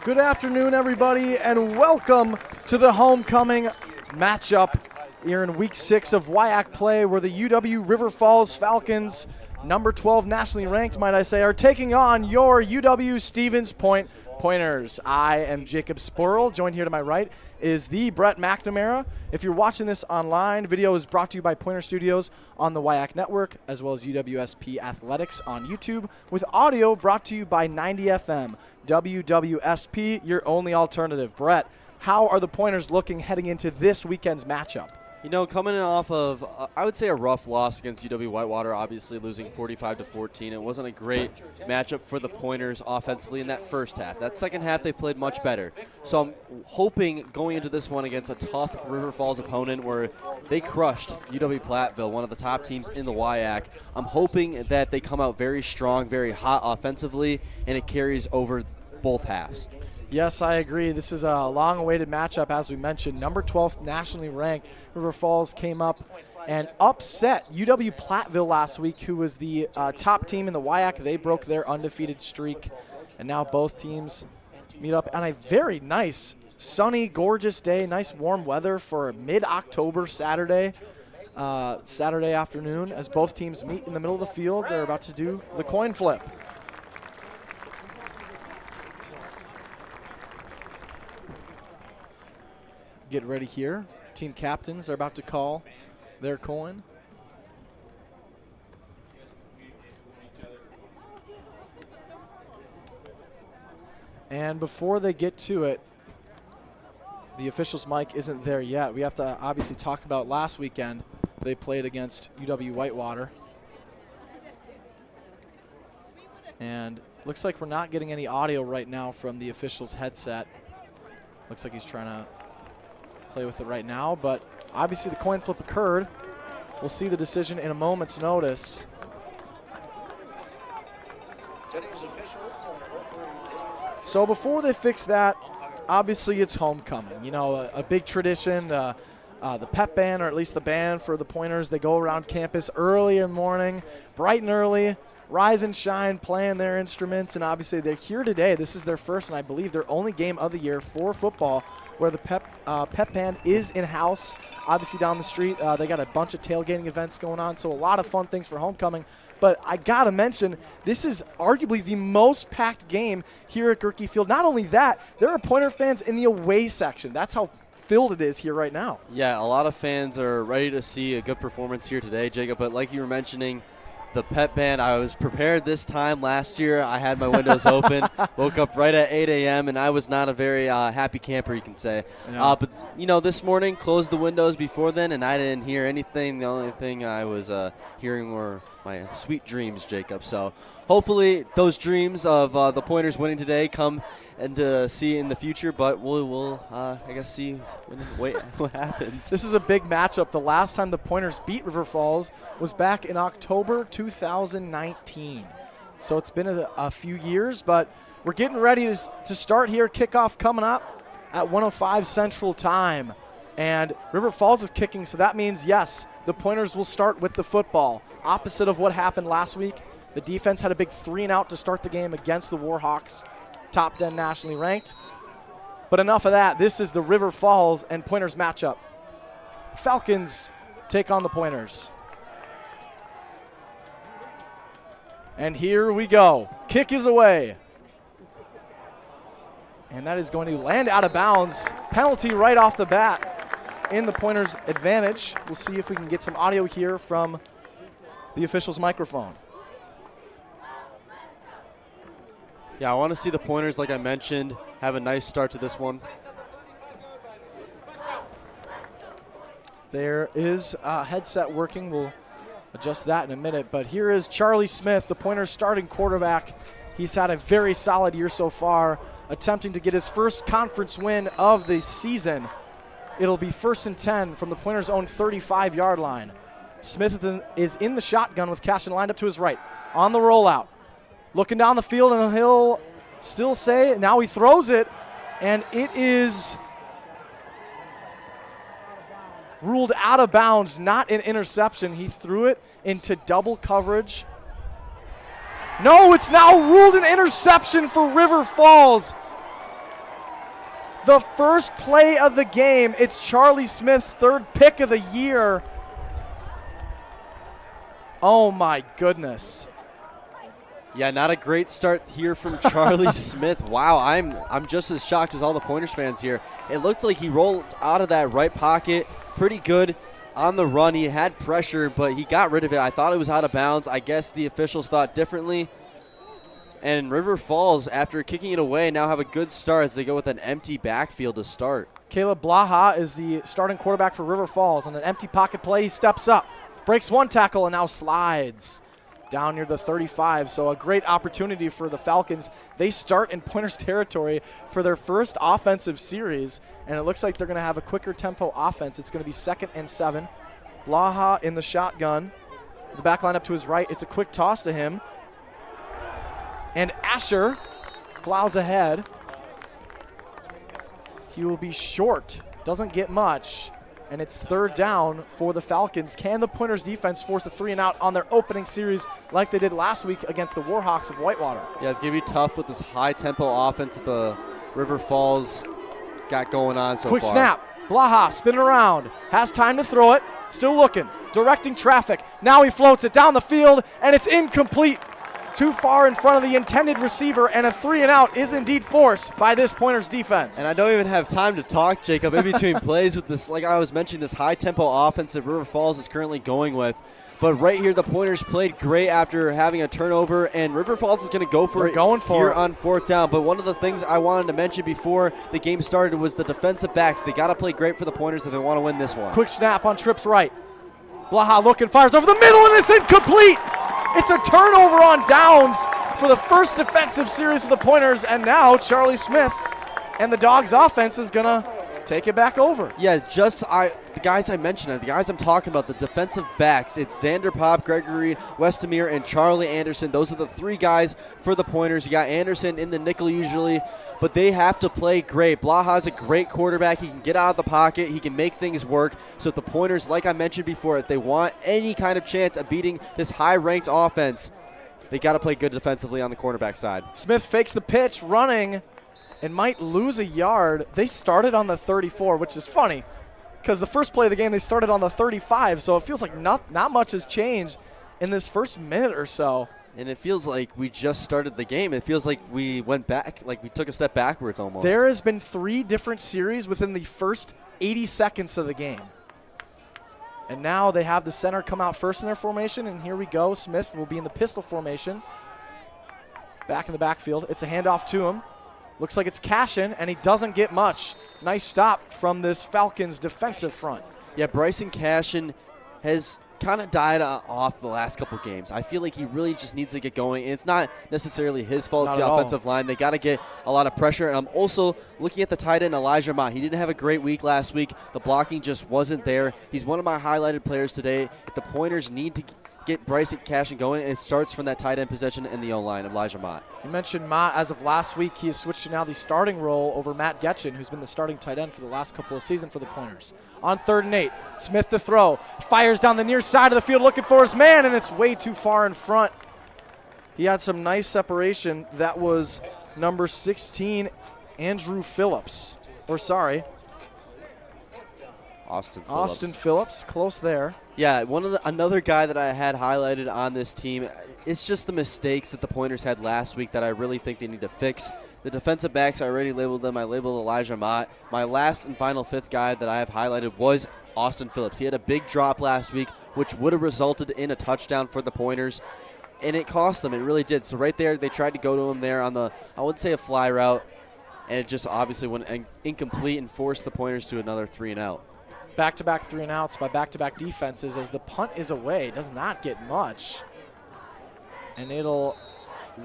Good afternoon, everybody, and welcome to the homecoming matchup here in Week 6 of WIAC play, where the UW River Falls Falcons, number 12 nationally ranked, might I say, are taking on your UW Stevens Point Pointers. I am Jacob Spurl. Joined here to my right is the Brett McNamara. If you're watching this online, video is brought to you by Pointer Studios on the WIAC Network, as well as UWSP Athletics on YouTube, with audio brought to you by 90 FM. UWSP, your only alternative. Brett, how are the Pointers looking heading into this weekend's matchup? You know, coming off of, I would say, a rough loss against UW Whitewater, obviously losing 45-14. It wasn't a great matchup for the Pointers offensively in that first half. That second half, they played much better. So I'm hoping going into this one against a tough River Falls opponent where they crushed UW Platteville, one of the top teams in the WIAC. I'm hoping that they come out very strong, very hot offensively, and it carries over both halves. Yes, I agree. This is a long-awaited matchup, as we mentioned. Number 12 nationally ranked River Falls came up and upset UW Platteville last week, who was the top team in the WIAC. They broke their undefeated streak, and now both teams meet up on a very nice, sunny, gorgeous day. Nice warm weather for mid-October Saturday afternoon, as both teams meet in the middle of the field. They're about to do the coin flip. Get ready here. Team captains are about to call their coin. And before they get to it, the official's mic isn't there yet. We have to obviously talk about last weekend. They played against UW Whitewater. And looks like we're not getting any audio right now from the official's headset. Looks like he's trying to play with it right now, but obviously the coin flip occurred. We'll see the decision in a moment's notice. So before they fix that, obviously it's homecoming. You know, a big tradition. The pep band, or at least the band for the Pointers, they go around campus early in the morning, bright and early, rise and shine, playing their instruments, and obviously they're here today. This is their first, and I believe their only game of the year for football, where the pep band is in-house, obviously down the street. They got a bunch of tailgating events going on, so a lot of fun things for homecoming. But I got to mention, this is arguably the most packed game here at Gerke Field. Not only that, there are Pointer fans in the away section. That's how filled it is here right now. Yeah, a lot of fans are ready to see a good performance here today, Jacob. But like you were mentioning, the pep band, I was prepared this time. Last year, I had my windows open, woke up right at 8 a.m., and I was not a very happy camper, you can say. Yeah. But, you know, this morning, closed the windows before then, and I didn't hear anything. The only thing I was hearing were my sweet dreams, Jacob. So hopefully those dreams of the Pointers winning today come and see in the future, but we'll I guess see what happens. This is a big matchup. The last time the Pointers beat River Falls was back in October 2019. So it's been a few years, but we're getting ready to start here. Kickoff coming up at 1:05 Central Time. And River Falls is kicking, so that means, yes, the Pointers will start with the football. Opposite of what happened last week, the defense had a big 3-and-out to start the game against the Warhawks, top 10 nationally ranked. But enough of that. This is the River Falls and Pointers matchup. Falcons take on the Pointers. And here we go. Kick is away. And that is going to land out of bounds. Penalty right off the bat in the Pointers' advantage. We'll see if we can get some audio here from the official's microphone. Yeah, I want to see the Pointers, like I mentioned, have a nice start to this one. There is a headset working. We'll adjust that in a minute. But here is Charlie Smith, the Pointers' starting quarterback. He's had a very solid year so far, attempting to get his first conference win of the season. It'll be 1st and 10 from the Pointers' own 35-yard line. Smith is in the shotgun with Cashin lined up to his right. On the rollout. Looking down the field, and he'll still say, now he throws it, and it is ruled out of bounds, not an interception. He threw it into double coverage. No, it's now ruled an interception for River Falls. The first play of the game. It's Charlie Smith's third pick of the year. Oh my goodness. Yeah, not a great start here from Charlie Smith. Wow, I'm just as shocked as all the Pointers fans here. It looked like he rolled out of that right pocket pretty good on the run. He had pressure, but he got rid of it. I thought it was out of bounds. I guess the officials thought differently. And River Falls, after kicking it away, now have a good start as they go with an empty backfield to start. Caleb Blaha is the starting quarterback for River Falls. On an empty pocket play, he steps up, breaks one tackle, and now slides down near the 35. So a great opportunity for the Falcons. They start in Pointers territory for their first offensive series, and it looks like they're going to have a quicker tempo offense. It's going to be 2nd and 7. Blaha in the shotgun. The back line up to his right. It's a quick toss to him. And Asher plows ahead. He will be short. Doesn't get much. And it's 3rd down for the Falcons. Can the Pointers defense force a 3-and-out on their opening series like they did last week against the Warhawks of Whitewater? Yeah, it's going to be tough with this high-tempo offense that the River Falls has got going on so far. Quick snap. Blaha spinning around. Has time to throw it. Still looking. Directing traffic. Now he floats it down the field, and it's incomplete. Too far in front of the intended receiver, and a 3-and-out is indeed forced by this Pointers defense. And I don't even have time to talk, Jacob, in between plays with this, like I was mentioning, this high-tempo offense that River Falls is currently going with. But right here, the Pointers played great after having a turnover, and River Falls is going to go for it here on 4th down. But one of the things I wanted to mention before the game started was the defensive backs. They got to play great for the Pointers if they want to win this one. Quick snap on Tripp's right. Blaha looking, fires over the middle, and it's incomplete. It's a turnover on downs for the first defensive series of the Pointers, and now Charlie Smith and the Dogs offense is going to take it back over. Yeah, the guys I mentioned, the guys I'm talking about, the defensive backs, it's Xander Pop, Gregory Westemere, and Charlie Anderson. Those are the 3 guys for the Pointers. You got Anderson in the nickel usually, but they have to play great. Blaha's a great quarterback. He can get out of the pocket. He can make things work. So if the Pointers, like I mentioned before, if they want any kind of chance of beating this high-ranked offense, they got to play good defensively on the cornerback side. Smith fakes the pitch, running, and might lose a yard. They started on the 34, which is funny because the first play of the game they started on the 35, so it feels like not much has changed in this first minute or so. And it feels like we just started the game. It feels like we went back, like we took a step backwards almost. There has been 3 different series within the first 80 seconds of the game. And now they have the center come out first in their formation, and here we go. Smith will be in the pistol formation. Back in the backfield. It's a handoff to him. Looks like it's Cashin, and he doesn't get much. Nice stop from this Falcons defensive front. Yeah, Bryson Cashin has kind of died off the last couple games. I feel like he really just needs to get going. And it's not necessarily his fault. It's the offensive line. They got to get a lot of pressure. And I'm also looking at the tight end, Elijah Mott. He didn't have a great week last week. The blocking just wasn't there. He's one of my highlighted players today. If the Pointers need to get Bryson Cashin going, it starts from that tight end possession in the O-line, Elijah Mott. You mentioned Mott. As of last week, he has switched to now the starting role over Matt Getchin, who's been the starting tight end for the last couple of seasons for the Pointers. On 3rd and 8, Smith to throw. Fires down the near side of the field looking for his man, and it's way too far in front. He had some nice separation. That was number 16, Andrew Phillips. Austin Phillips, close there. Yeah, another guy that I had highlighted on this team. It's just the mistakes that the Pointers had last week that I really think they need to fix. The defensive backs, I already labeled them. I labeled Elijah Mott. My last and final 5th guy that I have highlighted was Austin Phillips. He had a big drop last week, which would have resulted in a touchdown for the Pointers, and it cost them. It really did. So right there, they tried to go to him there on the, I would say, a fly route, and it just obviously went incomplete and forced the Pointers to another 3-and-out. Back-to-back 3-and-outs by back-to-back defenses as the punt is away. Does not get much. And it'll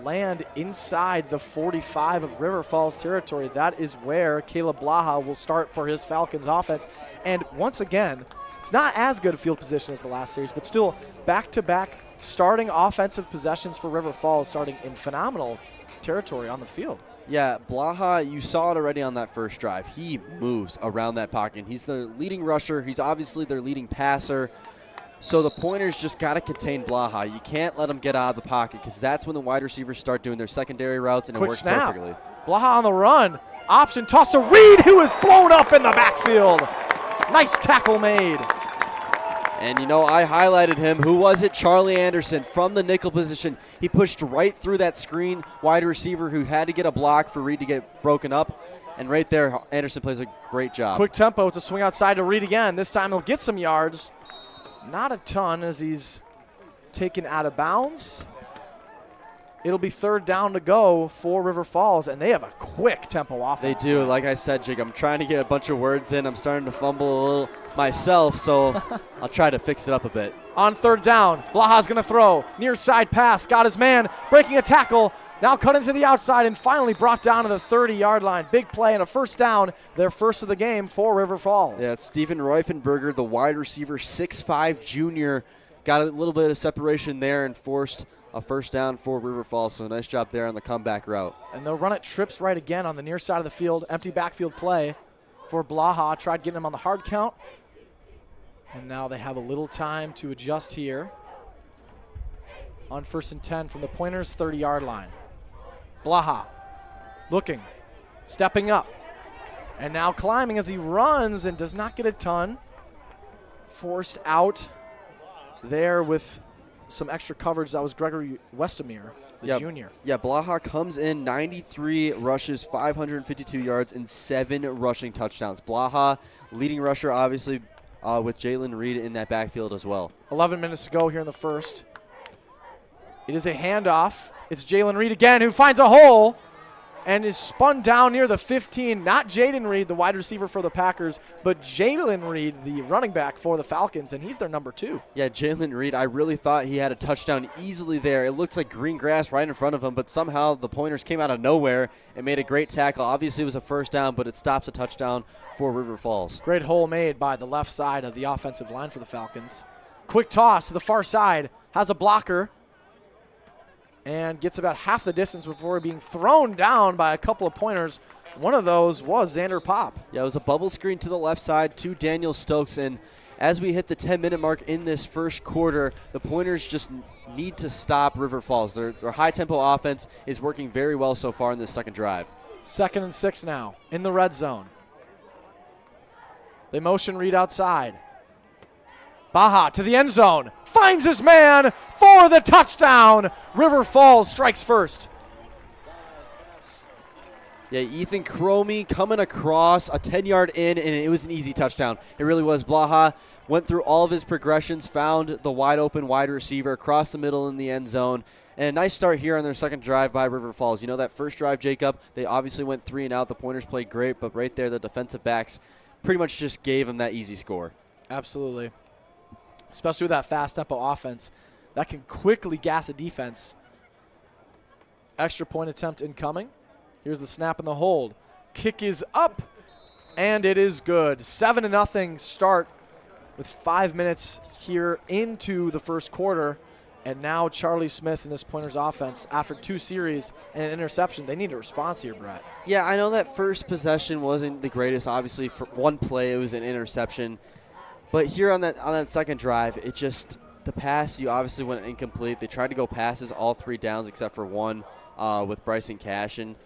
land inside the 45 of River Falls territory. That is where Caleb Blaha will start for his Falcons offense. And once again, it's not as good a field position as the last series, but still back-to-back starting offensive possessions for River Falls, starting in phenomenal territory on the field. Yeah, Blaha, you saw it already on that first drive. He moves around that pocket. He's their leading rusher. He's obviously their leading passer. So the Pointers just got to contain Blaha. You can't let him get out of the pocket because that's when the wide receivers start doing their secondary routes, and it works perfectly. Blaha on the run. Option toss to Reed, who is blown up in the backfield. Nice tackle made. And you know, I highlighted him. Who was it? Charlie Anderson from the nickel position. He pushed right through that screen wide receiver who had to get a block for Reed to get broken up. And right there, Anderson plays a great job. Quick tempo to swing outside to Reed again. This time he'll get some yards. Not a ton as he's taken out of bounds. It'll be 3rd down to go for River Falls, and they have a quick tempo offense. They do. Like I said, Jake, I'm trying to get a bunch of words in. I'm starting to fumble a little myself, so I'll try to fix it up a bit. On 3rd down, Blaha's going to throw. Near side pass, got his man, breaking a tackle. Now cut into the outside and finally brought down to the 30-yard line. Big play and a 1st down, their first of the game for River Falls. Yeah, it's Steven Reifenberger, the wide receiver, 6'5 junior. Got a little bit of separation there and forced a 1st down for River Falls, so nice job there on the comeback route. And they'll run it trips right again on the near side of the field. Empty backfield play for Blaha. Tried getting him on the hard count. And now they have a little time to adjust here. On 1st and 10 from the Pointers' 30-yard line. Blaha looking, stepping up, and now climbing as he runs and does not get a ton. Forced out there with some extra coverage. That was Gregory Westemere, the junior. Yeah, Blaha comes in 93 rushes, 552 yards, and 7 rushing touchdowns. Blaha, leading rusher, obviously, with Jalen Reed in that backfield as well. 11 minutes to go here in the first. It is a handoff. It's Jalen Reed again who finds a hole and is spun down near the 15. Not Jaden Reed, the wide receiver for the Packers, but Jalen Reed, the running back for the Falcons, and he's their number 2. Yeah, Jalen Reed, I really thought he had a touchdown easily there. It looks like green grass right in front of him, but somehow the Pointers came out of nowhere and made a great tackle. Obviously, it was a 1st down, but it stops a touchdown for River Falls. Great hole made by the left side of the offensive line for the Falcons. Quick toss to the far side, has a blocker, and gets about half the distance before being thrown down by a couple of Pointers. One of those was Xander Pop. Yeah, it was a bubble screen to the left side to Daniel Stokes, and as we hit the 10-minute mark in this first quarter, the Pointers just need to stop River Falls. Their high-tempo offense is working very well so far in this second drive. 2nd and 6 now in the red zone. They motion Reed outside. Baha to the end zone, finds his man for the touchdown. River Falls strikes first. Yeah, Ethan Cromie coming across a 10-yard in, and it was an easy touchdown. It really was. Blaha went through all of his progressions, found the wide-open wide receiver across the middle in the end zone. And a nice start here on their second drive by River Falls. You know, that first drive, Jacob, they obviously went 3 and out. The Pointers played great, but right there the defensive backs pretty much just gave them that easy score. Absolutely. Especially with that fast tempo offense that can quickly gas a defense. Extra point attempt incoming. Here's the snap and the hold. Kick is up, and it is good. 7-0 start with 5 minutes here into the first quarter. And now Charlie Smith and this Pointers offense, after 2 series and an interception, they need a response here, Brett. Yeah, I know that first possession wasn't the greatest. Obviously, for one play, it was an interception. But here on that second drive, it just, the pass, you obviously went incomplete. They tried to go passes all 3 downs except for one with Bryson Cashin.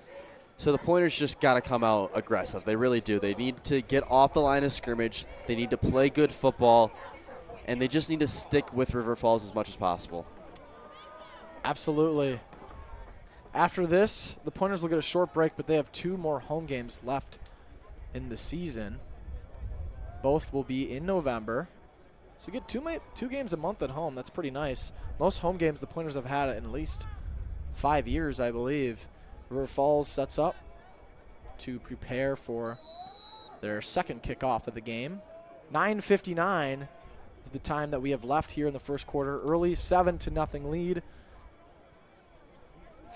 So the Pointers just got to come out aggressive. They really do. They need to get off the line of scrimmage. They need to play good football. And they just need to stick with River Falls as much as possible. Absolutely. After this, the Pointers will get a short break, but they have 2 more home games left in the season. Both will be in November. So you get 2 games a month at home. That's pretty nice. Most home games the Pointers have had in at least 5 years, I believe. River Falls sets up to prepare for their second kickoff of the game. 9:59 is the time that we have left here in the first quarter. Early 7-0 lead.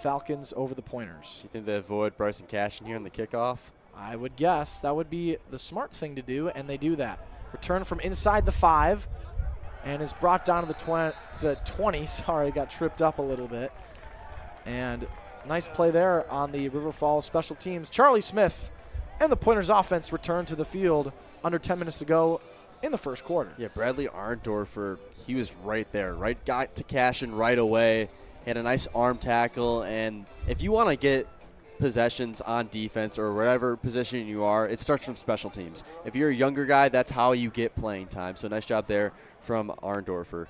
Falcons over the Pointers. You think they avoid Bryson Cashin here in the kickoff? I would guess that would be the smart thing to do, and they do that. Return from inside the 5 and is brought down to the 20. Sorry, got tripped up a little bit. And nice play there on the River Falls special teams. Charlie Smith and the Pointers offense return to the field under 10 minutes to go in the first quarter. Yeah, Bradley Arndorfer, he was right there, right? Got to Cashin right away. He had a nice arm tackle, and if you want to get possessions on defense or whatever position you are, it starts from special teams. If you're a younger guy, that's how you get playing time. So nice job there from Arndorfer.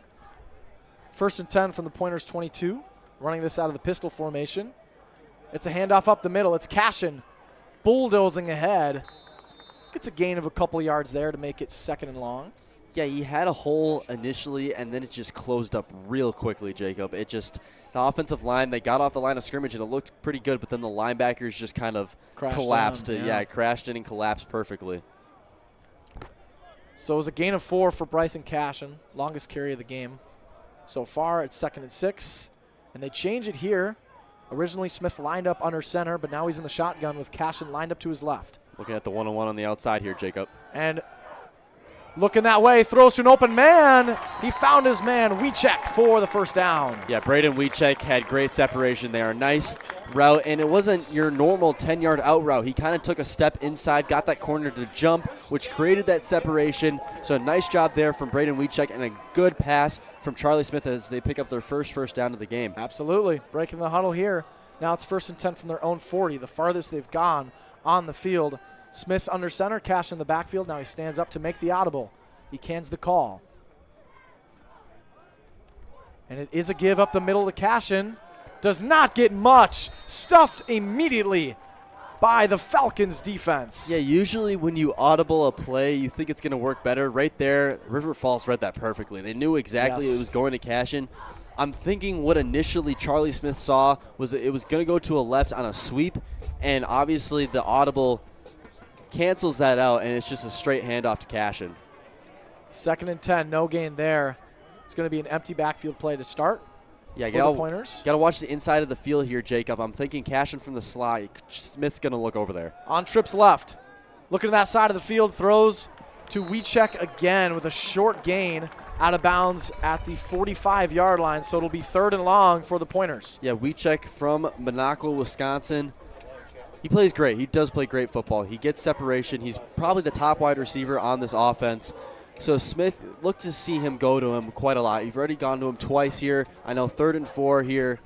1st and 10 from the Pointers 22, running this out of the pistol formation. It's a handoff up the middle. It's Cashin bulldozing ahead. Gets a gain of a couple yards there to make it 2nd and long. Yeah, he had a hole initially, and then it just closed up real quickly, Jacob. It just, the offensive line, they got off the line of scrimmage, and it looked pretty good, but then the linebackers just kind of collapsed. Crashed in and collapsed perfectly. So it was a gain of 4 for Bryson Cashin, longest carry of the game. So far, it's 2nd and 6, and they change it here. Originally, Smith lined up under center, but now he's in the shotgun with Cashin lined up to his left. Looking at the one-on-one on the outside here, Jacob. And looking that way, throws to an open man. He found his man, Wiechek, for the first down. Yeah, Braden Wiechek had great separation there. Nice route, and it wasn't your normal 10-yard out route. He kind of took a step inside, got that corner to jump, which created that separation. So a nice job there from Braden Wiechek and a good pass from Charlie Smith as they pick up their first down of the game. Absolutely. Breaking the huddle here. Now it's 1st and 10 from their own 40, the farthest they've gone on the field. Smith under center, Cash in the backfield. Now he stands up to make the audible. He cans the call. And it is a give up the middle to Cashin. Does not get much. Stuffed immediately by the Falcons defense. Yeah, usually when you audible a play, you think it's going to work better. Right there, River Falls read that perfectly. They knew exactly it was going to Cashin. I'm thinking what initially Charlie Smith saw was that it was going to go to a left on a sweep, and obviously the audible cancels that out, and it's just a straight handoff to Cashin. 2nd and 10, no gain there. It's going to be an empty backfield play to start. Yeah, for the Pointers. Got to watch the inside of the field here, Jacob. I'm thinking Cashin from the slot. Smith's going to look over there. On trips left. Looking to that side of the field, throws to Wiechek again with a short gain out of bounds at the 45-yard line, so it'll be 3rd and long for the Pointers. Yeah, Wiechek from Minocqua, Wisconsin. He plays great. He does play great football. He gets separation. He's probably the top wide receiver on this offense. So Smith, look to see him go to him quite a lot. You've already gone to him twice here. I know 3rd and 4 here.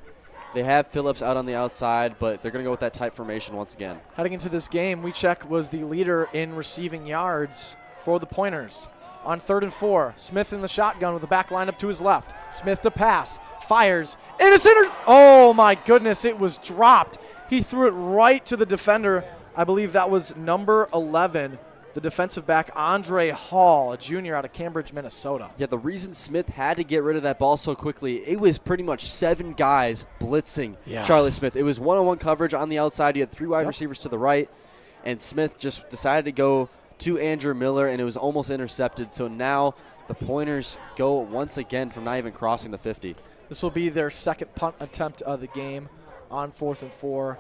They have Phillips out on the outside, but they're going to go with that tight formation once again. Heading into this game, Wiechek was the leader in receiving yards for the Pointers. On 3rd and 4, Smith in the shotgun with the back line up to his left. Smith to pass, fires, and it's oh my goodness, it was dropped. He threw it right to the defender. I believe that was number 11, the defensive back, Andre Hall, a junior out of Cambridge, Minnesota. Yeah, the reason Smith had to get rid of that ball so quickly, it was pretty much 7 guys blitzing Charlie Smith. It was one-on-one coverage on the outside. You had 3 wide receivers to the right, and Smith just decided to go to Andrew Miller, and it was almost intercepted. So now the Pointers go once again from not even crossing the 50. This will be their 2nd punt attempt of the game on 4th and 4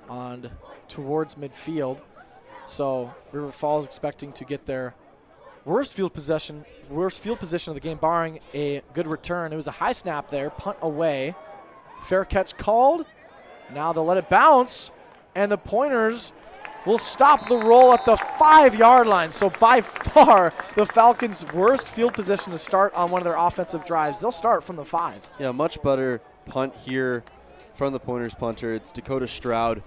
on towards midfield. So River Falls expecting to get their worst field position of the game, barring a good return. It was a high snap there, punt away. Fair catch called. Now they'll let it bounce, and the Pointers will stop the roll at the 5-yard line. So by far the Falcons' worst field position to start on one of their offensive drives. They'll start from the 5. Yeah, much better punt here from the Pointers punter. It's Dakota Stroud.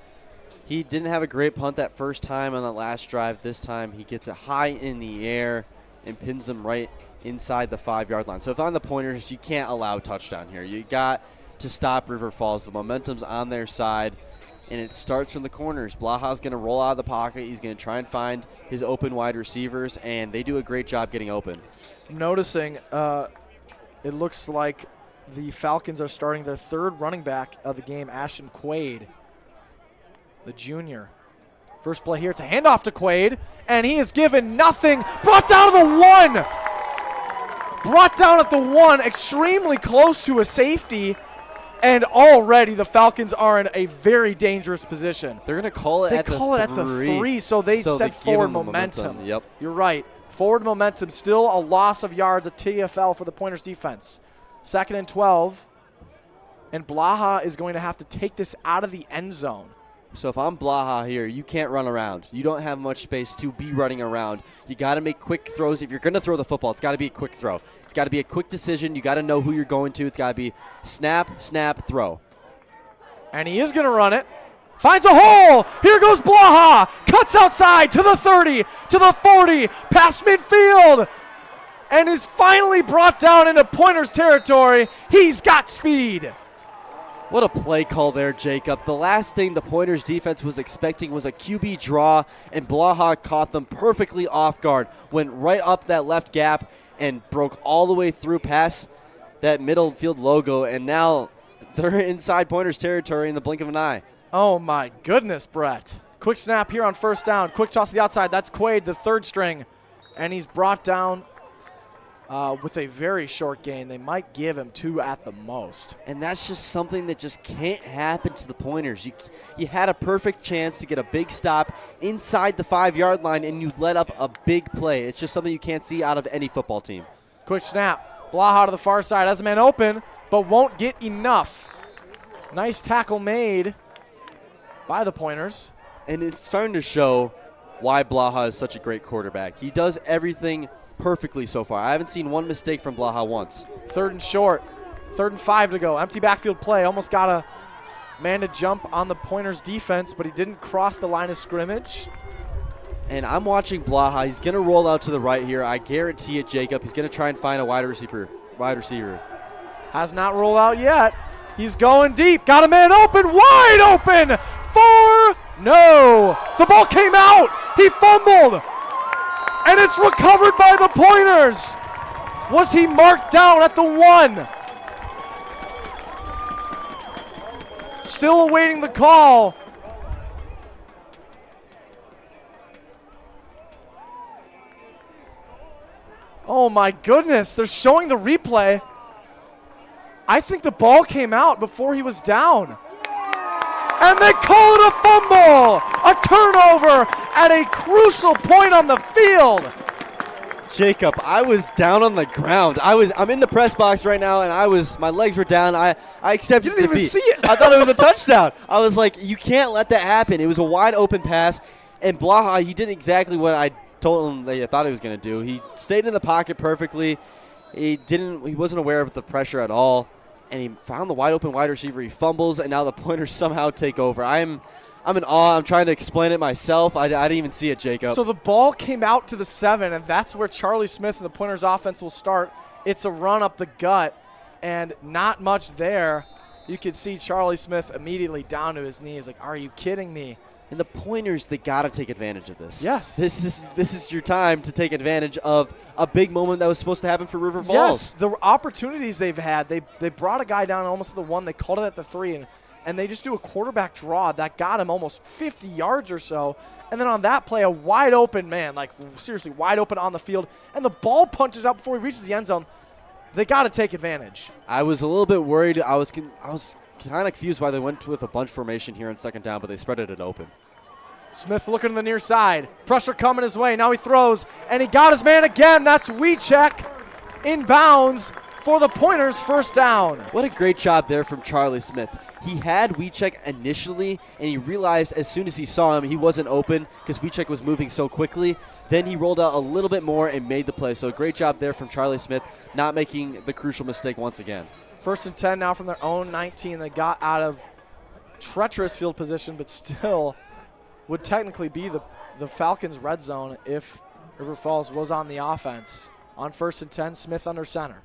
He didn't have a great punt that first time on that last drive. This time he gets it high in the air and pins them right inside the 5-yard line. So if I'm the Pointers, you can't allow a touchdown here. You got to stop River Falls. The momentum's on their side, and it starts from the corners. Blaha's going to roll out of the pocket. He's going to try and find his open wide receivers, and they do a great job getting open. I'm noticing it looks like the Falcons are starting their 3rd running back of the game, Ashton Quaid, the junior. First play here, it's a handoff to Quaid, and he is given nothing. Brought down to the 1. Brought down at the 1, extremely close to a safety, and already the Falcons are in a very dangerous position. They're going to call it at the 3, so they set forward momentum. Yep. You're right. Forward momentum, still a loss of yards, a TFL for the Pointers defense. 2nd and 12, and Blaha is going to have to take this out of the end zone. So if I'm Blaha here, you can't run around. You don't have much space to be running around. You got to make quick throws. If you're going to throw the football, it's got to be a quick throw. It's got to be a quick decision. You got to know who you're going to. It's got to be snap, snap, throw. And he is going to run it. Finds a hole. Here goes Blaha. Cuts outside to the 30, to the 40, past midfield, and is finally brought down into Pointers territory. He's got speed. What a play call there, Jacob. The last thing the Pointers defense was expecting was a QB draw, and Blaha caught them perfectly off guard. Went right up that left gap and broke all the way through past that middle field logo, and now they're inside Pointers territory in the blink of an eye. Oh, my goodness, Brett. Quick snap here on first down. Quick toss to the outside. That's Quaid, the third string. And he's brought down with a very short gain. They might give him 2 at the most. And that's just something that just can't happen to the Pointers. You had a perfect chance to get a big stop inside the 5-yard line, and you let up a big play. It's just something you can't see out of any football team. Quick snap. Blaha to the far side. Has a man open, but won't get enough. Nice tackle made by the Pointers. And it's starting to show why Blaha is such a great quarterback. He does everything perfectly so far. I haven't seen one mistake from Blaha once. 3rd and short. 3rd and 5 to go. Empty backfield play. Almost got a man to jump on the Pointers defense, but he didn't cross the line of scrimmage. And I'm watching Blaha. He's going to roll out to the right here. I guarantee it, Jacob. He's going to try and find a wide receiver. Has not rolled out yet. He's going deep. Got a man open. Wide open. No. The ball came out. He fumbled. And it's recovered by the Pointers. Was he marked down at the 1? Still awaiting the call. Oh my goodness, they're showing the replay. I think the ball came out before he was down. And they call it a fumble! A turnover at a crucial point on the field. Jacob, I was down on the ground. I'm in the press box right now, and my legs were down. I accepted defeat. You didn't even see it. I thought it was a touchdown. I was like, you can't let that happen. It was a wide open pass, and Blaha, he did exactly what I told him that I thought he was going to do. He stayed in the pocket perfectly. He wasn't aware of the pressure at all, and he found the wide open wide receiver. He fumbles, and now the Pointers somehow take over. I'm in awe. I'm trying to explain it myself. I didn't even see it, Jacob. So the ball came out to the 7, and that's where Charlie Smith and the Pointers offense will start. It's a run up the gut, and not much there. You could see Charlie Smith immediately down to his knees like, are you kidding me? And the Pointers, they got to take advantage of this. Yes. This is your time to take advantage of a big moment that was supposed to happen for River Falls. Yes, the opportunities they've had. They brought a guy down almost to the 1. They called it at the 3, and they just do a quarterback draw that got him almost 50 yards or so. And then on that play, a wide open man, like seriously wide open on the field, and the ball punches out before he reaches the end zone. They got to take advantage. I was a little bit worried. I was kind of confused why they went with a bunch formation here on 2nd down, but they spread it open. Smith looking to the near side. Pressure coming his way. Now he throws, and he got his man again. That's Wiechek inbounds for the Pointers' first down. What a great job there from Charlie Smith. He had Wiechek initially, and he realized as soon as he saw him, he wasn't open because Wiechek was moving so quickly. Then he rolled out a little bit more and made the play. So a great job there from Charlie Smith, not making the crucial mistake once again. 1st and 10 now from their own 19. They got out of treacherous field position, but still would technically be the Falcons' red zone if River Falls was on the offense. On 1st and 10, Smith under center.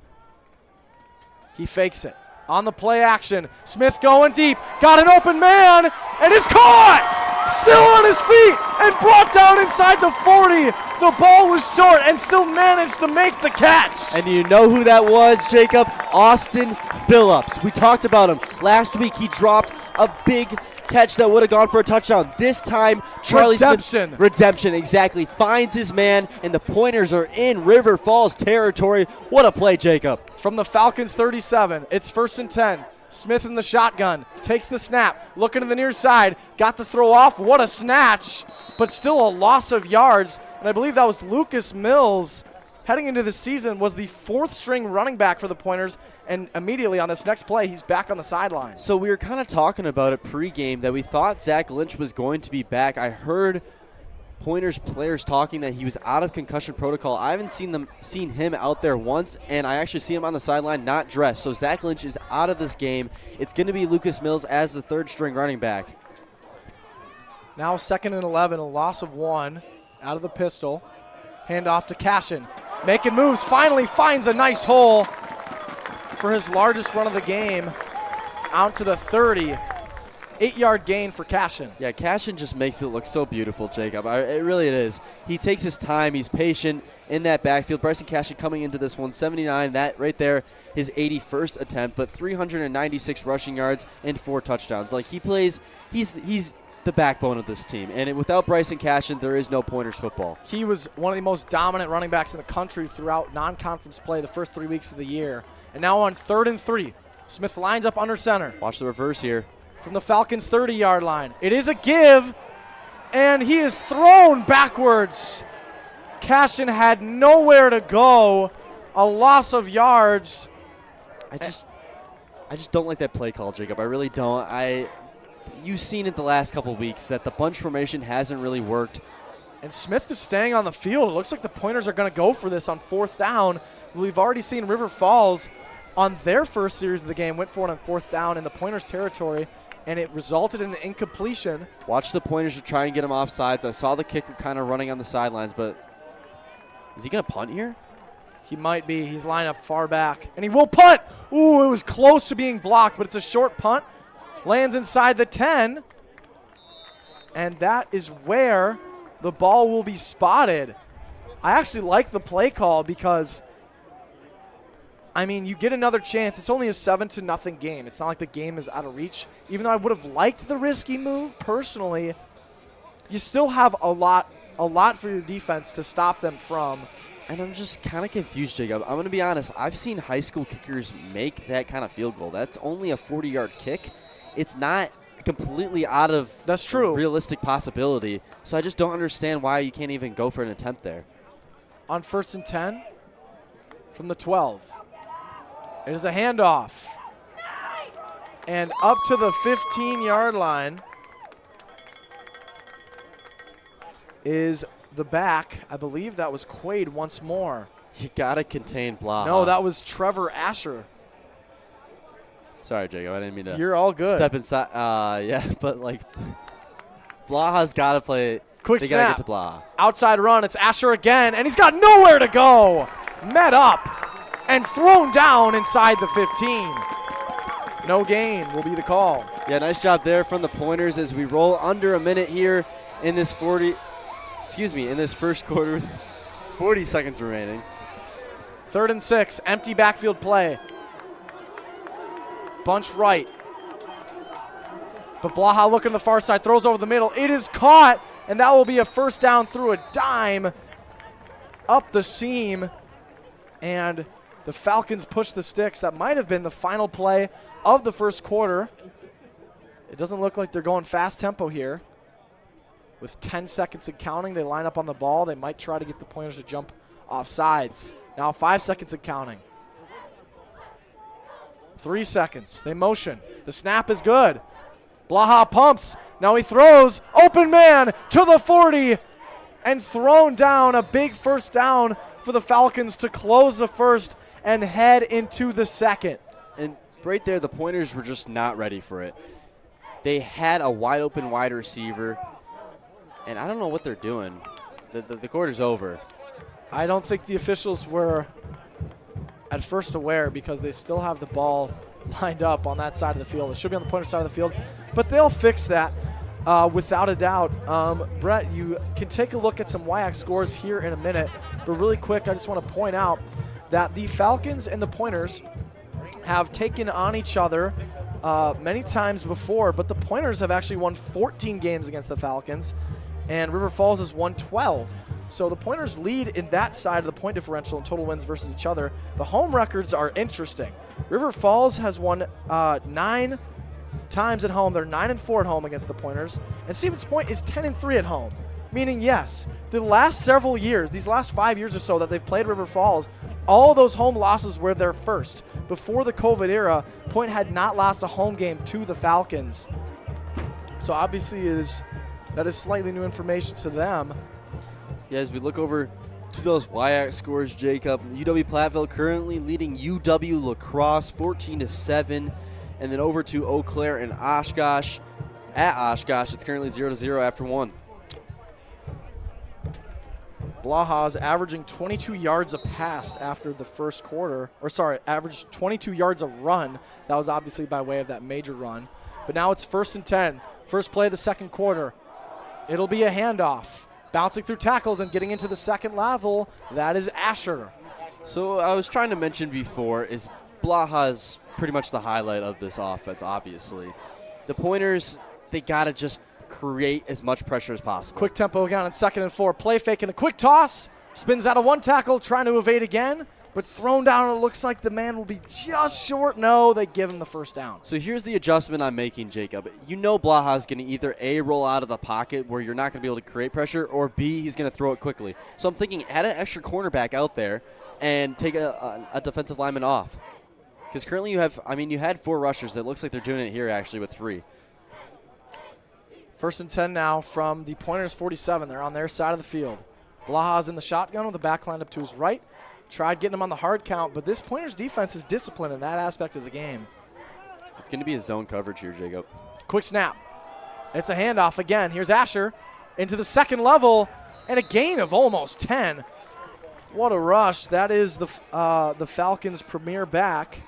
He fakes it. On the play action, Smith going deep. Got an open man, and is caught! Still on his feet, and brought down inside the 40. The ball was short, and still managed to make the catch. And you know who that was, Jacob? Austin Phillips. We talked about him. Last week, he dropped a big catch that would have gone for a touchdown. This time, Charlie Smith, redemption, exactly, finds his man, and the Pointers are in River Falls territory. What a play, Jacob. From the Falcons 37, it's 1st and 10. Smith in the shotgun, takes the snap, looking to the near side, got the throw off. What a snatch, but still a loss of yards. And I believe that was Lucas Mills, heading into the season, was the 4th string running back for the Pointers, and immediately on this next play, he's back on the sidelines. So we were kind of talking about it pregame that we thought Zach Lynch was going to be back. I heard Pointers players talking that he was out of concussion protocol. I haven't seen him out there once, and I actually see him on the sideline not dressed. So Zach Lynch is out of this game. It's going to be Lucas Mills as the 3rd string running back. Now 2nd and 11, a loss of 1 out of the pistol. Hand off to Cashin. Making moves, finally finds a nice hole for his largest run of the game. Out to the 30. 8-yard gain for Cashin. Yeah, Cashin just makes it look so beautiful, Jacob. It really is. He takes his time. He's patient in that backfield. Bryson Cashin coming into this one, 79. That right there, his 81st attempt, but 396 rushing yards and 4 touchdowns. Like, he plays, he's the backbone of this team. And without Bryson Cashin, there is no Pointers football. He was one of the most dominant running backs in the country throughout non-conference play the first 3 weeks of the year. And now on 3rd and 3, Smith lines up under center. Watch the reverse here. From the Falcons' 30-yard line. It is a give, and he is thrown backwards. Cashin had nowhere to go. A loss of yards. I just don't like that play call, Jacob. I really don't. You've seen it the last couple weeks that the bunch formation hasn't really worked. And Smith is staying on the field. It looks like the Pointers are going to go for this on 4th down. We've already seen River Falls on their first series of the game went for it on 4th down in the Pointers territory, and it resulted in an incompletion. Watch the Pointers to try and get him off sides. I saw the kicker kind of running on the sidelines, but is he going to punt here? He might be. He's lined up far back, and he will punt. Ooh, it was close to being blocked, but it's a short punt. Lands inside the 10, and that is where the ball will be spotted. I actually like the play call because, I mean, you get another chance. It's only a 7-0 game. It's not like the game is out of reach. Even though I would have liked the risky move personally, you still have a lot for your defense to stop them from. And I'm just kind of confused, Jacob. I'm going to be honest. I've seen high school kickers make that kind of field goal. That's only a 40-yard kick. It's not completely out of realistic possibility. So I just don't understand why you can't even go for an attempt there. On 1st and 10 from the 12. It is a handoff. And up to the 15-yard line is the back. I believe that was Quaid once more. You got to contain Blaha. No, that was Trevor Asher. Sorry, Jacob. I didn't mean to. You're all good. Step inside. Yeah, but like, Blaha's got to play. Quick they snap. Got to get to Blaha. Outside run. It's Asher again, and he's got nowhere to go. Met up and thrown down inside the 15. No gain will be the call. Yeah, nice job there from the Pointers as we roll under a minute here in this in this first quarter. 40 seconds remaining. 3rd and 6. Empty backfield play. Bunch right. But Blaha looking to the far side, throws over the middle. It is caught, and that will be a 1st down through a dime up the seam. And the Falcons push the sticks. That might have been the final play of the first quarter. It doesn't look like they're going fast tempo here. With 10 seconds and counting, they line up on the ball. They might try to get the Pointers to jump off sides. Now 5 seconds and counting. 3 seconds. They motion. The snap is good. Blaha pumps. Now he throws. Open man to the 40. And thrown down. A big 1st down for the Falcons to close the first and head into the second. And right there, the Pointers were just not ready for it. They had a wide open wide receiver. And I don't know what they're doing. The quarter's over. I don't think the officials were at first aware because they still have the ball lined up on that side of the field. It should be on the Pointer side of the field, but they'll fix that without a doubt. Brett, you can take a look at some WIAC scores here in a minute, but really quick, I just want to point out that the Falcons and the Pointers have taken on each other many times before, but the Pointers have actually won 14 games against the Falcons, and River Falls has won 12. So the Pointers lead in that side of the point differential in total wins versus each other. The home records are interesting. River Falls has won 9 times at home. They're 9-4 at home against the Pointers. And Stevens Point is 10-3 at home. Meaning, yes, the last several years, these last 5 years or so that they've played River Falls, all of those home losses were their first. Before the COVID era, Point had not lost a home game to the Falcons. So obviously that is slightly new information to them. Yeah, as we look over to those WIAC scores, Jacob, UW Platteville currently leading UW La Crosse 14-7, and then over to Eau Claire and Oshkosh at Oshkosh. It's currently 0-0 after 1. Blaha's averaging 22 yards a pass after the first quarter. Or sorry, averaged 22 yards a run. That was obviously by way of that major run. But now it's 1st and 10. First play of the second quarter. It'll be a handoff. Bouncing through tackles and getting into the second level. That is Asher. So I was trying to mention before is Blaha's pretty much the highlight of this offense, obviously. The Pointers, they got to just create as much pressure as possible. Quick tempo again on 2nd and 4. Play fake and a quick toss. Spins out of one tackle, trying to evade again. But thrown down, it looks like the man will be just short. No, they give him the first down. So here's the adjustment I'm making, Jacob. You know Blaha's going to either A, roll out of the pocket where you're not going to be able to create pressure, or B, he's going to throw it quickly. So I'm thinking add an extra cornerback out there and take a defensive lineman off. Because currently you had 4 rushers. It looks like they're doing it here actually with 3. 1st and 10 now from the Pointers 47. They're on their side of the field. Blaha's in the shotgun with the back lined up to his right. Tried getting him on the hard count, but this Pointers defense is disciplined in that aspect of the game. It's going to be a zone coverage here, Jacob. Quick snap. It's a handoff again. Here's Asher into the second level and a gain of almost 10. What a rush. That is the Falcons' premier back,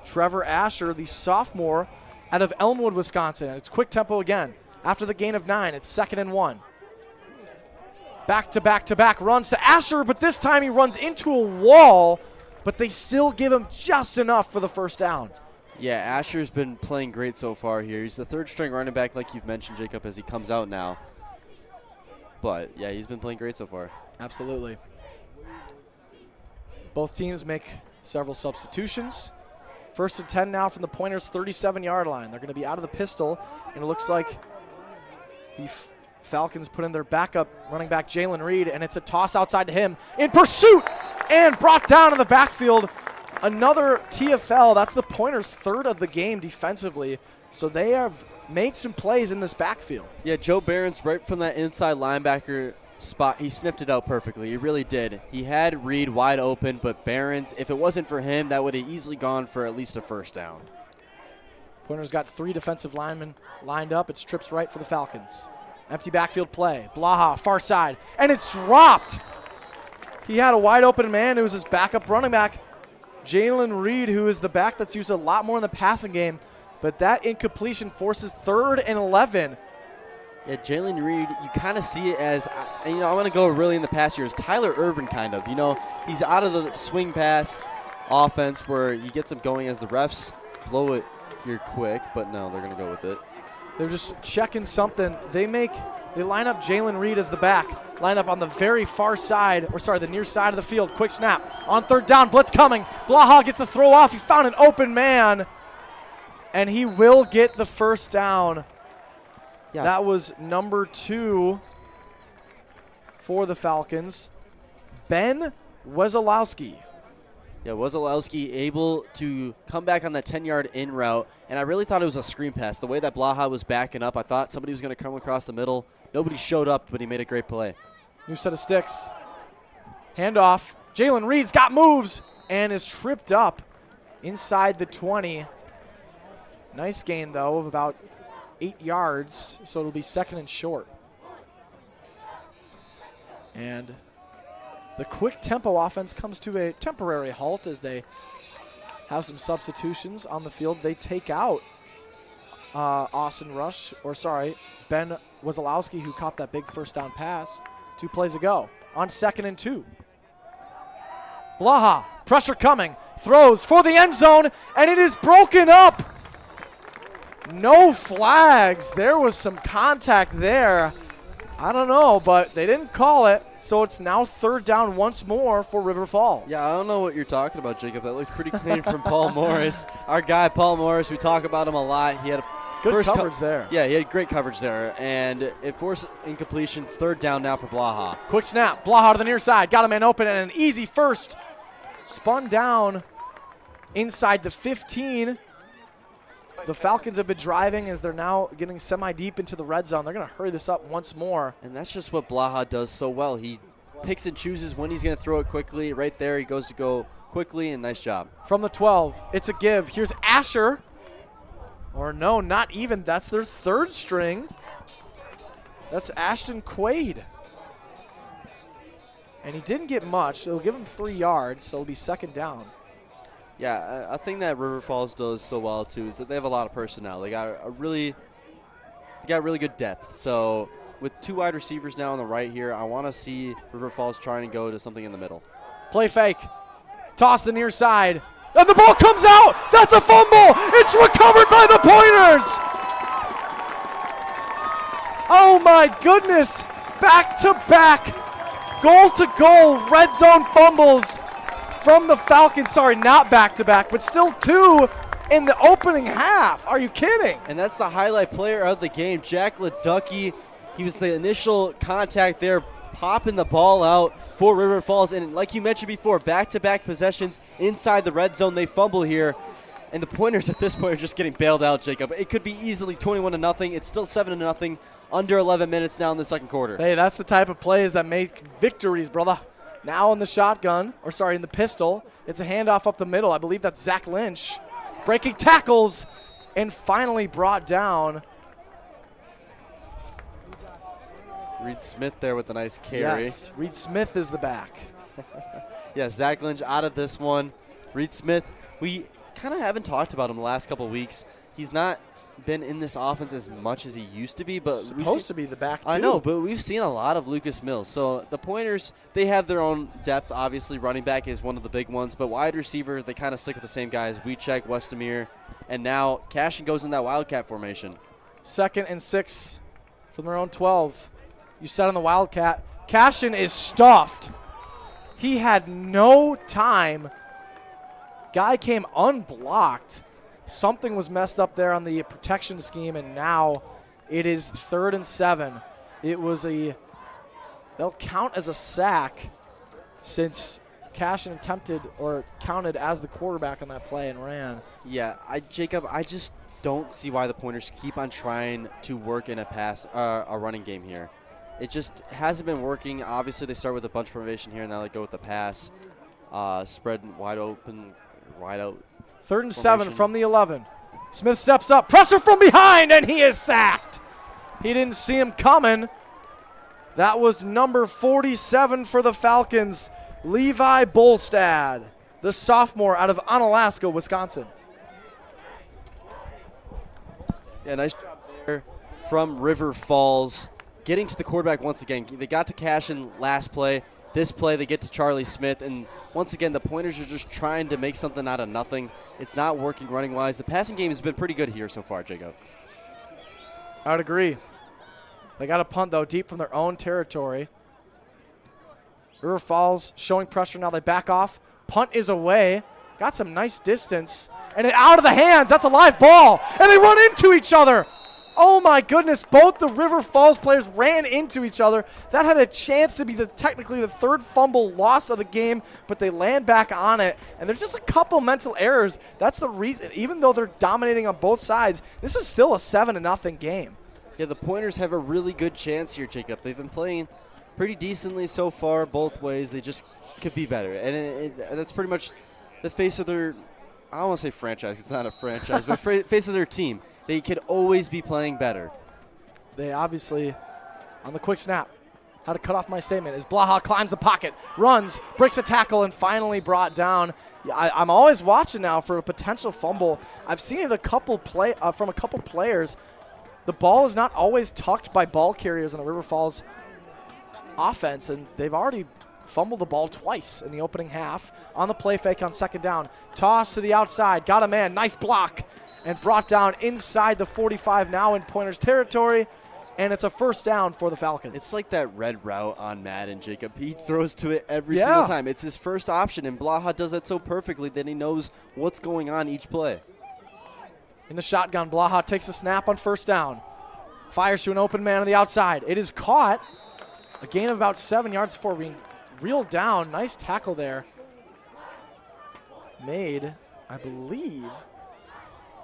Trevor Asher, the sophomore out of Elmwood, Wisconsin. And it's quick tempo again. After the gain of 9, it's 2nd and 1. Back runs to Asher, but this time he runs into a wall, but they still give him just enough for the first down. Yeah, Asher's been playing great so far here. He's the 3rd-string running back, like you've mentioned, Jacob, as he comes out now. But, yeah, he's been playing great so far. Absolutely. Both teams make several substitutions. 1st and 10 now from the Pointers' 37-yard line. They're going to be out of the pistol, and it looks like the Falcons put in their backup running back, Jalen Reed, and it's a toss outside to him in pursuit and brought down in the backfield. Another TFL. That's the Pointers' 3rd of the game defensively, so they have made some plays in this backfield. Yeah, Joe Barron's right from that inside linebacker spot. He sniffed it out perfectly. He really did. He had Reed wide open, but Barron's, if it wasn't for him, that would have easily gone for at least a first down. Pointers got 3 defensive linemen lined up. It's trips right for the Falcons. Empty backfield play. Blaha, far side, and it's dropped. He had a wide open man. It was his backup running back, Jalen Reed, who is the back that's used a lot more in the passing game, but that incompletion forces 3rd and 11. Yeah, Jalen Reed, you kind of see it as, I want to go really in the past years, Tyler Irvin kind of. He's out of the swing pass offense where he gets him going as the refs blow it here quick, but no, they're going to go with it. They're just checking something. They line up Jalen Reed as the back. Line up on the very far side, the near side of the field. Quick snap. On 3rd down, blitz coming. Blaha gets the throw off. He found an open man, and he will get the first down. Yeah. That was number 2 for the Falcons, Ben Wesolowski. Yeah, Wesolowski able to come back on that 10-yard in route, and I really thought it was a screen pass. The way that Blaha was backing up, I thought somebody was going to come across the middle. Nobody showed up, but he made a great play. New set of sticks. Handoff. Jalen Reed's got moves and is tripped up inside the 20. Nice gain, though, of about 8 yards, so it'll be 2nd and short. And the quick tempo offense comes to a temporary halt as they have some substitutions on the field. They take out Ben Wesolowski, who caught that big first down pass 2 plays ago on 2nd and 2. Blaha, pressure coming, throws for the end zone, and it is broken up. No flags. There was some contact there. I don't know, but they didn't call it, so it's now 3rd down once more for River Falls. Yeah, I don't know what you're talking about, Jacob. That looks pretty clean from Paul Morris. Our guy, Paul Morris, we talk about him a lot. He had a good coverage there. Yeah, he had great coverage there, and it forced incompletion. It's 3rd down now for Blaha. Quick snap. Blaha to the near side. Got a man open, and an easy first. Spun down inside the 15. The Falcons have been driving as they're now getting semi-deep into the red zone. They're going to hurry this up once more. And that's just what Blaha does so well. He picks and chooses when he's going to throw it quickly. Right there, he goes to go quickly, and nice job. From the 12, it's a give. Here's Asher. Or no, not even. That's their third string. That's Ashton Quaid. And he didn't get much. They'll give him 3 yards, so it'll be second down. Yeah, a thing that River Falls does so well too is that they have a lot of personnel. They got really good depth. So with 2 wide receivers now on the right here, I want to see River Falls trying to go to something in the middle. Play fake. Toss the near side. And the ball comes out. That's a fumble. It's recovered by the Pointers. Oh my goodness. Back to back. Goal to goal. Red zone fumbles from the Falcons. Sorry, not back to back, but still 2 in the opening half. Are you kidding? And that's the highlight player of the game, Jack Leducky. He was the initial contact there, popping the ball out for River Falls. And like you mentioned before, back-to-back possessions inside the red zone. They fumble here. And the Pointers at this point are just getting bailed out, Jacob. It could be easily 21-0. It's still 7-0. Under 11 minutes now in the second quarter. Hey, that's the type of plays that make victories, brother. Now in the shotgun, in the pistol, it's a handoff up the middle. I believe that's Zach Lynch. Breaking tackles and finally brought down. Reed Smith there with a nice carry. Yes, Reed Smith is the back. Yeah, Zach Lynch out of this one. Reed Smith, we kind of haven't talked about him the last couple weeks. He's not been in this offense as much as he used to be, but supposed to be the back too. I know, but we've seen a lot of Lucas Mills. So the Pointers, they have their own depth. Obviously, running back is one of the big ones, but wide receiver, they kind of stick with the same guys. Weechek, Westemere, and now Cashin goes in that Wildcat formation. 2nd and 6 from their own 12. You said on the Wildcat, Cashin is stuffed. He had no time. Guy came unblocked. Something was messed up there on the protection scheme, and now it is 3rd and 7. They'll count as a sack since Cashin counted as the quarterback on that play and ran. Yeah, Jacob, I just don't see why the Pointers keep on trying to work in a running game here. It just hasn't been working. Obviously, they start with a bunch formation here, and now they go with the pass. Spread wide open, wide out. 3rd and 7 from the 11. Smith steps up, pressure from behind, and he is sacked. He didn't see him coming. That was number 47 for the Falcons, Levi Bolstad, the sophomore out of Onalaska, Wisconsin. Yeah, nice job there from River Falls. Getting to the quarterback once again. They got to Cashin last play. This play, they get to Charlie Smith, and once again, the Pointers are just trying to make something out of nothing. It's not working running-wise. The passing game has been pretty good here so far, Jacob. I would agree. They got a punt, though, deep from their own territory. River Falls showing pressure now. They back off. Punt is away. Got some nice distance. And out of the hands. That's a live ball. And they run into each other. Oh, my goodness. Both the River Falls players ran into each other. That had a chance to be technically the 3rd fumble loss of the game, but they land back on it. And there's just a couple mental errors. That's the reason. Even though they're dominating on both sides, this is still a 7-0 game. Yeah, the Pointers have a really good chance here, Jacob. They've been playing pretty decently so far both ways. They just could be better. And that's pretty much the face of their, I don't want to say franchise. It's not a franchise, but face of their team. They could always be playing better. They obviously, on the quick snap, how to cut off my statement, as Blaha climbs the pocket, runs, breaks a tackle, and finally brought down. I'm always watching now for a potential fumble. I've seen it from a couple players. The ball is not always tucked by ball carriers in the River Falls offense, and they've already fumbled the ball twice in the opening half on the play fake on 2nd down. Toss to the outside, got a man, nice block, and brought down inside the 45, now in Pointers territory, and it's a 1st down for the Falcons. It's like that red route on Madden, Jacob. He throws to it every single time. It's his first option, and Blaha does that so perfectly that he knows what's going on each play. In the shotgun, Blaha takes a snap on 1st down. Fires to an open man on the outside. It is caught. A gain of about 7 yards before being reeled down. Nice tackle there. Made, I believe,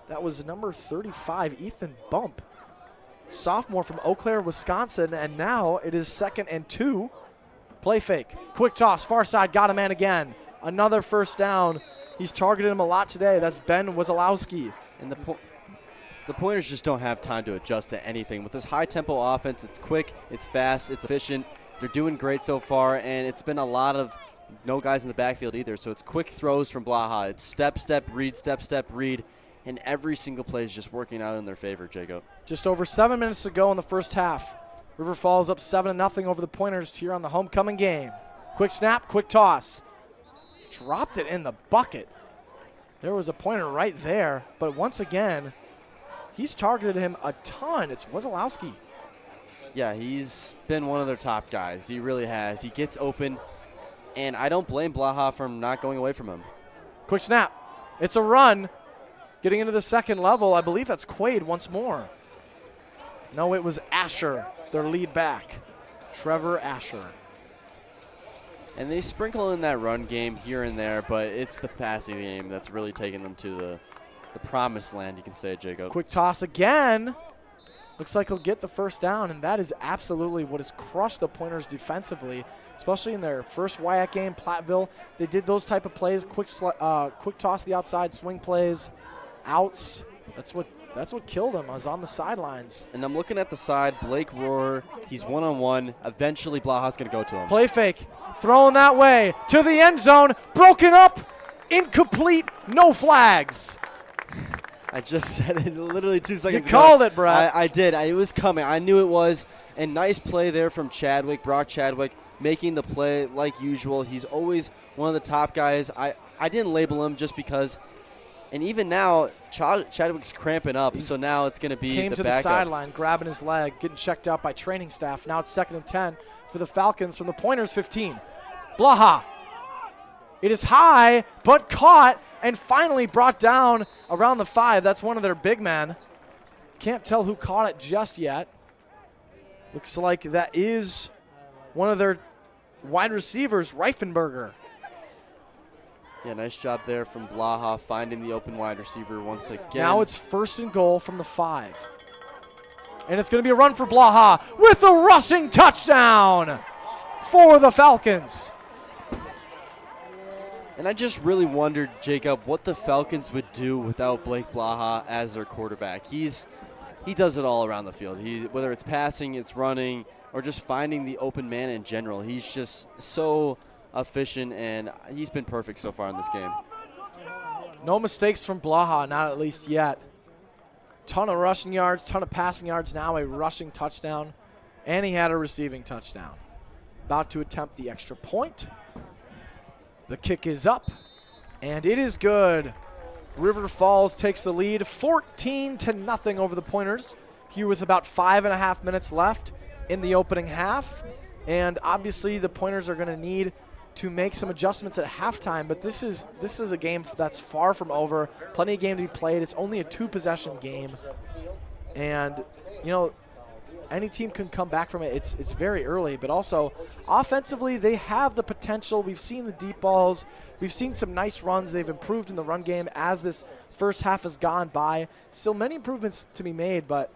that was number 35, Ethan Bump. Sophomore from Eau Claire, Wisconsin, and now it is 2nd and 2. Play fake. Quick toss, far side, got a man again. Another 1st down. He's targeted him a lot today. That's Ben Wazalowski. And The Pointers just don't have time to adjust to anything. With this high-tempo offense, it's quick, it's fast, it's efficient. They're doing great so far, and it's been a lot of no guys in the backfield either. So it's quick throws from Blaha. It's step, step, read, and every single play is just working out in their favor, Jacob. Just over 7 minutes to go in the first half. River Falls up 7-0 over the Pointers here on the homecoming game. Quick snap, quick toss. Dropped it in the bucket. There was a Pointer right there, but once again, he's targeted him a ton. It's Wazalowski. Yeah, he's been one of their top guys. He really has. He gets open, and I don't blame Blaha for not going away from him. Quick snap. It's a run. Getting into the second level, I believe that's Quaid once more. No, it was Asher, their lead back. Trevor Asher. And they sprinkle in that run game here and there, but it's the passing game that's really taking them to the promised land, you can say, Jacob. Quick toss again. Looks like he'll get the first down, and that is absolutely what has crushed the Pointers defensively, especially in their first WIAC game, Platteville. They did those type of plays, quick toss the outside, swing plays, outs. That's what killed him. I was on the sidelines. And I'm looking at the side. Blake Rohr, he's one-on-one. Eventually, Blaha's going to go to him. Play fake. Thrown that way to the end zone. Broken up. Incomplete. No flags. I just said it literally 2 seconds ago. You called it, Brett. I did. It was coming. I knew it was. And nice play there from Chadwick, Brock Chadwick, making the play like usual. He's always one of the top guys. I didn't label him just because. And even now, Chadwick's cramping up, so now it's going to be the backup. Came to the sideline, grabbing his leg, getting checked out by training staff. Now it's 2nd and 10 for the Falcons from the Pointers 15. Blaha. It is high, but caught, and finally brought down around the 5. That's one of their big men. Can't tell who caught it just yet. Looks like that is one of their wide receivers, Reifenberger. Yeah, nice job there from Blaha finding the open wide receiver once again. Now it's 1st and goal from the 5. And it's going to be a run for Blaha with a rushing touchdown for the Falcons. And I just really wondered, Jacob, what the Falcons would do without Blake Blaha as their quarterback. He does it all around the field. Whether it's passing, it's running, or just finding the open man in general. He's just so efficient, and he's been perfect so far in this game. No mistakes from Blaha, not at least yet. Ton of rushing yards, ton of passing yards, now a rushing touchdown, and he had a receiving touchdown. About to attempt the extra point. The kick is up, and it is good. River Falls takes the lead 14-0 over the Pointers here with about 5.5 minutes left in the opening half. And obviously the Pointers are going to need to make some adjustments at halftime, but this is a game that's far from over. Plenty of game to be played. It's only a 2-possession game, and any team can come back from it. It's very early, but also offensively they have the potential. We've seen the deep balls. We've seen some nice runs. They've improved in the run game as this first half has gone by. Still many improvements to be made, but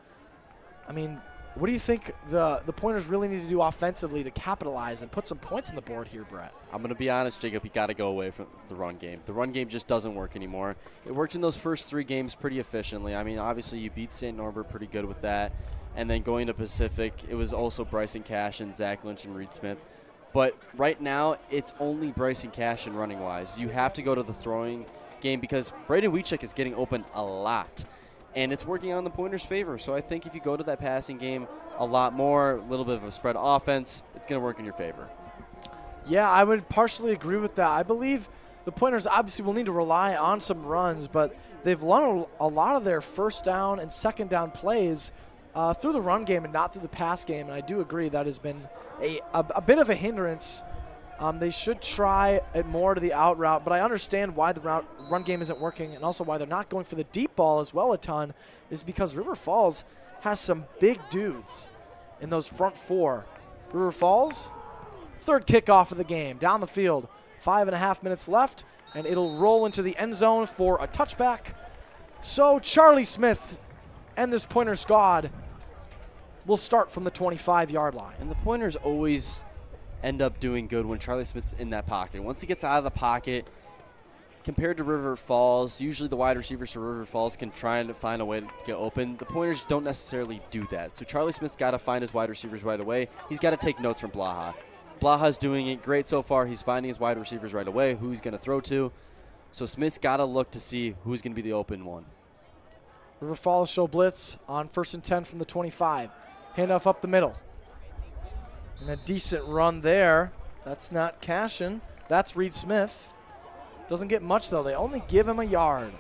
I mean, what do you think the Pointers really need to do offensively to capitalize and put some points on the board here, Brett? I'm going to be honest, Jacob, you got to go away from the run game. The run game just doesn't work anymore. It worked in those first 3 games pretty efficiently. I mean, obviously you beat St. Norbert pretty good with that. And then going to Pacific, it was also Bryson Cash and Zach Lynch and Reed Smith. But right now, it's only Bryson Cash and running-wise. You have to go to the throwing game because Braden Wiechek is getting open a lot. And it's working on the Pointers' favor. So I think if you go to that passing game a lot more, a little bit of a spread offense, it's going to work in your favor. Yeah, I would partially agree with that. I believe the Pointers obviously will need to rely on some runs, but they've run a lot of their first down and second down plays through the run game and not through the pass game. And I do agree that has been a bit of a hindrance. They should try it more to the out route, but I understand why the run game isn't working, and also why they're not going for the deep ball as well a ton is because River Falls has some big dudes in those front 4. River Falls, 3rd kickoff of the game, down the field, 5.5 minutes left, and it'll roll into the end zone for a touchback. So Charlie Smith and this Pointer squad will start from the 25-yard line. And the Pointers always end up doing good when Charlie Smith's in that pocket. Once he gets out of the pocket, compared to River Falls, usually the wide receivers for River Falls can try and find a way to get open. The Pointers don't necessarily do that. So Charlie Smith's got to find his wide receivers right away. He's got to take notes from Blaha. Blaha's doing it great so far. He's finding his wide receivers right away, who he's going to throw to. So Smith's got to look to see who's going to be the open one. River Falls show blitz on 1st and 10 from the 25. Handoff up the middle. And a decent run there. That's not Cashin. That's Reed Smith. Doesn't get much, though. They only give him a yard.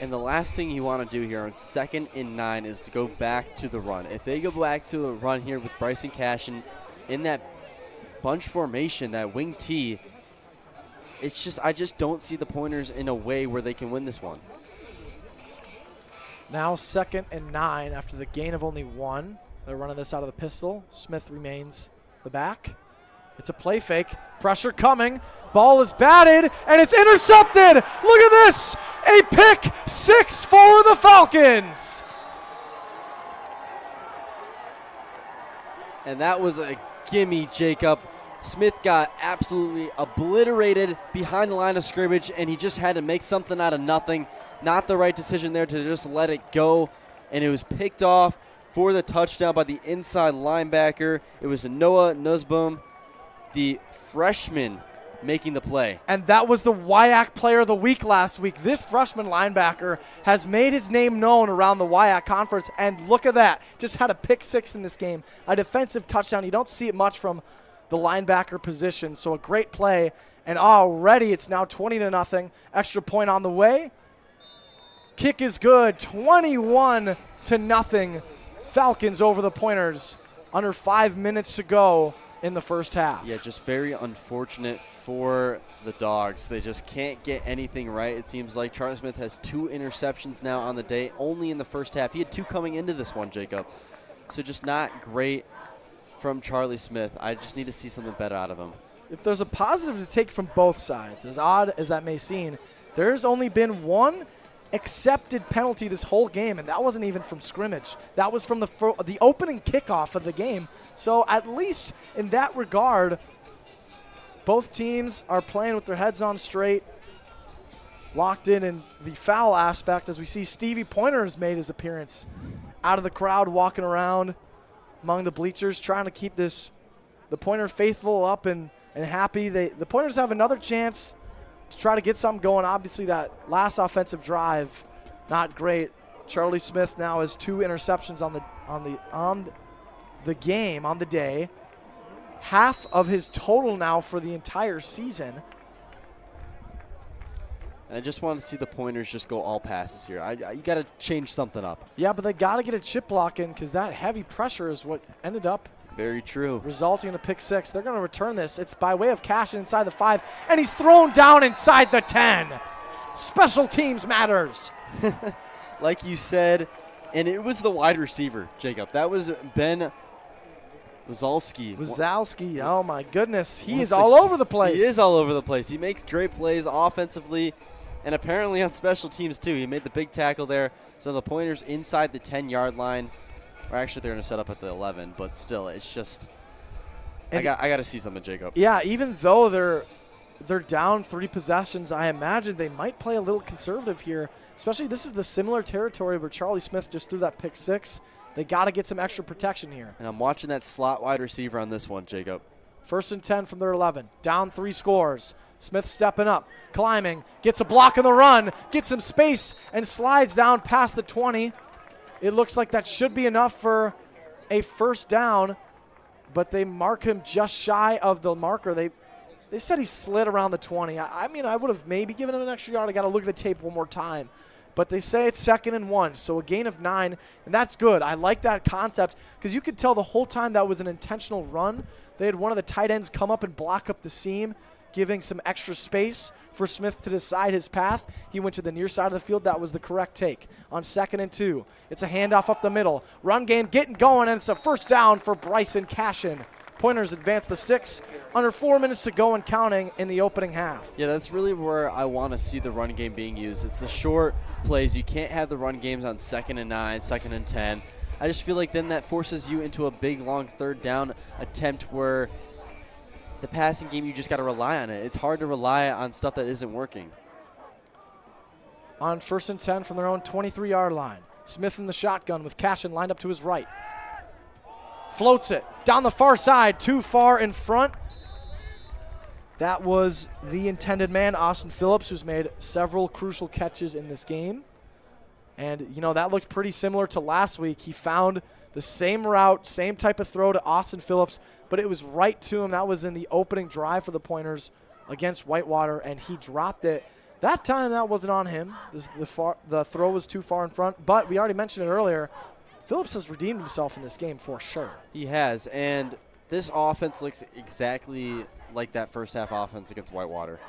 And the last thing you want to do here on 2nd and 9 is to go back to the run. If they go back to a run here with Bryson Cashin in that bunch formation, that wing T, it's just I just don't see the Pointers in a way where they can win this one. Now 2nd and 9 after the gain of only 1. They're running this out of the pistol. Smith remains the back. It's a play fake. Pressure coming. Ball is batted, and it's intercepted. Look at this. A pick 6 for the Falcons. And that was a gimme, Jacob. Smith got absolutely obliterated behind the line of scrimmage, and he just had to make something out of nothing. Not the right decision there to just let it go, and it was picked off for the touchdown by the inside linebacker. It was Noah Nussbaum, the freshman, making the play. And that was the WIAC Player of the Week last week. This freshman linebacker has made his name known around the WIAC Conference, and look at that. Just had a pick 6 in this game. A defensive touchdown. You don't see it much from the linebacker position, so a great play. And already it's now 20-0. Extra point on the way. Kick is good. 21-0. Falcons over the Pointers. Under 5 minutes to go in the first half. Yeah, just very unfortunate for the Dogs. They just can't get anything right. It seems like Charlie Smith has 2 interceptions now on the day, only in the first half. He had 2 coming into this one, Jacob. So just not great from Charlie Smith. I just need to see something better out of him. If there's a positive to take from both sides, as odd as that may seem, there's only been 1 accepted penalty this whole game, and that wasn't even from scrimmage. That was from the opening kickoff of the game. So at least in that regard, both teams are playing with their heads on straight, locked in the foul aspect, as we see Stevie Pointer has made his appearance out of the crowd, walking around among the bleachers, trying to keep the Pointer faithful up and happy. The Pointers have another chance to try to get something going. Obviously, that last offensive drive, not great. Charlie Smith now has 2 interceptions on the game, on the day. Half of his total now for the entire season. And I just want to see the Pointers just go all passes here. You got to change something up. Yeah, but they got to get a chip block in, because that heavy pressure is what ended up very true, resulting in a pick 6. They're going to return this. It's by way of Cashin inside the 5, and he's thrown down inside the 10. Special teams matters. Like you said, and it was the wide receiver, Jacob. That was Ben Wazowski. Oh, my goodness. He is all over the place. He is all over the place. He makes great plays offensively and apparently on special teams, too. He made the big tackle there. So the Pointers inside the 10-yard line. Or actually, they're going to set up at the 11, but still, it's just I got to see something, Jacob. Yeah, even though they're down 3 possessions, I imagine they might play a little conservative here. Especially, this is the similar territory where Charlie Smith just threw that pick 6. They got to get some extra protection here. And I'm watching that slot wide receiver on this one, Jacob. 1st and 10 from their 11. Down 3 scores. Smith stepping up, climbing, gets a block on the run, gets some space, and slides down past the 20. It looks like that should be enough for a first down, but they mark him just shy of the marker. They said he slid around the 20. I mean, I would have maybe given him an extra yard. I got to look at the tape one more time. But they say it's 2nd and 1, so a gain of 9, and that's good. I like that concept because you could tell the whole time that was an intentional run. They had one of the tight ends come up and block up the seam, giving some extra space for Smith to decide his path. He went to the near side of the field. That was the correct take. On 2nd and 2, it's a handoff up the middle. Run game getting going, and it's a first down for Bryson Cashin. Pointers advance the sticks. Under 4 minutes to go and counting in the opening half. Yeah, that's really where I want to see the run game being used. It's the short plays. You can't have the run games on 2nd and 9, 2nd and 10. I just feel like then that forces you into a big, long 3rd down attempt where the passing game, you just got to rely on it. It's hard to rely on stuff that isn't working. on 1st and 10 from their own 23-yard line. Smith in the shotgun with Cashin lined up to his right. Floats it down the far side, too far in front. That was the intended man, Austin Phillips, who's made several crucial catches in this game. And, you know, that looked pretty similar to last week. He found the same route, same type of throw to Austin Phillips, but it was right to him. That was in the opening drive for the Pointers against Whitewater, and he dropped it. That time, that wasn't on him. The throw was too far in front, but we already mentioned it earlier. Phillips has redeemed himself in this game for sure. He has, and this offense looks exactly like that first half offense against Whitewater.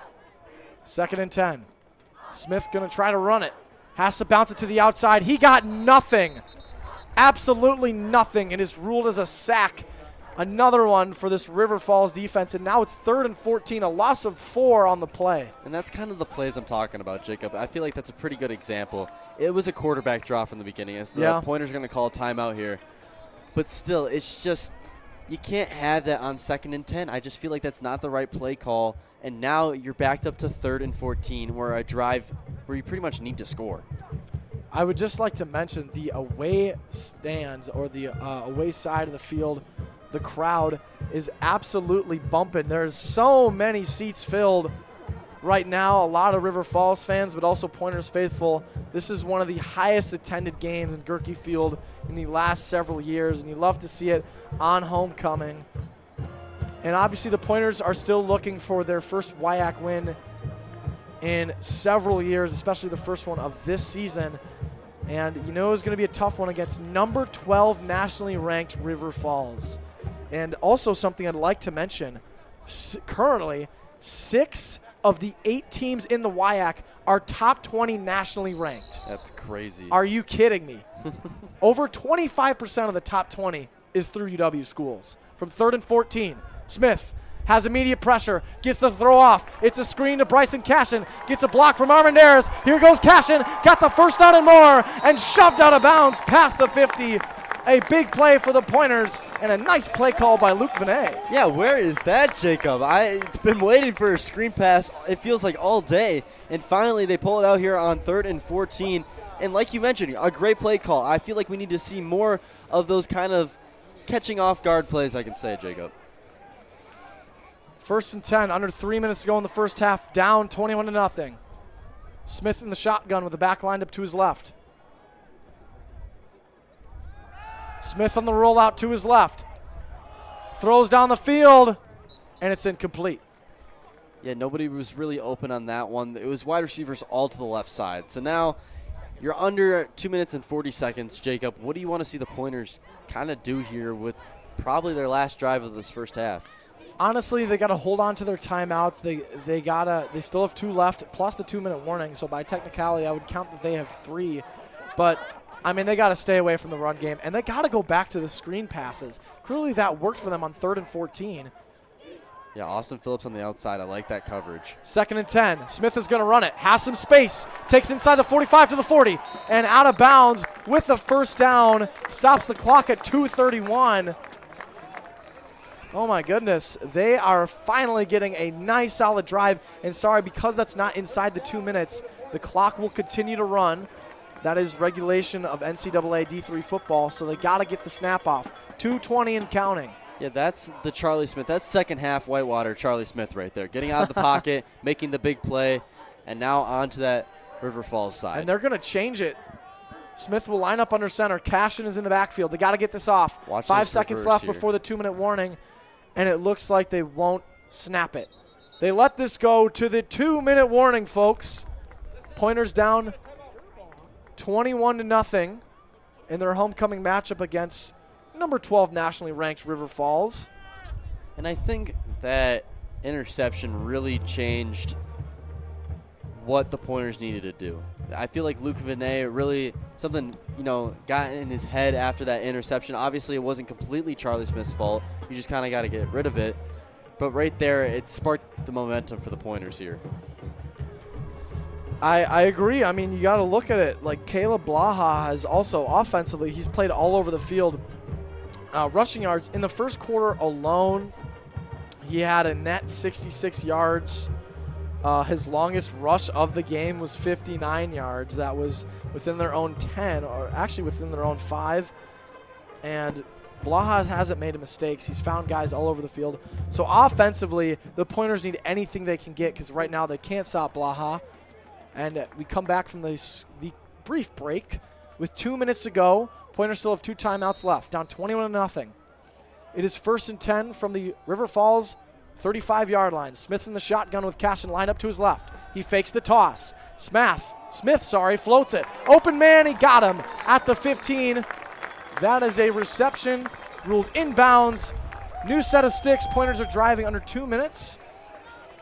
2nd and 10. Smith going to try to run it. Has to bounce it to the outside. He got nothing. Absolutely nothing. It is ruled as a sack. Another one for this River Falls defense, and now it's 3rd and 14, a loss of 4 on the play. And that's kind of the plays I'm talking about, Jacob. I feel like that's a pretty good example. It was a quarterback draw from the beginning, as the Pointers are going to call a timeout here. But still, it's just, you can't have that on 2nd and 10. I just feel like that's not the right play call. And now you're backed up to 3rd and 14, where a drive where you pretty much need to score. I would just like to mention the away stands, or the away side of the field. The crowd is absolutely bumping. There's so many seats filled right now. A lot of River Falls fans, but also Pointers faithful. This is one of the highest attended games in Gerke Field in the last several years, and you love to see it on homecoming. And obviously the Pointers are still looking for their first WIAC win in several years, especially the first one of this season. And you know it's going to be a tough one against number 12 nationally ranked River Falls. And also something I'd like to mention, currently 6 of the 8 teams in the WIAC are top 20 nationally ranked. That's crazy. Are you kidding me? Over 25% of the top 20 is through UW schools. From 3rd and 14, Smith has immediate pressure, gets the throw off. It's a screen to Bryson Cashin, gets a block from Armandares. Here goes Cashin, got the first down and more, and shoved out of bounds past the 50. A big play for the Pointers, and a nice play call by Luke Vinay. Yeah, where is that, Jacob? I've been waiting for a screen pass, it feels like all day, and finally they pull it out here on 3rd and 14. And like you mentioned, a great play call. I feel like we need to see more of those kind of catching off guard plays, I can say, Jacob. 1st and 10, under 3 minutes to go in the first half, down 21-0. Smith in the shotgun with the back lined up to his left. Smith on the rollout to his left. Throws down the field, and it's incomplete. Yeah, nobody was really open on that one. It was wide receivers all to the left side. So now you're under 2 minutes and 40 seconds, Jacob. What do you want to see the Pointers kind of do here with probably their last drive of this first half? Honestly, they got to hold on to their timeouts. They still have 2 left, plus the 2-minute warning. So by technicality, I would count that they have 3. But I mean, they got to stay away from the run game, and they got to go back to the screen passes. Clearly, that worked for them on 3rd and 14. Yeah, Austin Phillips on the outside. I like that coverage. 2nd and 10. Smith is going to run it. Has some space. Takes inside the 45 to the 40, and out of bounds with the first down. Stops the clock at 2:31. Oh, my goodness. They are finally getting a nice, solid drive. And sorry, because that's not inside the 2 minutes, the clock will continue to run. That is regulation of NCAA D3 football, so they got to get the snap off. 2:20 and counting. Yeah, that's the Charlie Smith. That's second half Whitewater Charlie Smith right there. Getting out of the pocket, making the big play, and now onto that River Falls side. And they're going to change it. Smith will line up under center. Cashin is in the backfield. They got to get this off. Watch 5 this seconds reverse left here. before the 2-minute warning, and it looks like they won't snap it. They let this go to the 2-minute warning, folks. Pointers down 21-0 in their homecoming matchup against number 12 nationally ranked River Falls. And I think that interception really changed what the Pointers needed to do. I feel like Luke Vinay really something, got in his head after that interception. Obviously, it wasn't completely Charlie Smith's fault. You just kind of got to get rid of it. But right there, it sparked the momentum for the Pointers here. I agree. I mean, you got to look at it. Like, Caleb Blaha has also, offensively, he's played all over the field. Rushing yards, in the first quarter alone, he had a net 66 yards. His longest rush of the game was 59 yards. That was within their own 10, or actually within their own 5. And Blaha hasn't made mistakes. He's found guys all over the field. So offensively, the Pointers need anything they can get because right now they can't stop Blaha. And we come back from the brief break with 2 minutes to go. Pointers still have 2 timeouts left, down 21-0. It is 1st and 10 from the River Falls 35-yard line. Smith in the shotgun with Cashin lined up to his left. He fakes the toss. Smith, floats it. Open man, he got him at the 15. That is a reception, ruled inbounds. New set of sticks. Pointers are driving under 2 minutes.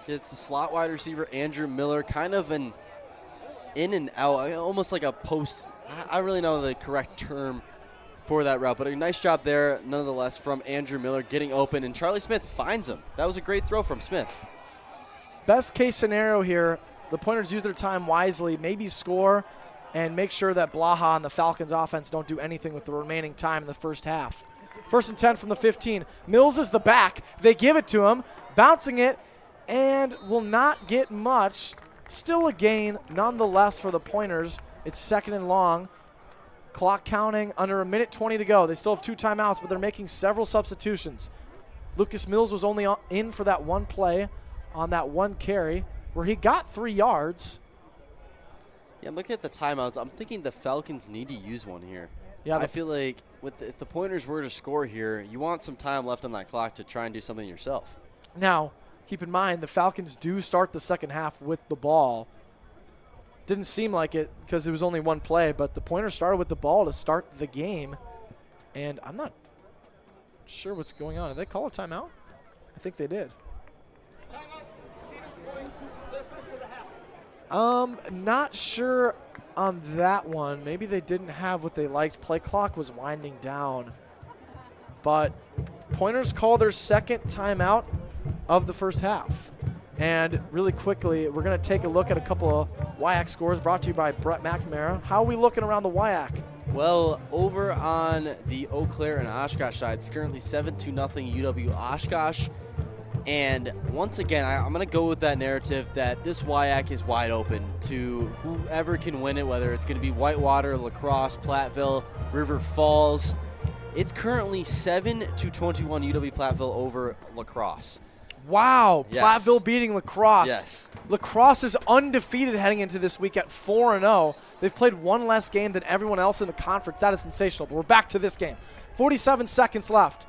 It's the slot wide receiver, Andrew Miller, kind of an in and out, almost like a post. I don't really know the correct term for that route, but a nice job there, nonetheless, from Andrew Miller getting open, and Charlie Smith finds him. That was a great throw from Smith. Best case scenario here, the Pointers use their time wisely, maybe score, and make sure that Blaha and the Falcons offense don't do anything with the remaining time in the first half. 1st and 10 from the 15. Mills is the back. They give it to him, bouncing it, and will not get much. Still a gain, nonetheless, for the Pointers. It's 2nd and long. Clock counting, under 1:20 to go. They still have 2 timeouts, but they're making several substitutions. Lucas Mills was only in for that one play on that one carry where he got 3 yards. Yeah, I'm looking at the timeouts. I'm thinking the Falcons need to use one here. Yeah, I feel like if the Pointers were to score here, you want some time left on that clock to try and do something yourself. Now, keep in mind, the Falcons do start the second half with the ball. Didn't seem like it because it was only one play, but the Pointers started with the ball to start the game. And I'm not sure what's going on. Did they call a timeout? I think they did. Not sure on that one. Maybe they didn't have what they liked. Play clock was winding down. But Pointers call their second timeout of the first half. And really quickly, we're going to take a look at a couple of WIAC scores brought to you by Brett McNamara. How are we looking around the WIAC? Well, over on the Eau Claire and Oshkosh side, it's currently 7-0 UW Oshkosh. And once again, I'm going to go with that narrative that this WIAC is wide open to whoever can win it, whether it's going to be Whitewater, La Crosse, Platteville, River Falls. It's currently 7-21 UW Platteville over La Crosse. Wow, Yes. Platteville beating La Crosse. Yes. La Crosse is undefeated heading into this week at 4-0. They've played one less game than everyone else in the conference. That is sensational. But we're back to this game. 47 seconds left.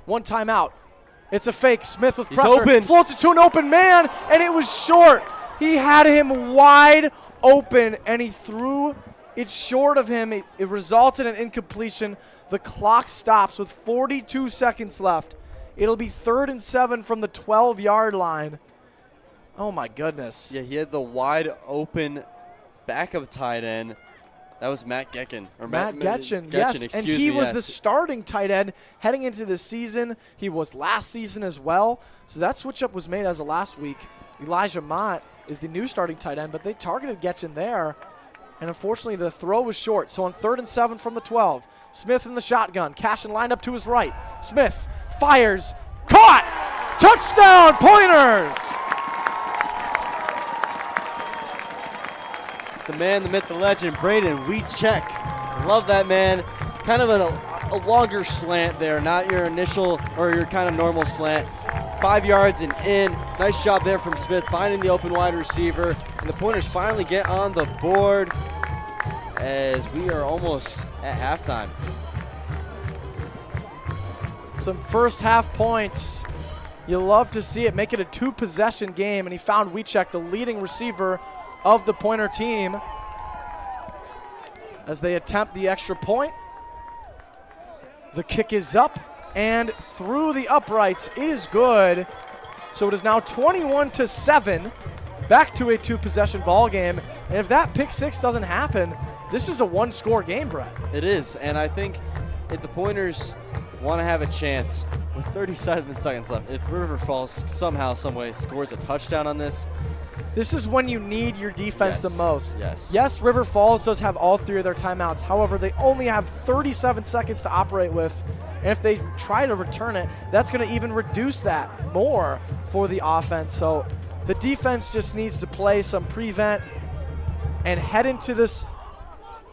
One timeout. It's a fake. Smith with pressure. Open. Floats it to an open man, and it was short. He had him wide open, and he threw it short of him. It resulted in incompletion. The clock stops with 42 seconds left. It'll be 3rd and 7 from the 12-yard line. Oh, my goodness. Yeah, he had the wide open backup tight end. That was Matt Getchen. Or Matt Getchen, yes. And he was the starting tight end heading into this season. He was last season as well. So that switch-up was made as of last week. Elijah Mott is the new starting tight end, but they targeted Getchen there. And unfortunately, the throw was short. So on 3rd and 7 from the 12, Smith in the shotgun. Cashin lined up to his right. Smith fires. Caught! Touchdown, Pointers! It's the man, the myth, the legend, Braden Weecheck. Love that man. Kind of a longer slant there, not your initial or your kind of normal slant. 5 yards and in. Nice job there from Smith finding the open wide receiver. And the Pointers finally get on the board as we are almost at halftime. Some first half points. You love to see it. Make it a 2-possession game, and he found Weecheck, the leading receiver of the Pointer team, as they attempt the extra point. The kick is up and through the uprights. It is good. So it is now 21-7, back to a 2-possession ball game. And if that pick six doesn't happen, this is a 1-score game, Brett. It is, and I think if the Pointers want to have a chance with 37 seconds left, if River Falls somehow, some way scores a touchdown on this, this is when you need your defense the most. Yes, River Falls does have all 3 of their timeouts. However, they only have 37 seconds to operate with. And if they try to return it, that's going to even reduce that more for the offense. So The defense just needs to play some prevent and head into this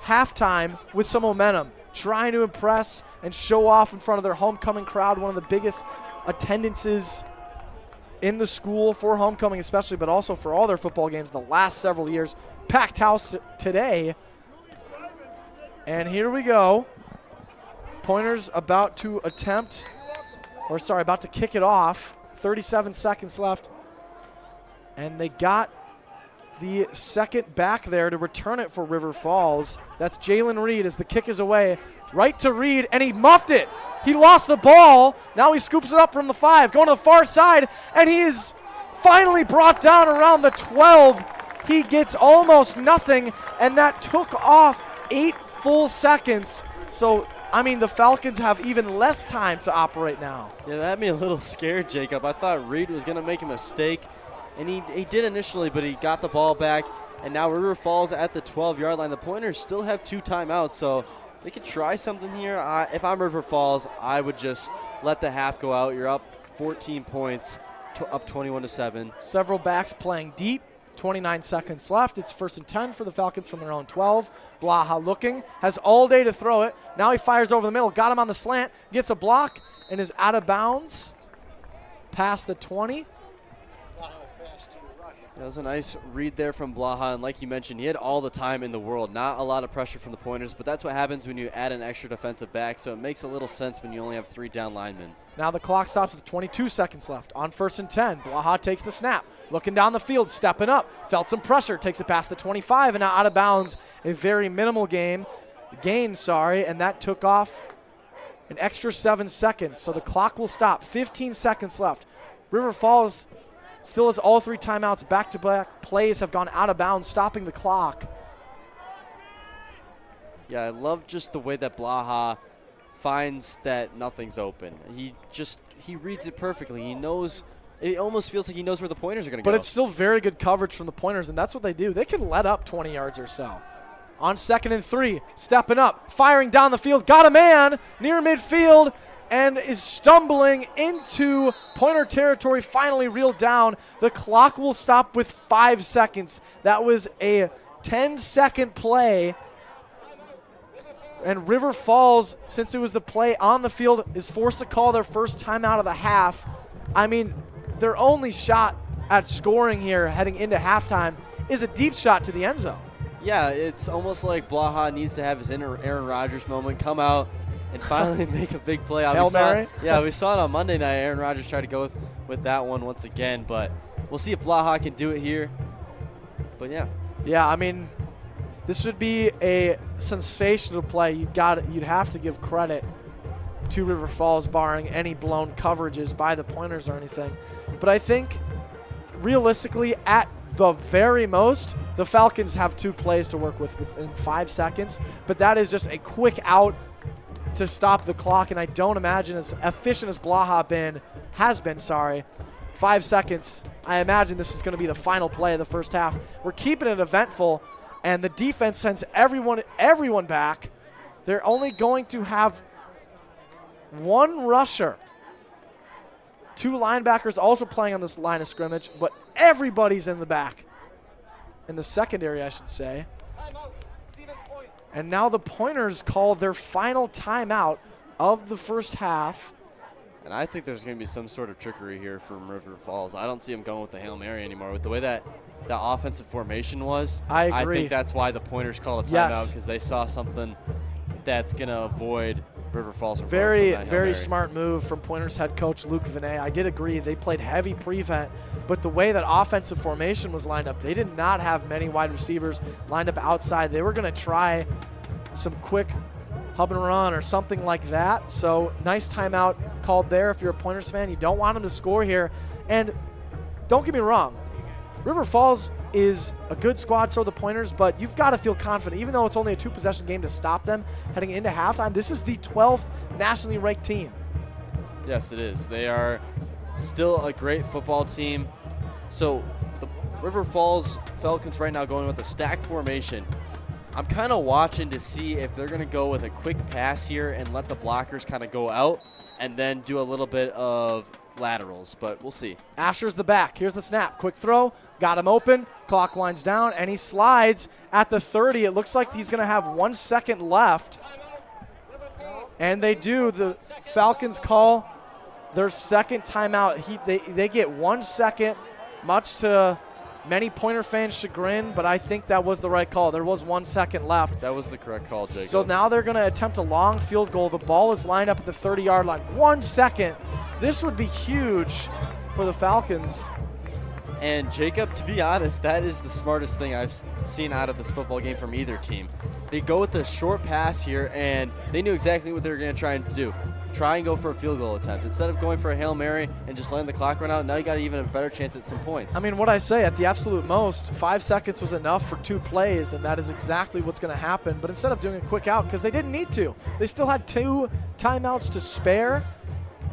halftime with some momentum, trying to impress and show off in front of their homecoming crowd, one of the biggest attendances in the school for homecoming especially, but also for all their football games the last several years. Packed house today. And here we go. Pointers about to kick it off. 37 seconds left. And they got the second back there to return it for River Falls. That's Jalen Reed as the kick is away. Right to Reed, and he muffed it. He lost the ball. Now he scoops it up from the 5, going to the far side, and he is finally brought down around the 12. He gets almost nothing, and that took off 8 full seconds. So, I mean, the Falcons have even less time to operate now. Yeah, that had me a little scared, Jacob. I thought Reed was going to make a mistake, and he did initially, but he got the ball back, and now River Falls at the 12-yard line. The Pointers still have 2 timeouts, so they could try something here. If I'm River Falls, I would just let the half go out. You're up 14 points, up 21-7. Several backs playing deep. 29 seconds left. It's 1st and 10 for the Falcons from their own 12. Blaha looking, has all day to throw it. Now he fires over the middle, got him on the slant, gets a block, and is out of bounds past the 20. That was a nice read there from Blaha, and like you mentioned, he had all the time in the world. Not a lot of pressure from the Pointers, but that's what happens when you add an extra defensive back, so it makes a little sense when you only have 3 down linemen. Now the clock stops with 22 seconds left. On 1st and 10, Blaha takes the snap. Looking down the field, stepping up. Felt some pressure, takes it past the 25, and now out of bounds. A very minimal gain, and that took off an extra 7 seconds. So the clock will stop. 15 seconds left. River Falls still has all 3 timeouts. Back-to-back plays have gone out of bounds, stopping the clock. Yeah, I love just the way that Blaha finds that nothing's open. He reads it perfectly. He knows, it almost feels like he knows where the Pointers are going to go. But it's still very good coverage from the Pointers, and that's what they do. They can let up 20 yards or so. On 2nd and 3, stepping up, firing down the field, got a man near midfield, and is stumbling into Pointer territory, finally reeled down. The clock will stop with 5 seconds. That was a 10-second play. And River Falls, since it was the play on the field, is forced to call their first timeout of the half. I mean, their only shot at scoring here heading into halftime is a deep shot to the end zone. Yeah, it's almost like Blaha needs to have his inner Aaron Rodgers moment, come out and finally make a big play. Hail Mary? We saw it on Monday night. Aaron Rodgers tried to go with that one once again, but we'll see if Blaha can do it here. But yeah. Yeah, I mean, this should be a sensational play. You'd have to give credit to River Falls, barring any blown coverages by the Pointers or anything. But I think, realistically, at the very most, the Falcons have 2 plays to work with within 5 seconds. But that is just a quick out to stop the clock, and I don't imagine, as efficient as Blaha has been, 5 seconds. I imagine this is going to be the final play of the first half. We're keeping it eventful, and the defense sends everyone back. They're only going to have 1 rusher. 2 linebackers also playing on this line of scrimmage, but everybody's in the back. In the secondary, I should say. And now the Pointers call their final timeout of the first half. And I think there's going to be some sort of trickery here from River Falls. I don't see them going with the Hail Mary anymore. With the way that the offensive formation was, I agree. I think that's why the Pointers called a timeout, because they saw something that's going to avoid River Falls. Very smart move from Pointers head coach Luke Vinay. I did agree. They played heavy prevent, but the way that offensive formation was lined up, they did not have many wide receivers lined up outside. They were going to try some quick hub and run or something like that. So nice timeout called there. If you're a Pointers fan, you don't want them to score here. And don't get me wrong, River Falls is a good squad, so are the Pointers, but you've got to feel confident. Even though it's only a 2-possession game to stop them heading into halftime, this is the 12th nationally ranked team. Yes, it is. They are still a great football team. So the River Falls Falcons right now going with a stack formation. I'm kind of watching to see if they're going to go with a quick pass here and let the blockers kind of go out and then do a little bit of laterals, but we'll see. Asher's the back. Here's the snap. Quick throw. Got him open. Clock winds down, and he slides at the 30. It looks like he's going to have 1 second left. And they do. The Falcons call their second timeout. They get 1 second, much to many Pointer fans' chagrin, but I think that was the right call. There was 1 second left. That was the correct call, Jacob. So now they're going to attempt a long field goal. The ball is lined up at the 30-yard line. 1 second. This would be huge for the Falcons. And Jacob, to be honest, that is the smartest thing I've seen out of this football game from either team. They go with the short pass here, and they knew exactly what they were going to try and do. Try and go for a field goal attempt. Instead of going for a Hail Mary and just letting the clock run out, now you got even a better chance at some points. I mean, what I say, at the absolute most, 5 seconds was enough for 2 plays, and that is exactly what's going to happen. But instead of doing a quick out, because they didn't need to, they still had 2 timeouts to spare,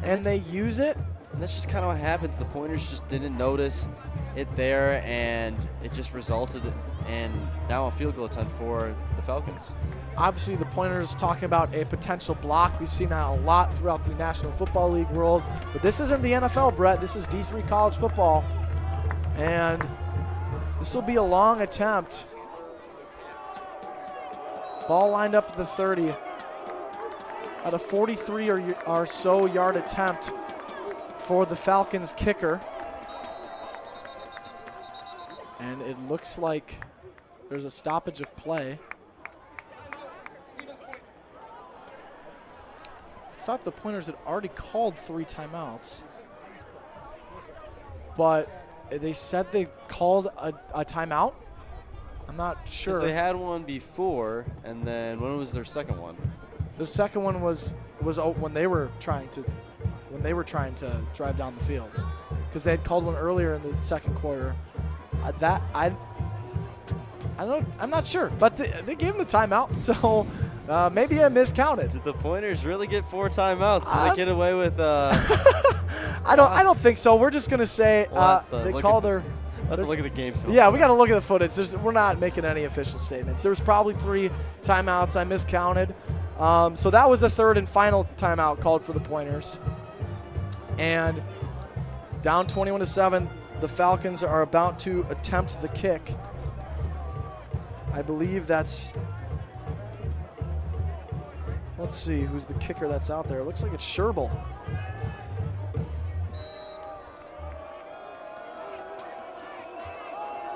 and they use it. And that's just kind of what happens. The Pointers just didn't notice it there, and it just resulted in now a field goal attempt for the Falcons. Obviously, the Pointers talking about a potential block. We've seen that a lot throughout the National Football League world. But this isn't the NFL, Brett. This is D3 college football. And this will be a long attempt. Ball lined up at the 30. At a 43 or so yard attempt for the Falcons kicker. And it looks like there's a stoppage of play. I thought the Pointers had already called 3 timeouts, but they said they called a timeout. I'm not sure. They had one before, and then when was their second one? The second one was when they were trying to drive down the field, because they had called one earlier in the second quarter. I'm not sure, but they gave him the timeout, so maybe I miscounted. Did the Pointers really get 4 timeouts? Did they get away with? I don't think so. We're just gonna say they call their. Let's look at the game film. Yeah, we got to look at the footage. We're not making any official statements. There was probably 3 timeouts. I miscounted. So that was the third and final timeout called for the Pointers. And down 21-7, the Falcons are about to attempt the kick. I believe that's, let's see, who's the kicker that's out there. It looks like it's Sherbel.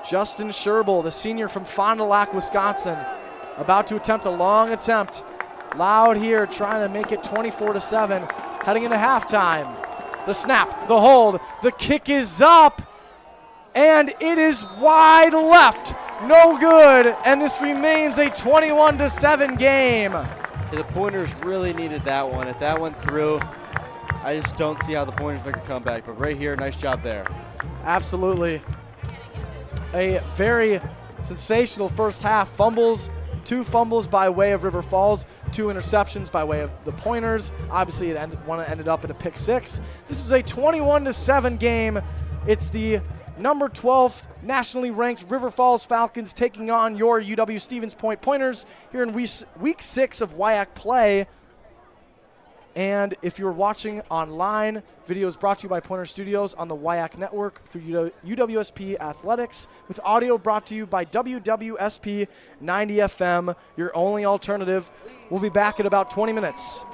Justin Sherbel, the senior from Fond du Lac, Wisconsin, about to attempt a long attempt. Loud here, trying to make it 24-7, heading into halftime. The snap, the hold, the kick is up, and it is wide left. No good, and this remains a 21-7 game. The Pointers really needed that one. If that went through, I just don't see how the Pointers make a comeback. But right here, nice job there. Absolutely. A very sensational first half. Fumbles, 2 fumbles by way of River Falls, 2 interceptions by way of the Pointers. Obviously, one ended up in a pick 6. This is a 21-7 game. It's the number 12th nationally ranked River Falls Falcons taking on your UW Stevens Point Pointers here in week 6 of WIAC play. And if you're watching online, video is brought to you by Pointer Studios on the WIAC network through UWSP Athletics, with audio brought to you by UWSP 90 FM, your only alternative. We'll be back in about 20 minutes.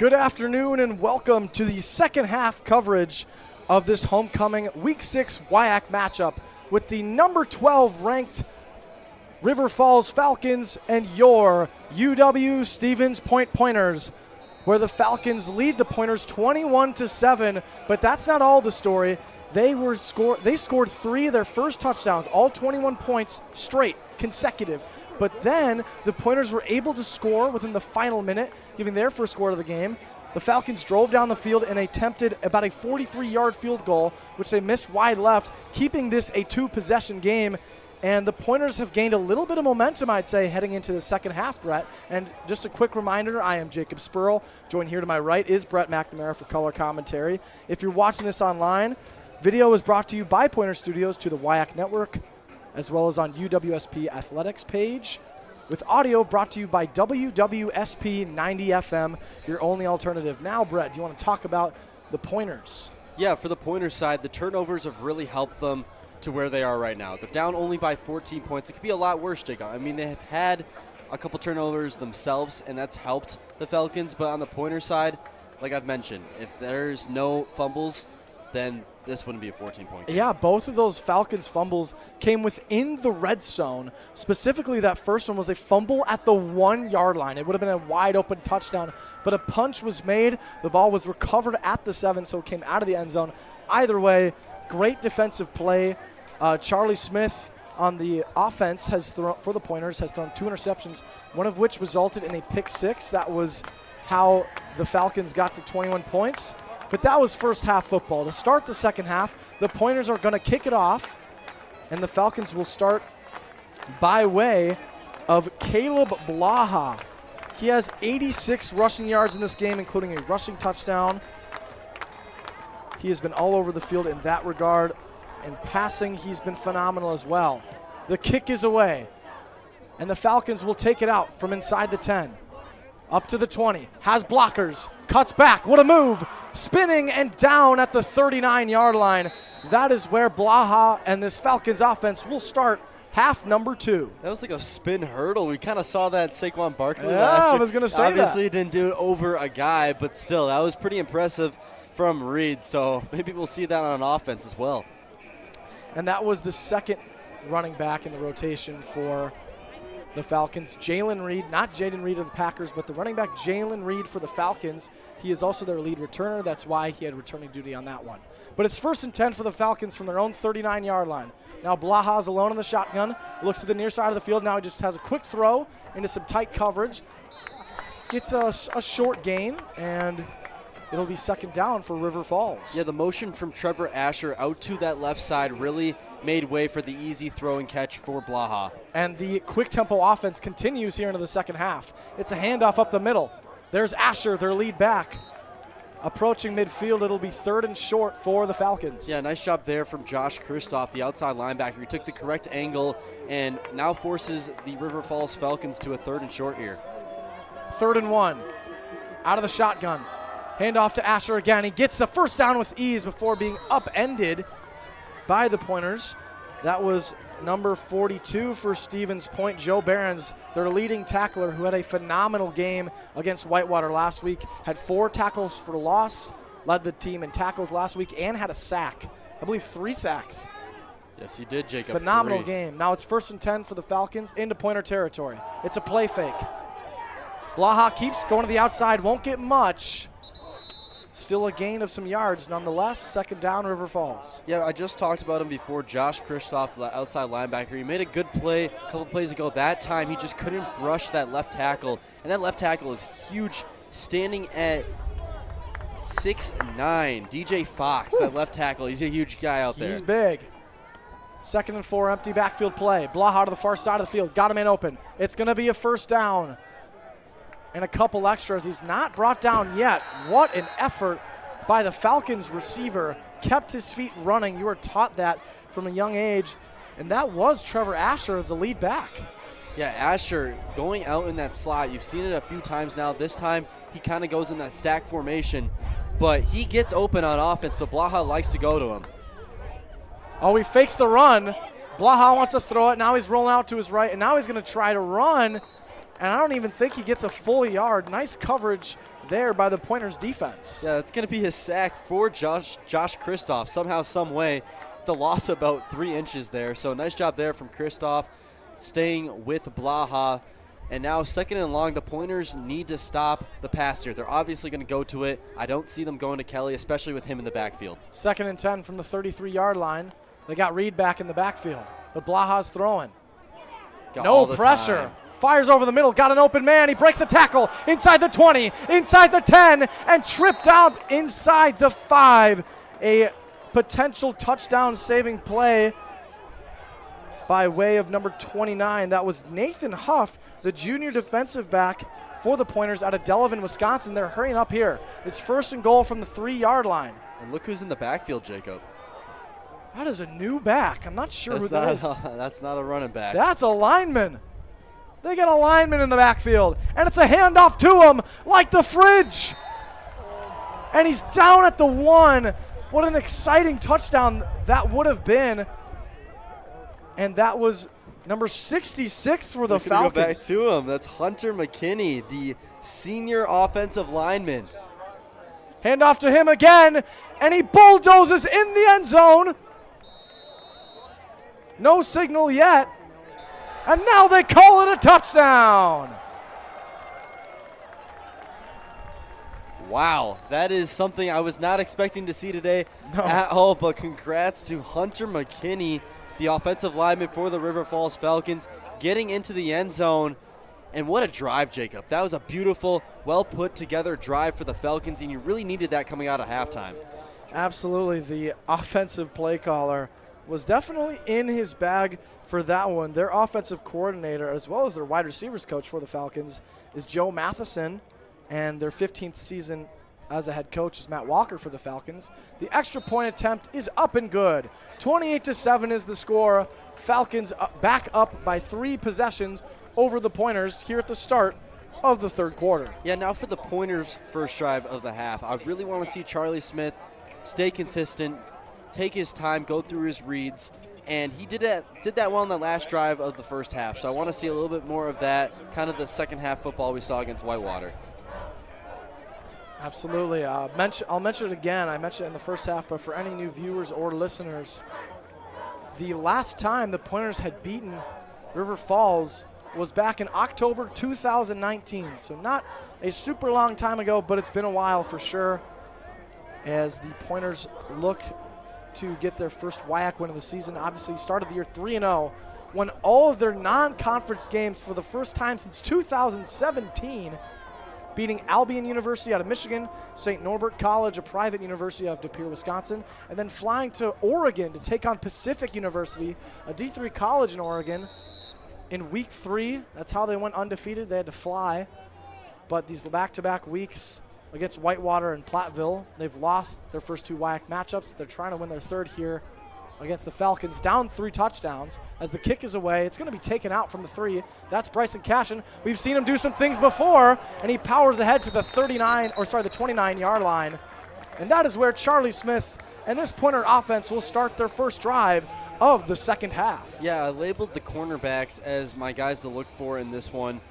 Good afternoon and welcome to the second half coverage of this homecoming Week 6 WIAC matchup with the number 12 ranked River Falls Falcons and your UW Stevens Point Pointers, where the Falcons lead the Pointers 21-7, but that's not all the story. They scored 3 of their first touchdowns, all 21 points straight, consecutive. But then the Pointers were able to score within the final minute, giving their first score of the game. The Falcons drove down the field and attempted about a 43-yard field goal, which they missed wide left, keeping this a 2-possession game. And the Pointers have gained a little bit of momentum, I'd say, heading into the second half, Brett. And just a quick reminder, I am Jacob Spurl. Joined here to my right is Brett McNamara for color commentary. If you're watching this online, video is brought to you by Pointer Studios to the WIAC Network, as well as on UWSP Athletics page, with audio brought to you by UWSP 90 FM, your only alternative. Now, Brett, do you want to talk about the Pointers? Yeah, for the Pointers side, the turnovers have really helped them to where they are right now. They're down only by 14 points. It could be a lot worse, Jacob. I mean, they have had a couple turnovers themselves, and that's helped the Falcons. But on the Pointers side, like I've mentioned, if there's no fumbles, then this wouldn't be a 14-point game. Yeah, both of those Falcons fumbles came within the red zone. Specifically, that first one was a fumble at the 1-yard line. It would have been a wide-open touchdown, but a punch was made. The ball was recovered at the 7, so it came out of the end zone. Either way, great defensive play. Charlie Smith on the offense for the Pointers has thrown 2 interceptions, one of which resulted in a pick 6. That was how the Falcons got to 21 points. But that was first half football. To start the second half, the Pointers are going to kick it off, and the Falcons will start by way of Caleb Blaha. He has 86 rushing yards in this game, including a rushing touchdown. He has been all over the field in that regard. And passing, he's been phenomenal as well. The kick is away, and the Falcons will take it out from inside the 10. Up to the 20, has blockers, cuts back, what a move, spinning and down at the 39-yard line. That is where Blaha and this Falcons offense will start half number 2. That was like a spin hurdle. We kind of saw that Saquon Barkley last year. I was going to say Obviously didn't do it over a guy, but still, that was pretty impressive from Reed. So maybe we'll see that on offense as well. And that was the second running back in the rotation for the Falcons. Jalen Reed, not Jaden Reed of the Packers, but the running back Jalen Reed for the Falcons. He is also their lead returner. That's why he had returning duty on that one. But it's 1st and 10 for the Falcons from their own 39-yard line. Now Blaha's alone in the shotgun, looks to the near side of the field. Now he just has a quick throw into some tight coverage. Gets a short gain, and it'll be second down for River Falls. Yeah, the motion from Trevor Asher out to that left side really made way for the easy throw and catch for Blaha. And the quick tempo offense continues here into the second half. It's a handoff up the middle. There's Asher, their lead back. Approaching midfield, it'll be 3rd and short for the Falcons. Yeah, nice job there from Josh Kristoff, the outside linebacker. He took the correct angle and now forces the River Falls Falcons to a 3rd and short here. 3rd and 1. Out of the shotgun. Handoff to Asher again. He gets the first down with ease before being upended by the Pointers. That was number 42 for Stevens Point, Joe Behrens, their leading tackler, who had a phenomenal game against Whitewater last week. Had 4 tackles for loss, led the team in tackles last week, and had a sack. I believe 3 sacks. Yes, he did, Jacob. Phenomenal 3. game. Now it's 1st and 10 for the Falcons into Pointer territory. It's a play fake. Blaha keeps going to the outside, won't get much. Still a gain of some yards nonetheless. Second down, River Falls. Yeah, I just talked about him before. Josh Kristoff, the outside linebacker. He made a good play a couple plays ago. That time he just couldn't rush that left tackle. And that left tackle is huge, standing at 6'9". DJ Fox, that left tackle. He's a huge guy out there. He's big. 2nd and 4, empty backfield play. Blaha to the far side of the field. Got him in open. It's going to be a first down. And a couple extras. He's not brought down yet. What an effort by the Falcons receiver. Kept his feet running. You were taught that from a young age. And that was Trevor Asher, the lead back. Yeah, Asher going out in that slot. You've seen it a few times now. This time he kind of goes in that stack formation. But he gets open on offense, so Blaha likes to go to him. Oh, he fakes the run. Blaha wants to throw it. Now he's rolling out to his right, and now he's going to try to run. And I don't even think he gets a full yard. Nice coverage there by the Pointers defense. Yeah, it's going to be his sack for Josh Kristoff. Somehow, some way, it's a loss of about 3 inches there. So nice job there from Kristoff, staying with Blaha. And now 2nd and long, the Pointers need to stop the pass here. They're obviously going to go to it. I don't see them going to Kelly, especially with him in the backfield. 2nd and 10 from the 33-yard line. They got Reed back in the backfield, but Blaha's throwing. No pressure. Fires over the middle, got an open man. He breaks a tackle inside the 20, inside the 10, and tripped out inside the 5. A potential touchdown saving play by way of number 29. That was Nathan Huff, the junior defensive back for the Pointers out of Delavan, Wisconsin. They're hurrying up here. It's 1st and goal from the 3-yard line. And look who's in the backfield, Jacob. That is a new back. I'm not sure who that is. That's not a running back. That's a lineman. They got a lineman in the backfield, and it's a handoff to him like the fridge. And he's down at the 1. What an exciting touchdown that would have been. And that was number 66 for the Falcons. Go back to him. That's Hunter McKinney, the senior offensive lineman. Handoff to him again, and he bulldozes in the end zone. No signal yet. And now they call it a touchdown. Wow, that is something I was not expecting to see today at all, but congrats to Hunter McKinney, the offensive lineman for the River Falls Falcons, getting into the end zone. And what a drive, Jacob. That was a beautiful, well-put-together drive for the Falcons, and you really needed that coming out of halftime. Absolutely. The offensive play caller was definitely in his bag for that one. Their offensive coordinator, as well as their wide receivers coach for the Falcons, is Joe Matheson, and their 15th season as a head coach is Matt Walker for the Falcons. The extra point attempt is up and good. 28-7 is the score. Falcons back up by 3 possessions over the Pointers here at the start of the 3rd quarter. Yeah, now for the Pointers' first drive of the half, I really want to see Charlie Smith stay consistent, take his time, go through his reads, and he did that well in the last drive of the first half. So I want to see a little bit more of that, kind of the second half football we saw against Whitewater. Absolutely. I'll mention it again. I mentioned it in the first half, but for any new viewers or listeners, the last time the Pointers had beaten River Falls was back in October 2019. So not a super long time ago, but it's been a while for sure, as the Pointers look to get their first WIAC win of the season. Obviously started the year 3-0, won all of their non-conference games for the first time since 2017, beating Albion University out of Michigan, St. Norbert College, a private university out of De Pere, Wisconsin, and then flying to Oregon to take on Pacific University, a D3 college in Oregon, in week 3. That's how they went undefeated. They had to fly. But these back-to-back weeks against Whitewater and Platteville, they've lost their first 2 WIAC matchups. They're trying to win their 3rd here against the Falcons, down 3 touchdowns. As the kick is away, it's going to be taken out from the 3. That's Bryson Cashin. We've seen him do some things before, and he powers ahead to the 29-yard line. And that is where Charlie Smith and this Pointer offense will start their first drive of the second half. Yeah, I labeled the cornerbacks as my guys to look for in this one.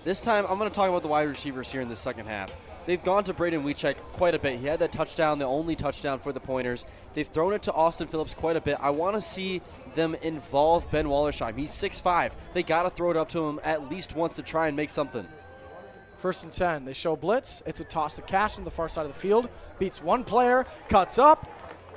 This time, I'm going to talk about the wide receivers here in the second half. They've gone to Braden Wiechek quite a bit. He had that touchdown, the only touchdown for the Pointers. They've thrown it to Austin Phillips quite a bit. I want to see them involve Ben Wallersheim. He's 6'5". They got to throw it up to him at least once to try and make something. 1st and 10. They show blitz. It's a toss to Cash on the far side of the field. Beats one player, cuts up,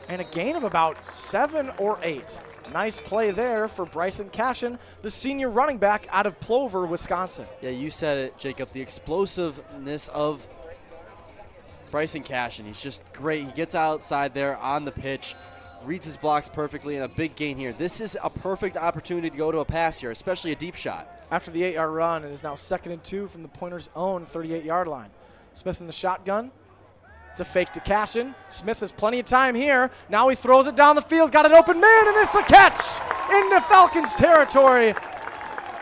and a gain of about 7 or 8. Nice play there for Bryson Cashin, the senior running back out of Plover, Wisconsin. Yeah, you said it, Jacob. The explosiveness of Bryson Cashin. He's just great. He gets outside there on the pitch, reads his blocks perfectly, and a big gain here. This is a perfect opportunity to go to a pass here, especially a deep shot. After the 8-yard run, it is now 2nd and 2 from the Pointers' own 38-yard line. Smith in the shotgun. It's a fake to Cashin. Smith has plenty of time here. Now he throws it down the field, got an open man, and it's a catch into Falcons territory.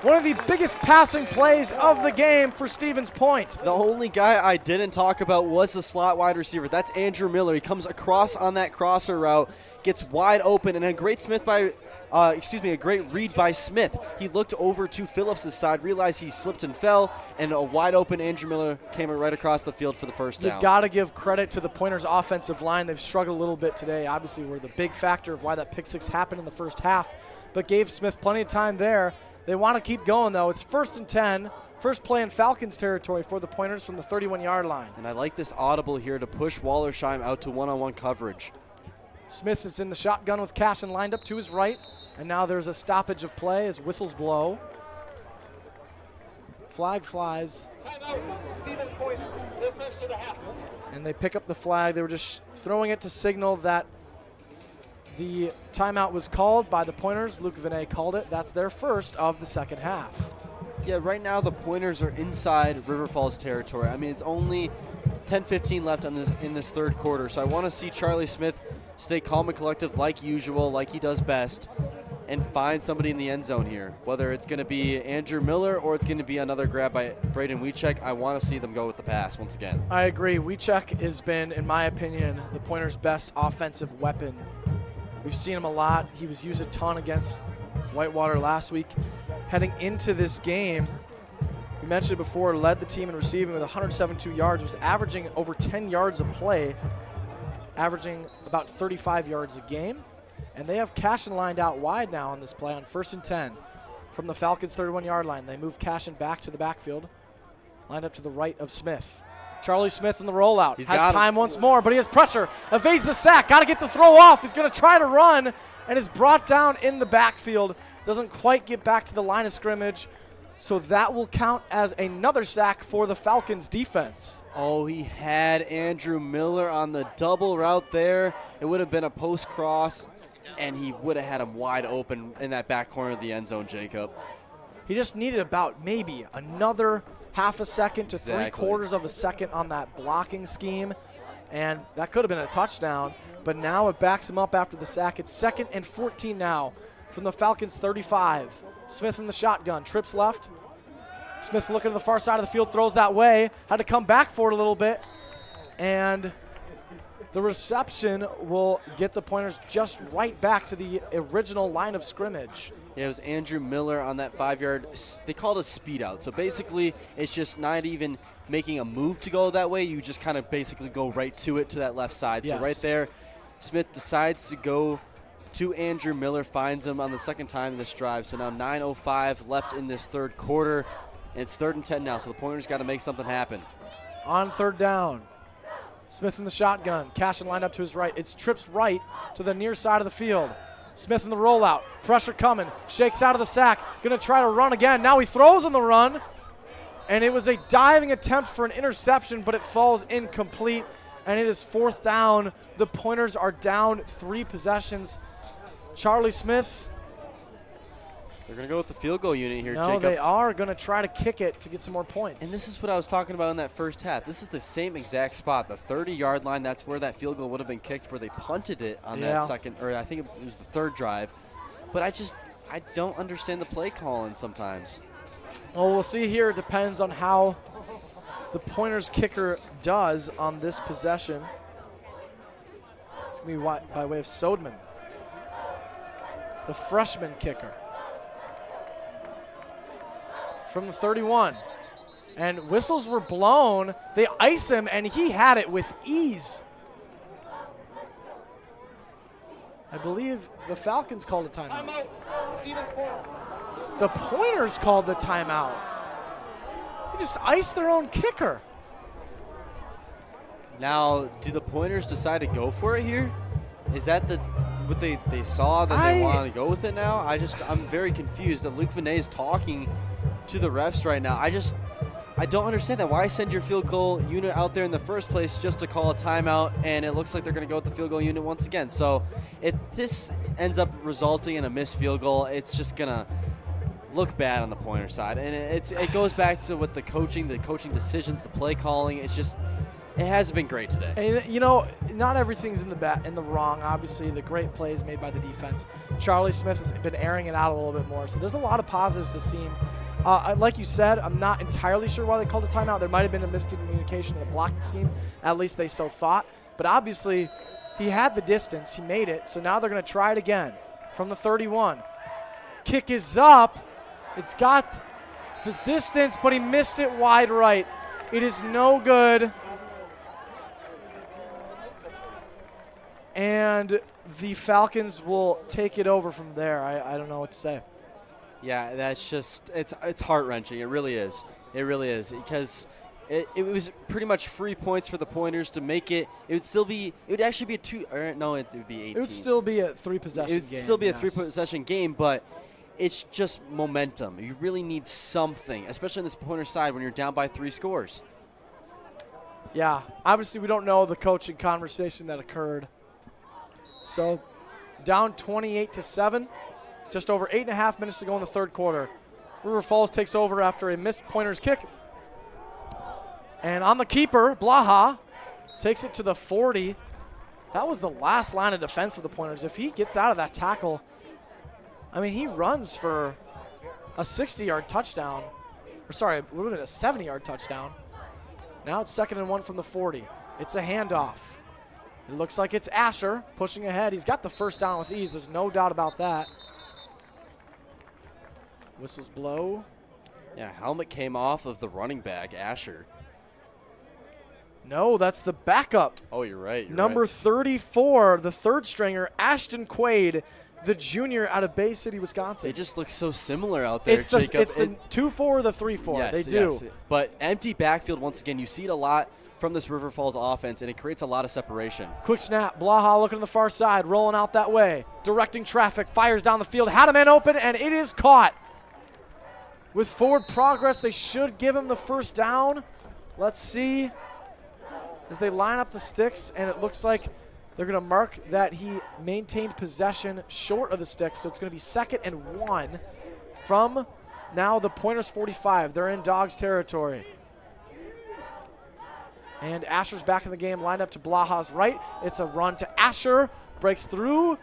one of the biggest passing plays of the game for Stevens Point. The only guy I didn't talk about was the slot wide receiver. That's Andrew Miller. He comes across on that crosser route, gets wide open, and a great a great read by Smith. He looked over to Phillips' side, realized he slipped and fell, and a wide open Andrew Miller came right across the field for the first down. You got to give credit to the Pointers offensive line. They've struggled a little bit today. Obviously, were the big factor of why that pick six happened in the first half, but gave Smith plenty of time there. They want to keep going, though. It's 1st and 10. First play in Falcons territory for the Pointers from the 31-yard line. And I like this audible here to push Wallersheim out to one-on-one coverage. Smith is in the shotgun with Cashin lined up to his right. And now there's a stoppage of play as whistles blow. Flag flies. And they pick up the flag. They were just throwing it to signal that the timeout was called by the Pointers. Luke Vinay called it. That's their first of the second half. Yeah, right now the Pointers are inside River Falls territory. I mean, it's only 10-15 left on in this third quarter. So I want to see Charlie Smith stay calm and collective like usual, like he does best, and find somebody in the end zone here. Whether it's going to be Andrew Miller or it's going to be another grab by Braden Wiechek, I want to see them go with the pass once again. I agree. Wiechek has been, in my opinion, the Pointers' best offensive weapon. We've seen him a lot. He was used a ton against Whitewater last week. Heading into this game, we mentioned it before, led the team in receiving with 172 yards, was averaging over 10 yards a play, averaging about 35 yards a game. And they have Cashin lined out wide now on this play on 1st and 10 from the Falcons' 31-yard line. They move Cashin back to the backfield, lined up to the right of Smith. Charlie Smith in the rollout. Has time once more, but he has pressure. Evades the sack. Got to get the throw off. He's going to try to run and is brought down in the backfield. Doesn't quite get back to the line of scrimmage. So that will count as another sack for the Falcons defense. Oh, he had Andrew Miller on the double route there. It would have been a post cross, and he would have had him wide open in that back corner of the end zone, Jacob. He just needed about maybe another half a second to 3/4 of a second on that blocking scheme, and that could have been a touchdown, but now it backs him up after the sack. It's 2nd and 14 now from the Falcons' 35. Smith in the shotgun, trips left. Smith looking to the far side of the field, throws that way. Had to come back for it a little bit, and the reception will get the Pointers just right back to the original line of scrimmage. Yeah, it was Andrew Miller on that 5-yard, they called it a speed out. So basically, it's just not even making a move to go that way. You just kind of basically go right to it to that left side. Yes. So right there, Smith decides to go to Andrew Miller, finds him on the second time in this drive. So now 9:05 left in this third quarter. And it's 3rd and 10 now, so the Pointers got to make something happen. On 3rd down, Smith in the shotgun. Cashin lined up to his right. It's trips right to the near side of the field. Smith in the rollout. Pressure coming. Shakes out of the sack. Going to try to run again. Now he throws on the run. And it was a diving attempt for an interception, but it falls incomplete. And it is 4th down. The Pointers are down 3 possessions. Charlie Smith. They're going to go with the field goal unit here, No, Jacob. they are going to try to kick it to get some more points. And this is what I was talking about in that first half. This is the same exact spot, the 30-yard line. That's where that field goal would have been kicked, where they punted it on that second, or I think it was the 3rd drive. But I don't understand the play calling sometimes. Well, we'll see here. It depends on how the Pointers kicker does on this possession. It's going to be by way of Sodeman, the freshman kicker. From the 31. And whistles were blown. They ice him, and he had it with ease. I believe the Falcons called a timeout. The Pointers called the timeout. They just iced their own kicker. Now, do the Pointers decide to go for it here? Is that what they saw that they wanted to go with it now? I'm very confused. Luke Vinay is talking to the refs right now. I don't understand that. Why send your field goal unit out there in the first place just to call a timeout, and it looks like they're going to go with the field goal unit once again. So if this ends up resulting in a missed field goal, it's just going to look bad on the Pointer side. And it goes back to what the coaching decisions, the play calling. It's just It hasn't been great today. And, you know, not everything's in the wrong. Obviously, the great plays made by the defense. Charlie Smith has been airing it out a little bit more. So there's a lot of positives to see. Like you said, I'm not entirely sure why they called a timeout. There might have been a miscommunication in the blocking scheme. At least they so thought. But obviously, he had the distance. He made it. So now they're going to try it again from the 31. Kick is up. It's got the distance, but he missed it wide right. It is no good. And the Falcons will take it over from there. I don't know what to say. Yeah, that's just it's heart-wrenching. It really is. It really is, because it was pretty much free points for the Pointers to make it. It would actually be it would be 18. It would still be a three-possession game. It would still be a three-possession game, but it's just momentum. You really need something, especially on this Pointer side when you're down by 3 scores. Yeah, obviously we don't know the coaching conversation that occurred. So down 28-7, just over 8.5 minutes to go in the third quarter. River Falls takes over after a missed Pointers kick. And on the keeper, Blaha takes it to the 40. That was the last line of defense for the Pointers. If he gets out of that tackle, I mean, he runs for a 60-yard touchdown. Or sorry, it would have been a 70-yard touchdown. Now it's 2nd and 1 from the 40. It's a handoff. It looks like it's Asher pushing ahead. He's got the first down with ease. There's no doubt about that. Whistles blow. Yeah, helmet came off of the running back, Asher. No, that's the backup. Oh, you're right. Number 34, the third stringer, Ashton Quaid, the junior out of Bay City, Wisconsin. They just look so similar out there, Jacob. It's the 2-4 or the 3-4. Yes, they do. Yes. But empty backfield, once again, you see it a lot from this River Falls offense, and it creates a lot of separation. Quick snap. Blaha looking to the far side, rolling out that way. Directing traffic, fires down the field. Had a man open, and it is caught. With forward progress, they should give him the first down. Let's see. As they line up the sticks, and it looks like they're going to mark that he maintained possession short of the sticks. So it's going to be 2nd and 1 from now the Pointers 45. They're in Dogs territory. And Asher's back in the game, lined up to Blaha's right. It's a run to Asher, breaks through,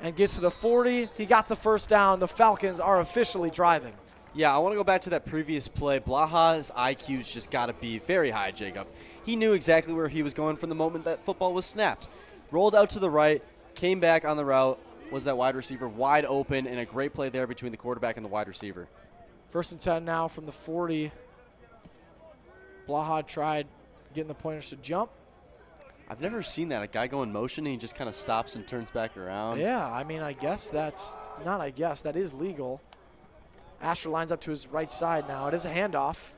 and gets to the 40. He got the first down. The Falcons are officially driving. Yeah, I want to go back to that previous play. Blaha's IQ's just got to be very high, Jacob. He knew exactly where he was going from the moment that football was snapped. Rolled out to the right, came back on the route, was that wide receiver wide open, and a great play there between the quarterback and the wide receiver. 1st and 10 now from the 40. Blaha tried getting the Pointers to jump. I've never seen that. A guy go in motion and he just kind of stops and turns back around. Yeah, I mean, that is legal. Asher lines up to his right side now. It is a handoff.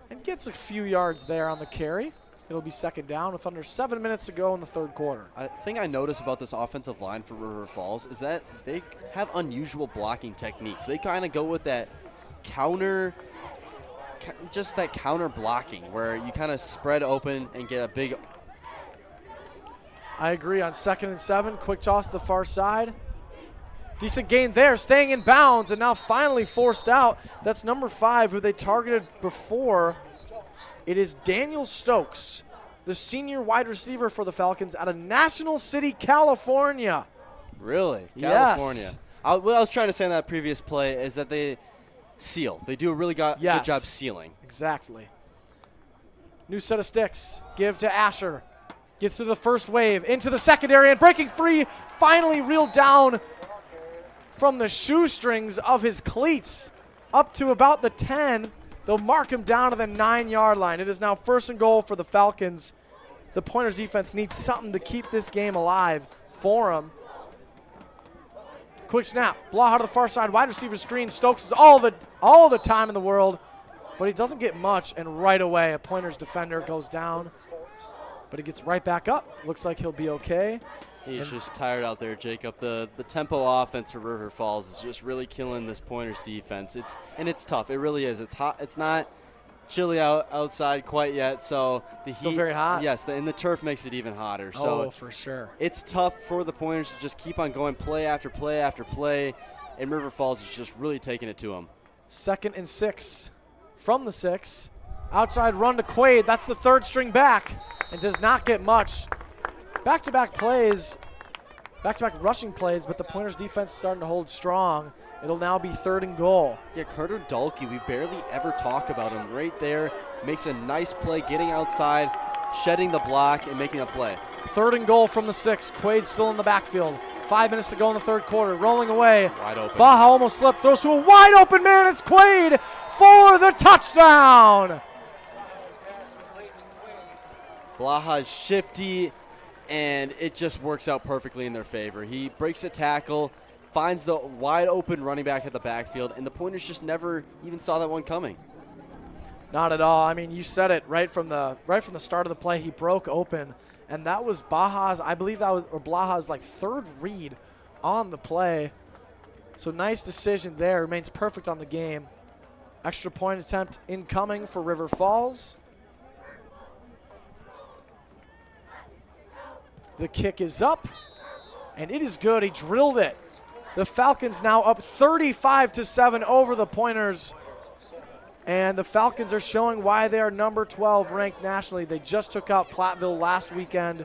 And gets a few yards there on the carry. It'll be 2nd down with under 7 minutes to go in the third quarter. A thing I notice about this offensive line for River Falls is that they have unusual blocking techniques. They kind of go with that counter blocking where you kind of spread open and get a big. I agree on 2nd and 7. Quick toss to the far side. Decent gain there, staying in bounds, and now finally forced out. That's number 5, who they targeted before. It is Daniel Stokes, the senior wide receiver for the Falcons out of National City, California. Really? Yes. California. What I was trying to say in that previous play is that they seal. They do a really good job sealing. Exactly. New set of sticks. Give to Asher. Gets to the first wave, into the secondary, and breaking free. Finally reeled down from the shoestrings of his cleats up to about the 10. They'll mark him down to the 9-yard line. It is now 1st and goal for the Falcons. The Pointers defense needs something to keep this game alive for them. Quick snap. Blaha to the far side. Wide receiver screen. Stokes is all the time in the world, but he doesn't get much, and right away a Pointers defender goes down, but he gets right back up. Looks like he'll be okay. He's just tired out there, Jacob. The tempo offense for River Falls is just really killing this Pointers defense. It's tough. It really is. It's hot. It's not chilly outside quite yet, so the Still heat, very hot. Yes, and the turf makes it even hotter. So for sure. It's tough for the Pointers to just keep on going play after play after play, and River Falls is just really taking it to them. 2nd and 6 from the 6. Outside run to Quaid. That's the third string back and does not get much. Back-to-back plays, back-to-back rushing plays, but the Pointers defense is starting to hold strong. It'll now be 3rd and goal. Yeah, Carter Dulke, we barely ever talk about him. Right there, makes a nice play, getting outside, shedding the block, and making a play. 3rd and goal from the 6. Quaid still in the backfield. 5 minutes to go in the 3rd quarter. Rolling away. Wide open. Baja almost slipped. Throws to a wide open man. It's Quaid for the touchdown. Blaha's shifty, and it just works out perfectly in their favor. He breaks a tackle, finds the wide open running back at the backfield, and the Pointers just never even saw that one coming. Not at all. I mean, you said it right from the start of the play. He broke open, and that was Baja's, I believe that was, or Blaha's like 3rd read on the play. So nice decision there. Remains perfect on the game. Extra point attempt incoming for River Falls. The kick is up, and it is good. He drilled it. The Falcons now up 35-7 over the Pointers. And the Falcons are showing why they are number 12 ranked nationally. They just took out Platteville last weekend,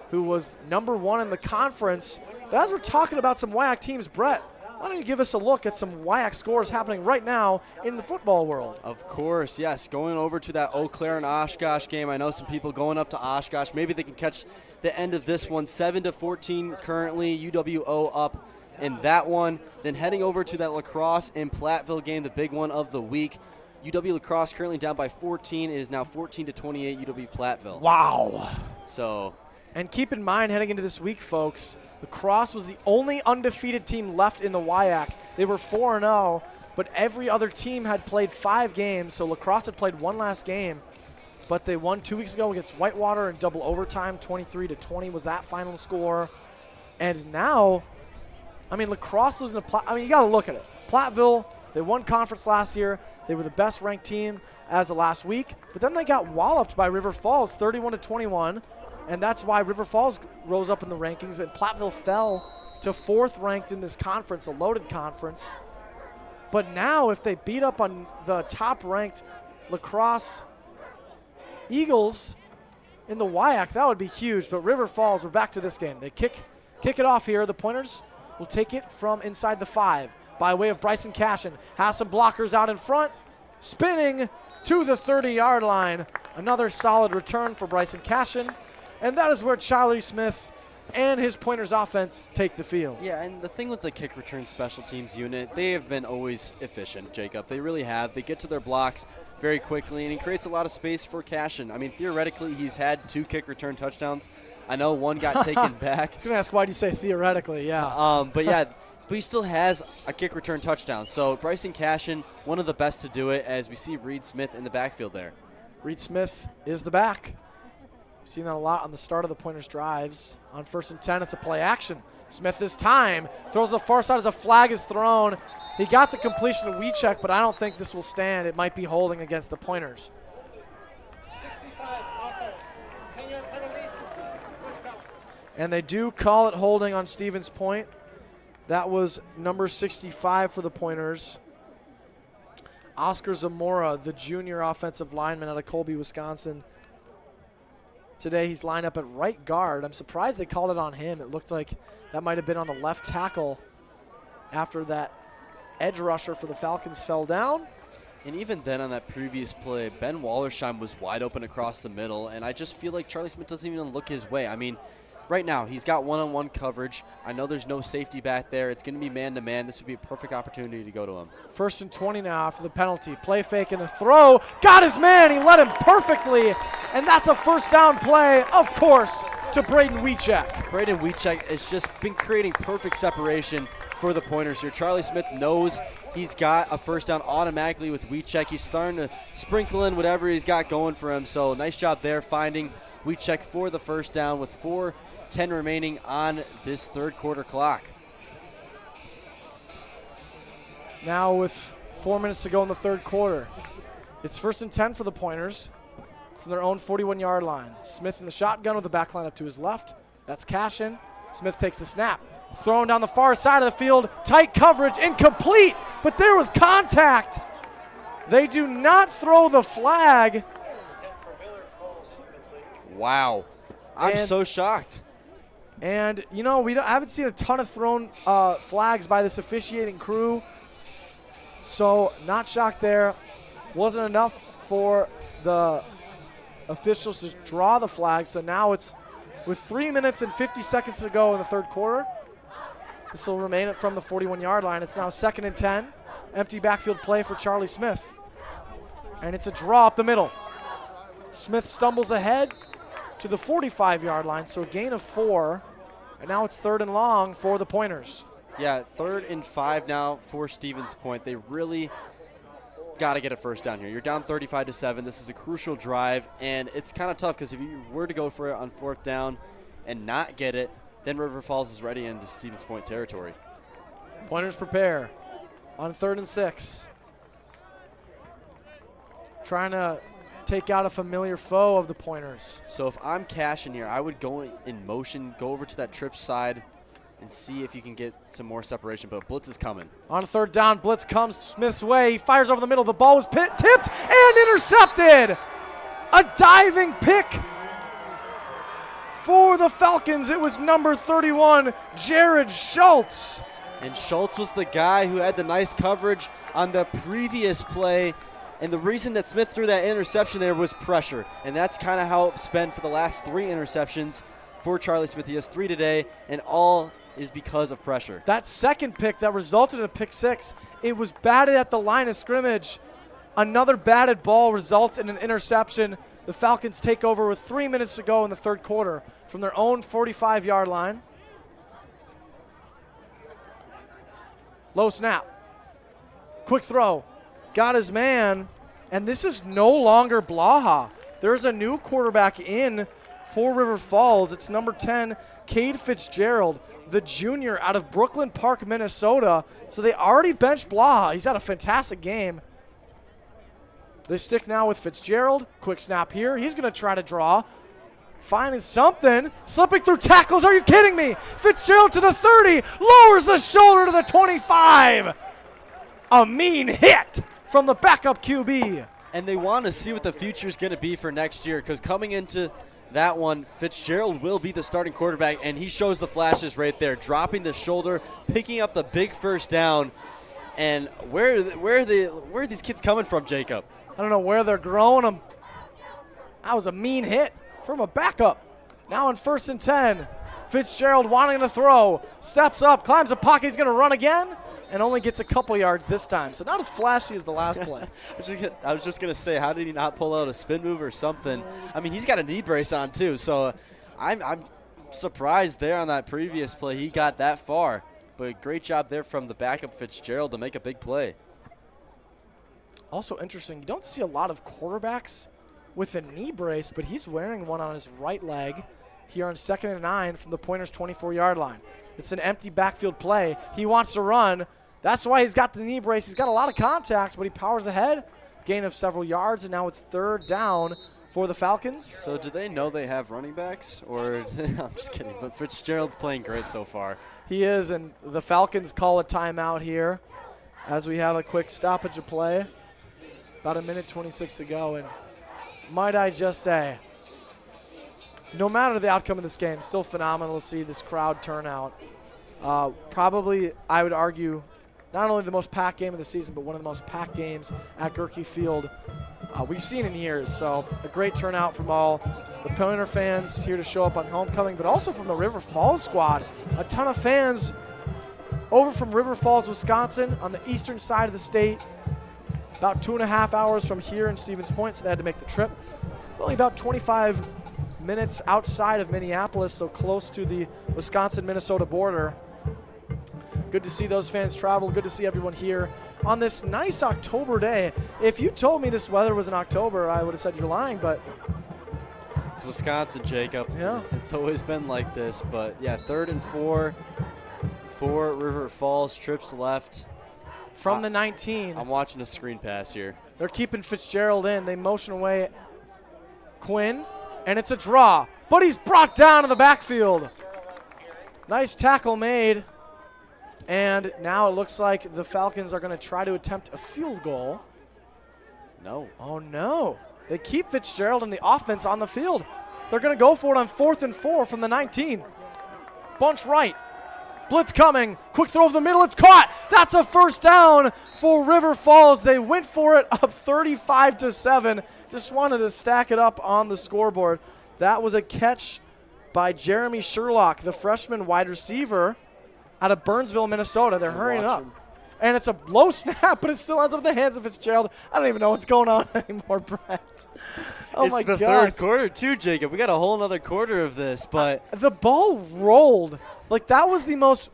who was number 1 in the conference. But as we're talking about some WIAC teams, Brett, why don't you give us a look at some WIAC scores happening right now in the football world? Of course, yes. Going over to that Eau Claire and Oshkosh game. I know some people going up to Oshkosh. Maybe they can catch the end of this one. 7-14 currently. UWO up in that one. Then heading over to that La Crosse and Platteville game, the big one of the week. UW La Crosse currently down by 14. It is now 14-28 UW Platteville. Wow. So, and keep in mind, heading into this week, folks, La Crosse was the only undefeated team left in the WIAC. They were 4-0, but every other team had played 5 games, so La Crosse had played one last game. But they won 2 weeks ago against Whitewater in double overtime. 23-20 was that final score. And now, I mean, La Crosse losing to you got to look at it. Platteville, they won conference last year. They were the best ranked team as of last week. But then they got walloped by River Falls, 31-21. And that's why River Falls rose up in the rankings, and Platteville fell to 4th ranked in this conference, a loaded conference. But now if they beat up on the top-ranked La Crosse Eagles in the WIAC, that would be huge. But River Falls, we're back to this game. They kick it off here. The Pointers will take it from inside the 5 by way of Bryson Cashin. Has some blockers out in front, spinning to the 30-yard line. Another solid return for Bryson Cashin. And that is where Charlie Smith and his Pointers offense take the field. yeah, and the thing with the kick return special teams unit, they have been always efficient, Jacob. They really have. They get to their blocks very quickly, and he creates a lot of space for Cashin. I mean, theoretically, he's had 2 kick return touchdowns. I know one got taken back. I was going to ask, why do you say theoretically? Yeah. But he still has a kick return touchdown. So Bryson Cashin, one of the best to do it, as we see Reed Smith in the backfield there. Reed Smith is the back. We've seen that a lot on the start of the Pointers drives. On 1st and 10, it's a play action. Smith this time throws the far side as a flag is thrown. He got the completion to Wiechek, but I don't think this will stand. It might be holding against the Pointers. And they do call it holding on Stevens Point. That was number 65 for the Pointers. Oscar Zamora, the junior offensive lineman out of Colby, Wisconsin. Today he's lined up at right guard. I'm surprised they called it on him. It looked like that might have been on the left tackle after that edge rusher for the Falcons fell down. And even then on that previous play, Ben Wallersheim was wide open across the middle, and I just feel like Charlie Smith doesn't even look his way. I mean, right now he's got one-on-one coverage. I know there's no safety back there. It's going to be man-to-man. This would be a perfect opportunity to go to him. 1st and 20 now after the penalty. Play fake and a throw. Got his man. He led him perfectly. And that's a 1st down play, of course, to Braden Wiechek. Braden Wiechek has just been creating perfect separation for the Pointers here. Charlie Smith knows he's got a 1st down automatically with Wiechek. He's starting to sprinkle in whatever he's got going for him. So nice job there finding Wiechek for the 1st down with 4:10 remaining on this 3rd quarter clock. Now with 4 minutes to go in the 3rd quarter. It's 1st and 10 for the Pointers from their own 41-yard line. Smith in the shotgun with the back line up to his left. That's Cashin. Smith takes the snap. Thrown down the far side of the field. Tight coverage. Incomplete. But there was contact. They do not throw the flag. Wow. I'm so shocked. And, you know, I haven't seen a ton of thrown flags by this officiating crew. So, not shocked there. Wasn't enough for the officials to draw the flag. So now it's with 3 minutes and 50 seconds to go in the third quarter. This will remain it from the 41-yard line. It's now 2nd and 10. Empty backfield play for Charlie Smith. And it's a draw up the middle. Smith stumbles ahead to the 45-yard line, so a gain of 4. And now it's 3rd and long for the Pointers. Yeah, 3rd and 5 now for Stevens Point. They really got to get a first down here. You're down 35-7. This is a crucial drive, and it's kind of tough because if you were to go for it on 4th down and not get it, then River Falls is ready into Stevens Point territory. Pointers prepare on 3rd and 6. Trying to take out a familiar foe of the Pointers. So if I'm cashing here, I would go in motion, go over to that trip side, and see if you can get some more separation, but blitz is coming. On 3rd down, blitz comes Smith's way. He fires over the middle. The ball was tipped and intercepted. A diving pick for the Falcons. It was number 31, Jared Schultz. And Schultz was the guy who had the nice coverage on the previous play. And the reason that Smith threw that interception there was pressure. And that's kind of how it's been for the last 3 interceptions for Charlie Smith. He has 3 today, and all is because of pressure. That second pick that resulted in a pick 6, it was batted at the line of scrimmage. Another batted ball results in an interception. The Falcons take over with 3 minutes to go in the third quarter from their own 45-yard line. Low snap. Quick throw. Got his man. And this is no longer Blaha. There's a new quarterback in for River Falls. It's number 10, Cade Fitzgerald, the junior out of Brooklyn Park, Minnesota. So they already benched Blaha. He's had a fantastic game. They stick now with Fitzgerald. Quick snap here. He's going to try to draw. Finding something. Slipping through tackles. Are you kidding me? Fitzgerald to the 30. Lowers the shoulder to the 25. A mean hit from the backup QB. And they want to see what the future is going to be for next year, because coming into that one, Fitzgerald will be the starting quarterback, and he shows the flashes right there, dropping the shoulder, picking up the big first down. And where are these kids coming from, Jacob? I don't know where they're growing them. That was a mean hit from a backup. Now on 1st and 10. Fitzgerald wanting to throw. Steps up, climbs the pocket. He's going to run again and only gets a couple yards this time. So not as flashy as the last play. I was just going to say, how did he not pull out a spin move or something? I mean, he's got a knee brace on too. So I'm surprised there on that previous play he got that far. But great job there from the backup Fitzgerald to make a big play. Also interesting, you don't see a lot of quarterbacks with a knee brace, but he's wearing one on his right leg here on 2nd and 9 from the Pointers' 24-yard line. It's an empty backfield play. He wants to run. That's why he's got the knee brace. He's got a lot of contact, but he powers ahead. Gain of several yards, and now it's 3rd down for the Falcons. So do they know they have running backs? Or I'm just kidding, but Fitzgerald's playing great so far. He is, and the Falcons call a timeout here as we have a quick stoppage of play. About 1:26 to go, and might I just say, no matter the outcome of this game, still phenomenal to see this crowd turnout. Probably, I would argue, not only the most packed game of the season, but one of the most packed games at Gerke Field we've seen in years. So a great turnout from all the Pointer fans here to show up on homecoming, but also from the River Falls squad. A ton of fans over from River Falls, Wisconsin, on the eastern side of the state. About 2.5 hours from here in Stevens Point, so they had to make the trip. Only about 25 minutes outside of Minneapolis, so close to the Wisconsin-Minnesota border. Good to see those fans travel. Good to see everyone here on this nice October day. If you told me this weather was in October, I would have said you're lying, but it's Wisconsin, Jacob. Yeah. It's always been like this, but yeah, 3rd and 4 for River Falls. Trips left. From the 19. I'm watching a screen pass here. They're keeping Fitzgerald in. They motion away Quinn, and it's a draw. But he's brought down in the backfield. Nice tackle made. And now it looks like the Falcons are going to try to attempt a field goal. No. Oh, no. They keep Fitzgerald and the offense on the field. They're going to go for it on 4th and 4 from the 19. Bunch right. Blitz coming. Quick throw over the middle. It's caught. That's a first down for River Falls. They went for it up 35-7. Just wanted to stack it up on the scoreboard. That was a catch by Jeremy Sherlock, the freshman wide receiver out of Burnsville, Minnesota. They're hurrying up. And it's a low snap, but it still ends up in the hands of Fitzgerald. I don't even know what's going on anymore, Brett. Oh, my gosh. It's the third quarter, too, Jacob. We got a whole other quarter of this, but the ball rolled. Like, that was the most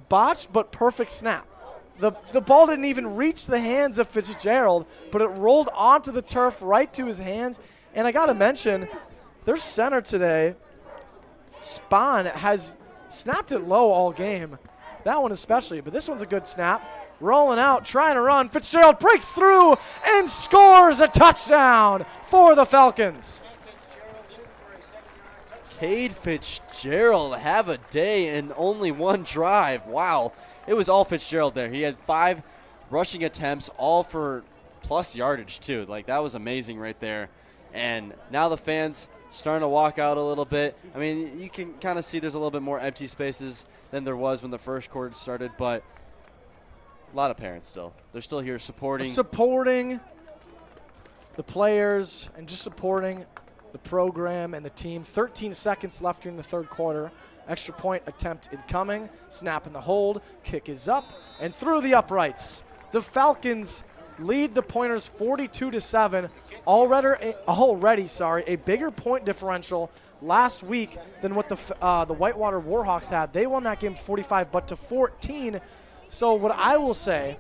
botched but perfect snap. The ball didn't even reach the hands of Fitzgerald, but it rolled onto the turf right to his hands. And I got to mention, their center today, Spahn, has snapped it low all game. That one especially, but this one's a good snap. Rolling out, trying to run. Fitzgerald breaks through and scores a touchdown for the Falcons. Cade Fitzgerald have a day in only one drive. Wow. It was all Fitzgerald there. He had 5 rushing attempts, all for plus yardage, too. Like, that was amazing right there. And now the fans starting to walk out a little bit. I mean, you can kind of see there's a little bit more empty spaces than there was when the first quarter started, but a lot of parents still. They're still here supporting the players and just supporting the program and the team. 13 seconds left in the third quarter. Extra point attempt incoming. Snap in the hold. Kick is up and through the uprights. The Falcons lead the Pointers 42-7. Already, a bigger point differential last week than what the Whitewater Warhawks had. They won that game 45-14. So what I will say,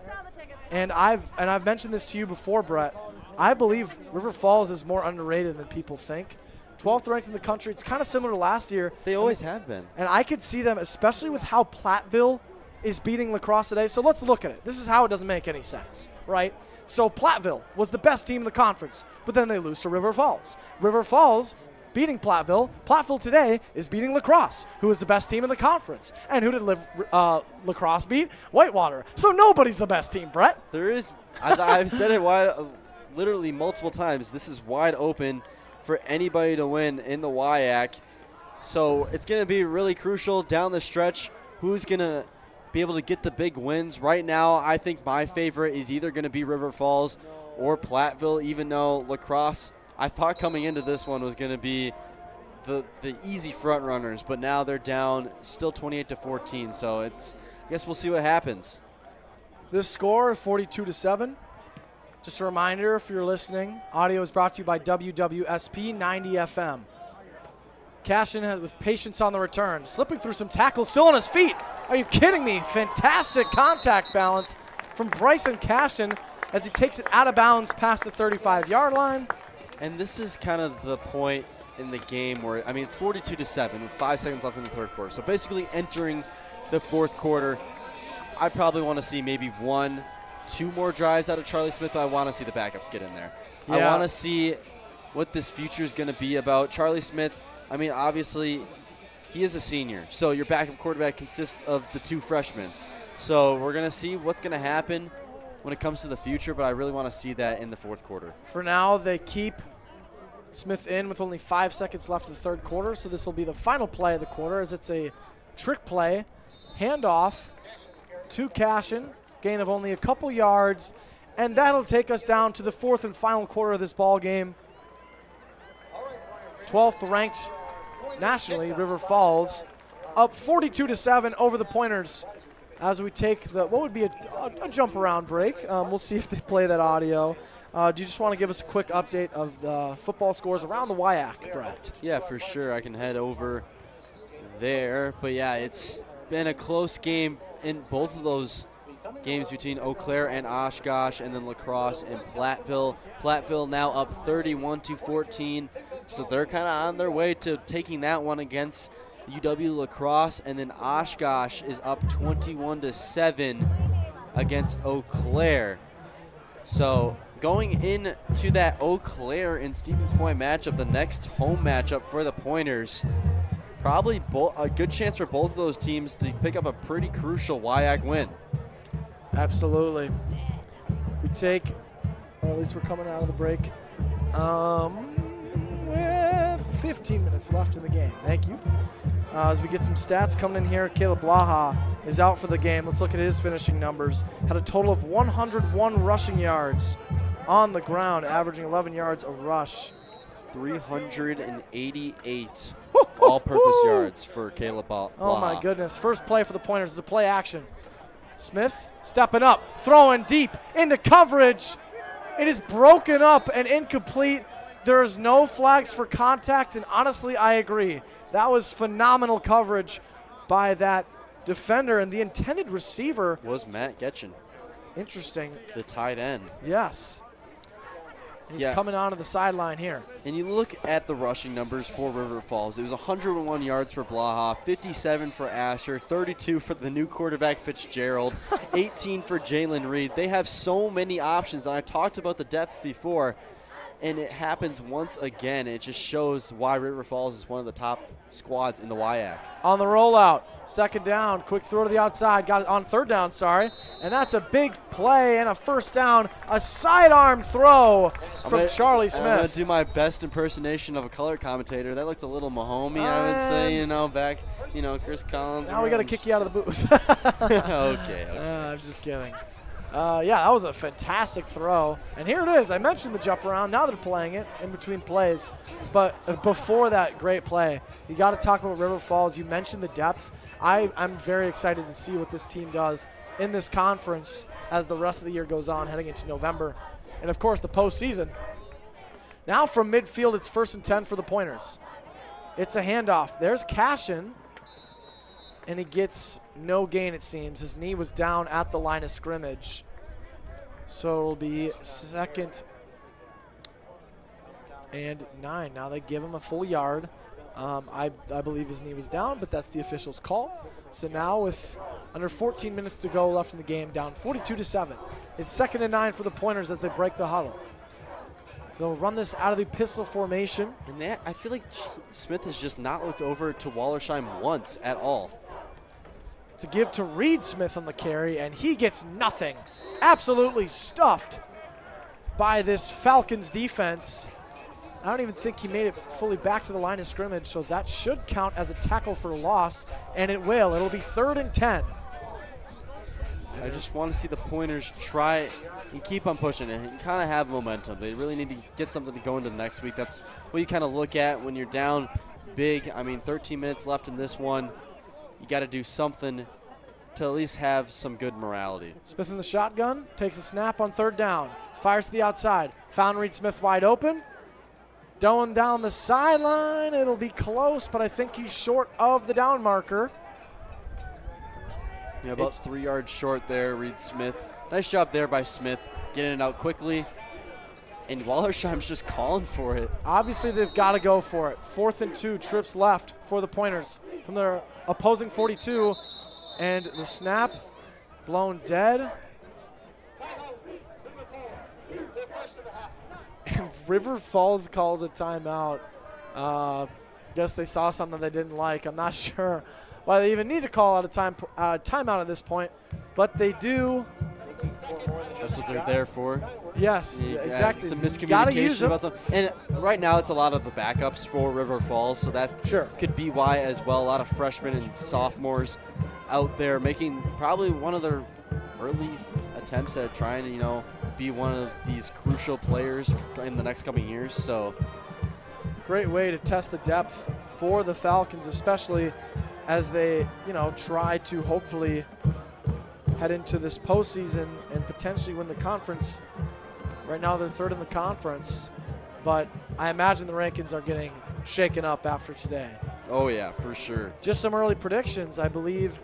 and I've mentioned this to you before, Brett, I believe River Falls is more underrated than people think. 12th ranked in the country. It's kind of similar to last year. They always have been. And I could see them, especially with how Platteville is beating La Crosse today. So let's look at it. This is how it doesn't make any sense, right? So Platteville was the best team in the conference, but then they lose to River Falls. River Falls beating Platteville. Platteville today is beating La Crosse, who is the best team in the conference. And who did La Crosse beat? Whitewater. So nobody's the best team, Brett. There is. I've said it literally multiple times. This is wide open for anybody to win in the WIAC. So it's going to be really crucial down the stretch. Who's going to be able to get the big wins? Right now, I think my favorite is either going to be River Falls or Platteville, even though La Crosse, I thought coming into this one was going to be the easy front runners, but now they're down still 28-14. So I guess we'll see what happens. This score is 42-7. Just a reminder, if you're listening, audio is brought to you by UWSP 90 FM. Cashin with patience on the return, slipping through some tackles, still on his feet. Are you kidding me? Fantastic contact balance from Bryson Cashin as he takes it out of bounds past the 35-yard line. And this is kind of the point in the game where, I mean, it's 42-7 with 5 seconds left in the third quarter. So basically entering the fourth quarter, I probably want to see maybe 1-2 more drives out of Charlie Smith. I want to see the backups get in there. Yeah. I want to see what this future is going to be about. Charlie Smith, I mean, obviously, he is a senior. So your backup quarterback consists of the 2 freshmen. So we're going to see what's going to happen when it comes to the future, but I really want to see that in the fourth quarter. For now, they keep Smith in with only 5 seconds left in the third quarter, so this will be the final play of the quarter as it's a trick play, handoff to Cashin, gain of only a couple yards, and that'll take us down to the fourth and final quarter of this ball game. 12th ranked nationally, River Falls, up 42-7 over the Pointers as we take what would be a jump around break. We'll see if they play that audio. Do you just want to give us a quick update of the football scores around the WIAC, Brett? Yeah, for sure. I can head over there. But, yeah, it's been a close game in both of those games between Eau Claire and Oshkosh, and then La Crosse and Platteville. Platteville now up 31-14. So they're kind of on their way to taking that one against UW La Crosse, and then Oshkosh is up 21-7 against Eau Claire. So going into that Eau Claire and Stevens Point matchup, the next home matchup for the Pointers, probably a good chance for both of those teams to pick up a pretty crucial WIAC win. Absolutely. We take Or at least we're coming out of the break. 15 minutes left in the game. Thank you. As we get some stats coming in here, Caleb Blaha is out for the game. Let's look at his finishing numbers. Had a total of 101 rushing yards on the ground, averaging 11 yards a rush. 388 all-purpose yards for Caleb Blaha. Oh, my goodness. First play for the Pointers is a play action. Smith stepping up, throwing deep into coverage. It is broken up and incomplete. There's no flags for contact, and honestly, I agree. That was phenomenal coverage by that defender, and the intended receiver was Matt Getchin. Interesting. The tight end. Yes. He's coming onto the sideline here. And you look at the rushing numbers for River Falls. It was 101 yards for Blaha, 57 for Asher, 32 for the new quarterback Fitzgerald, 18 for Jalen Reed. They have so many options, and I talked about the depth before, and it happens once again. It just shows why River Falls is one of the top squads in the WIAC. On the rollout, second down, quick throw to the outside, got it on third down, and that's a big play and a first down, a sidearm throw from Charlie Smith. I'm going to do my best impersonation of a color commentator. That looked a little Mahomey, I would say, back, Chris Collins. Now we got to kick you out of the booth. Okay. I'm just kidding. That was a fantastic throw. And here it is. I mentioned the jump around. Now they're playing it in between plays. But before that great play, you got to talk about River Falls. You mentioned the depth. I'm very excited to see what this team does in this conference as the rest of the year goes on, heading into November. And, of course, the postseason. Now from midfield, it's 1st and 10 for the Pointers. It's a handoff. There's Cashin. And he gets no gain, it seems. His knee was down at the line of scrimmage. So it'll be 2nd and 9. Now they give him a full yard. I believe his knee was down, but that's the official's call. So now with under 14 minutes to go left in the game, down 42-7. It's 2nd and 9 for the Pointers as they break the huddle. They'll run this out of the pistol formation. And that, I feel like Smith has just not looked over to Wallersheim once at all. To give to Reed Smith on the carry, and he gets nothing. Absolutely stuffed by this Falcons defense. I don't even think he made it fully back to the line of scrimmage, so that should count as a tackle for loss, and it will. It'll be 3rd and 10. I just want to see the Pointers try and keep on pushing it and kind of have momentum. They really need to get something to go into next week. That's what you kind of look at when you're down big. 13 minutes left in this one. You got to do something to at least have some good morality. Smith in the shotgun, takes a snap on 3rd down, fires to the outside, found Reed Smith wide open, going down the sideline. It'll be close, but I think he's short of the down marker. Yeah, about 3 yards short there, Reed Smith. Nice job there by Smith, getting it out quickly. And Wallersheim's just calling for it. Obviously, they've got to go for it. 4th and 2, trips left for the Pointers from their opposing 42. And the snap blown dead. And River Falls calls a timeout. Guess they saw something they didn't like. I'm not sure why they even need to call out a timeout at this point, but they do. That's what they're there for. Yes, exactly. Some miscommunication about something. And right now it's a lot of the backups for River Falls, so that could be why as well. A lot of freshmen and sophomores out there making probably one of their early attempts at trying to, be one of these crucial players in the next coming years. So great way to test the depth for the Falcons, especially as they, try to hopefully head into this postseason and potentially win the conference. Right now they're 3rd in the conference, but I imagine the rankings are getting shaken up after today. Oh, yeah, for sure. Just some early predictions. I believe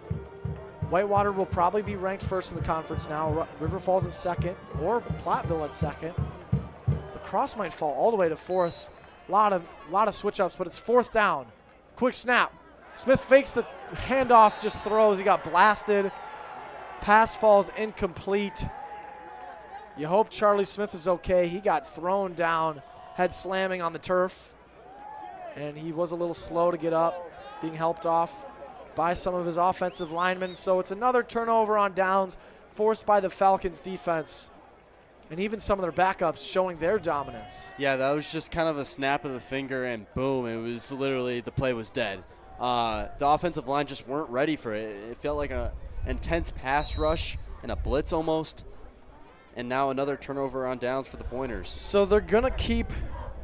Whitewater will probably be ranked 1st in the conference now. River Falls is 2nd, or Platteville at 2nd. La Crosse might fall all the way to 4th. A lot of switch-ups, but it's 4th down. Quick snap. Smith fakes the handoff, just throws. He got blasted. Pass falls incomplete. You hope Charlie Smith is okay. He got thrown down, head slamming on the turf. And he was a little slow to get up, being helped off by some of his offensive linemen. So it's another turnover on downs forced by the Falcons defense. And even some of their backups showing their dominance. Yeah, that was just kind of a snap of the finger, and boom, it was literally, the play was dead. The offensive line just weren't ready for it. It felt like an intense pass rush and a blitz almost. And now another turnover on downs for the Pointers. So they're going to keep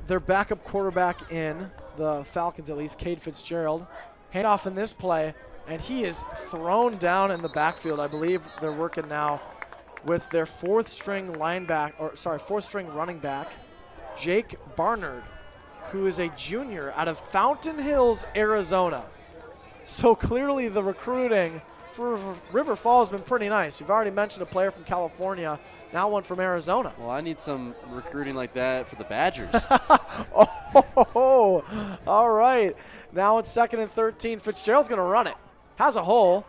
their backup quarterback in, the Falcons at least, Cade Fitzgerald. Handoff in this play, and he is thrown down in the backfield. I believe they're working now with their fourth string running back, Jake Barnard, who is a junior out of Fountain Hills, Arizona. So clearly the recruiting for River Falls has been pretty nice. You've already mentioned a player from California, now one from Arizona. Well, I need some recruiting like that for the Badgers. Oh, all right. Now it's 2nd and 13. Fitzgerald's going to run it. Has a hole.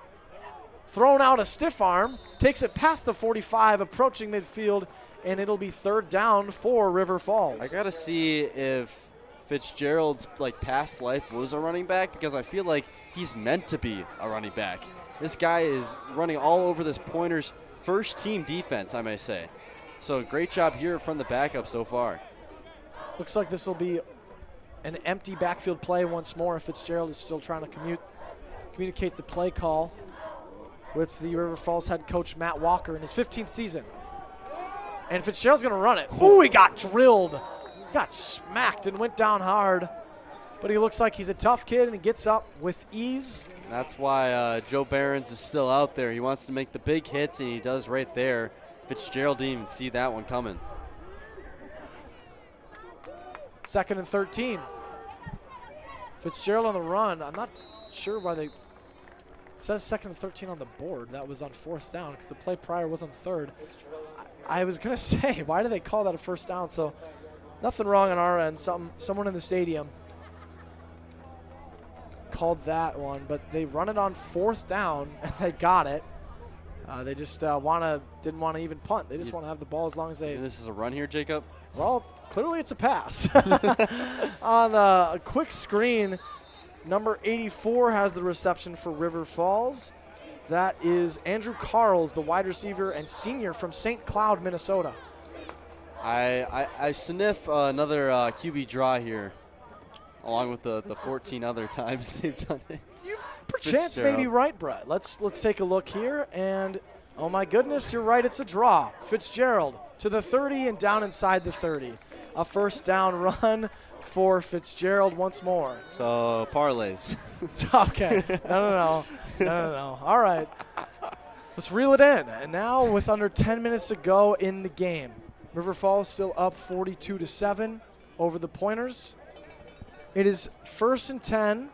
Thrown out a stiff arm. Takes it past the 45, approaching midfield, and it'll be 3rd down for River Falls. I got to see if Fitzgerald's past life was a running back, because I feel like he's meant to be a running back. This guy is running all over this Pointers' first team defense, I may say. So great job here from the backup so far. Looks like this will be an empty backfield play once more. Fitzgerald is still trying to communicate the play call with the River Falls head coach Matt Walker in his 15th season. And Fitzgerald's going to run it. Ooh, he got drilled. Got smacked and went down hard. But he looks like he's a tough kid, and he gets up with ease. That's why Joe Behrens is still out there. He wants to make the big hits, and he does right there. Fitzgerald didn't even see that one coming. 2nd and 13. Fitzgerald on the run. I'm not sure why it says 2nd and 13 on the board. That was on 4th down because the play prior was on 3rd. I was going to say, why do they call that a 1st down? So nothing wrong on our end. Someone in the stadium called that one, but they run it on 4th down, and they got it. They just didn't want to even punt. They just want to have the ball as long as they. And this is a run here, Jacob? Well, clearly it's a pass. On a quick screen, number 84 has the reception for River Falls. That is Andrew Carls, the wide receiver and senior from St. Cloud, Minnesota. I sniff another QB draw here, along with the 14 other times they've done it. You perchance may be right, Brett. Let's take a look here, and oh my goodness, you're right, it's a draw. Fitzgerald to the 30 and down inside the 30. A 1st down run for Fitzgerald once more. So parlays. Okay, no. All right, let's reel it in. And now with under 10 minutes to go in the game, River Falls still up 42-7 over the Pointers. It is 1st and 10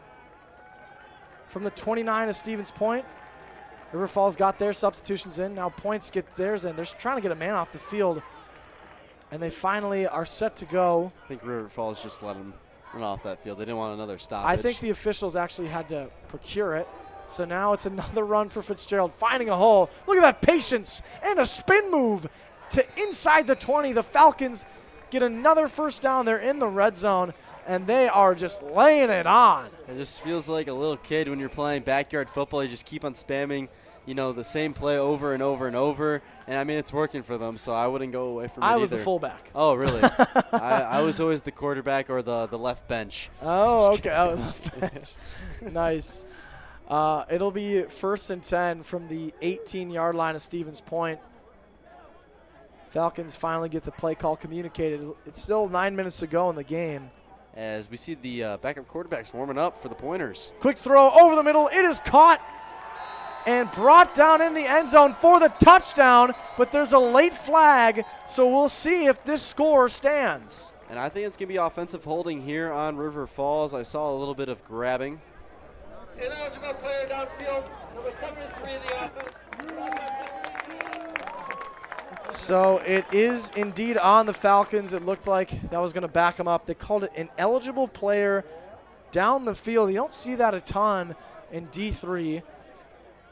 from the 29 of Stevens Point. River Falls got their substitutions in. Now Points get theirs in. They're trying to get a man off the field, and they finally are set to go. I think River Falls just let him run off that field. They didn't want another stoppage. I think the officials actually had to procure it. So now it's another run for Fitzgerald, finding a hole. Look at that patience and a spin move to inside the 20. The Falcons get another 1st down. They're in the red zone, and they are just laying it on. It just feels like a little kid when you're playing backyard football. You just keep on spamming, the same play over and over and over. And, I mean, it's working for them, so I wouldn't go away from it I was either. the fullback. Oh, really? I was always the quarterback or the left bench. Oh, okay. Left bench. Nice. It'll be 1st and 10 from the 18-yard line of Stevens Point. Falcons finally get the play call communicated. It's still 9 minutes to go in the game. As we see the backup quarterbacks warming up for the Pointers. Quick throw over the middle. It is caught and brought down in the end zone for the touchdown, but there's a late flag, so we'll see if this score stands. And I think it's going to be offensive holding here on River Falls. I saw a little bit of grabbing. Ineligible player downfield, number 73 in the offense. So it is indeed on the Falcons. It looked like that was going to back them up. They called it an eligible player down the field. You don't see that a ton in D3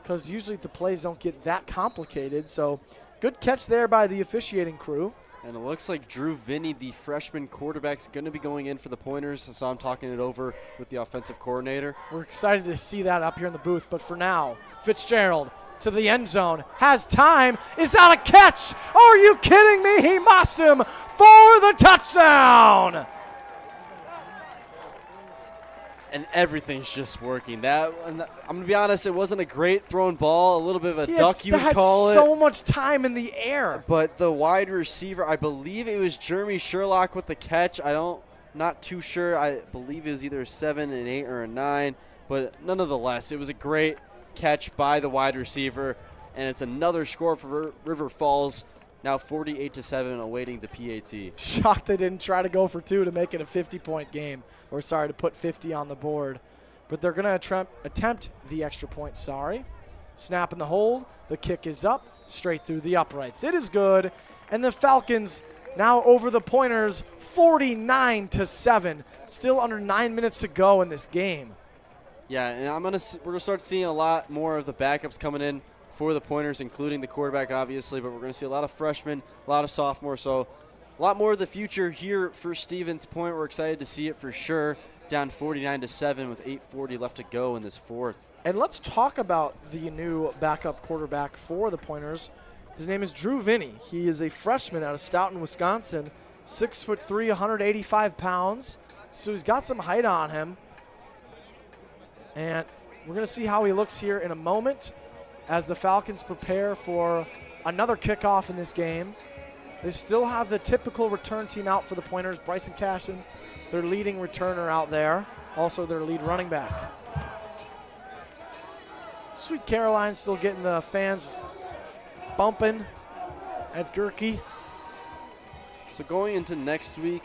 because usually the plays don't get that complicated. So good catch there by the officiating crew. And it looks like Drew Vinny, the freshman quarterback, is going to be going in for the Pointers. So I'm talking it over with the offensive coordinator. We're excited to see that up here in the booth. But for now, Fitzgerald to the end zone. Has time. Is that a catch? Are you kidding me? He mossed him for the touchdown. And everything's just working. I'm going to be honest, it wasn't a great thrown ball, a little bit of a duck you would call it. So much time in the air. But the wide receiver, I believe it was Jeremy Sherlock with the catch. Not too sure. I believe it was either a 7, an 8, or a 9. But nonetheless, it was a great catch by the wide receiver. And it's another score for River Falls. Now 48-7, awaiting the PAT. Shocked they didn't try to go for 2 to make it a 50-point game. Or sorry, to put 50 on the board. But they're going to attempt the extra point, Snap in the hold. The kick is up, straight through the uprights. It is good. And the Falcons now over the Pointers, 49-7. Still under 9 minutes to go in this game. Yeah, and we're going to start seeing a lot more of the backups coming in for the Pointers, including the quarterback, obviously. But we're going to see a lot of freshmen, a lot of sophomores. So a lot more of the future here for Stevens Point. We're excited to see it for sure. Down 49-7 with 8:40 left to go in this fourth. And let's talk about the new backup quarterback for the Pointers. His name is Drew Vinny. He is a freshman out of Stoughton, Wisconsin, 6'3", 185 pounds. So he's got some height on him. And we're going to see how he looks here in a moment as the Falcons prepare for another kickoff in this game. They still have the typical return team out for the Pointers. Bryson Cashin, their leading returner out there, also their lead running back. Sweet Caroline still getting the fans bumping at Gerke. So going into next week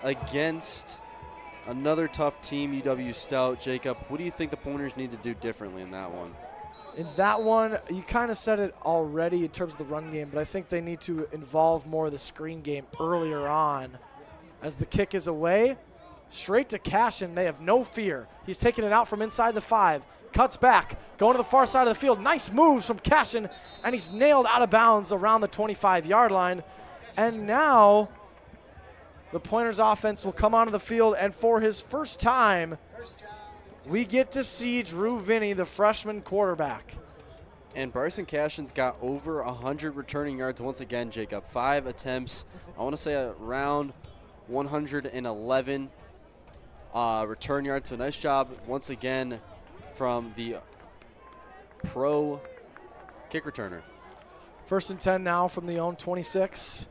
against another tough team, UW Stout, Jacob, what do you think the Pointers need to do differently in that one? In that one, you kind of said it already in terms of the run game, but I think they need to involve more of the screen game earlier on. As the kick is away, straight to Cashin. They have no fear. He's taking it out from inside the 5, cuts back, going to the far side of the field. Nice moves from Cashin, and he's nailed out of bounds around the 25-yard line. And now the Pointers offense will come onto the field, and for his first time, we get to see Drew Vinny, the freshman quarterback. And Bryson Cashin's got over 100 returning yards once again, Jacob. 5 attempts. I want to say around 111 return yards. So nice job once again from the pro kick returner. 1st and 10 now from the own 26.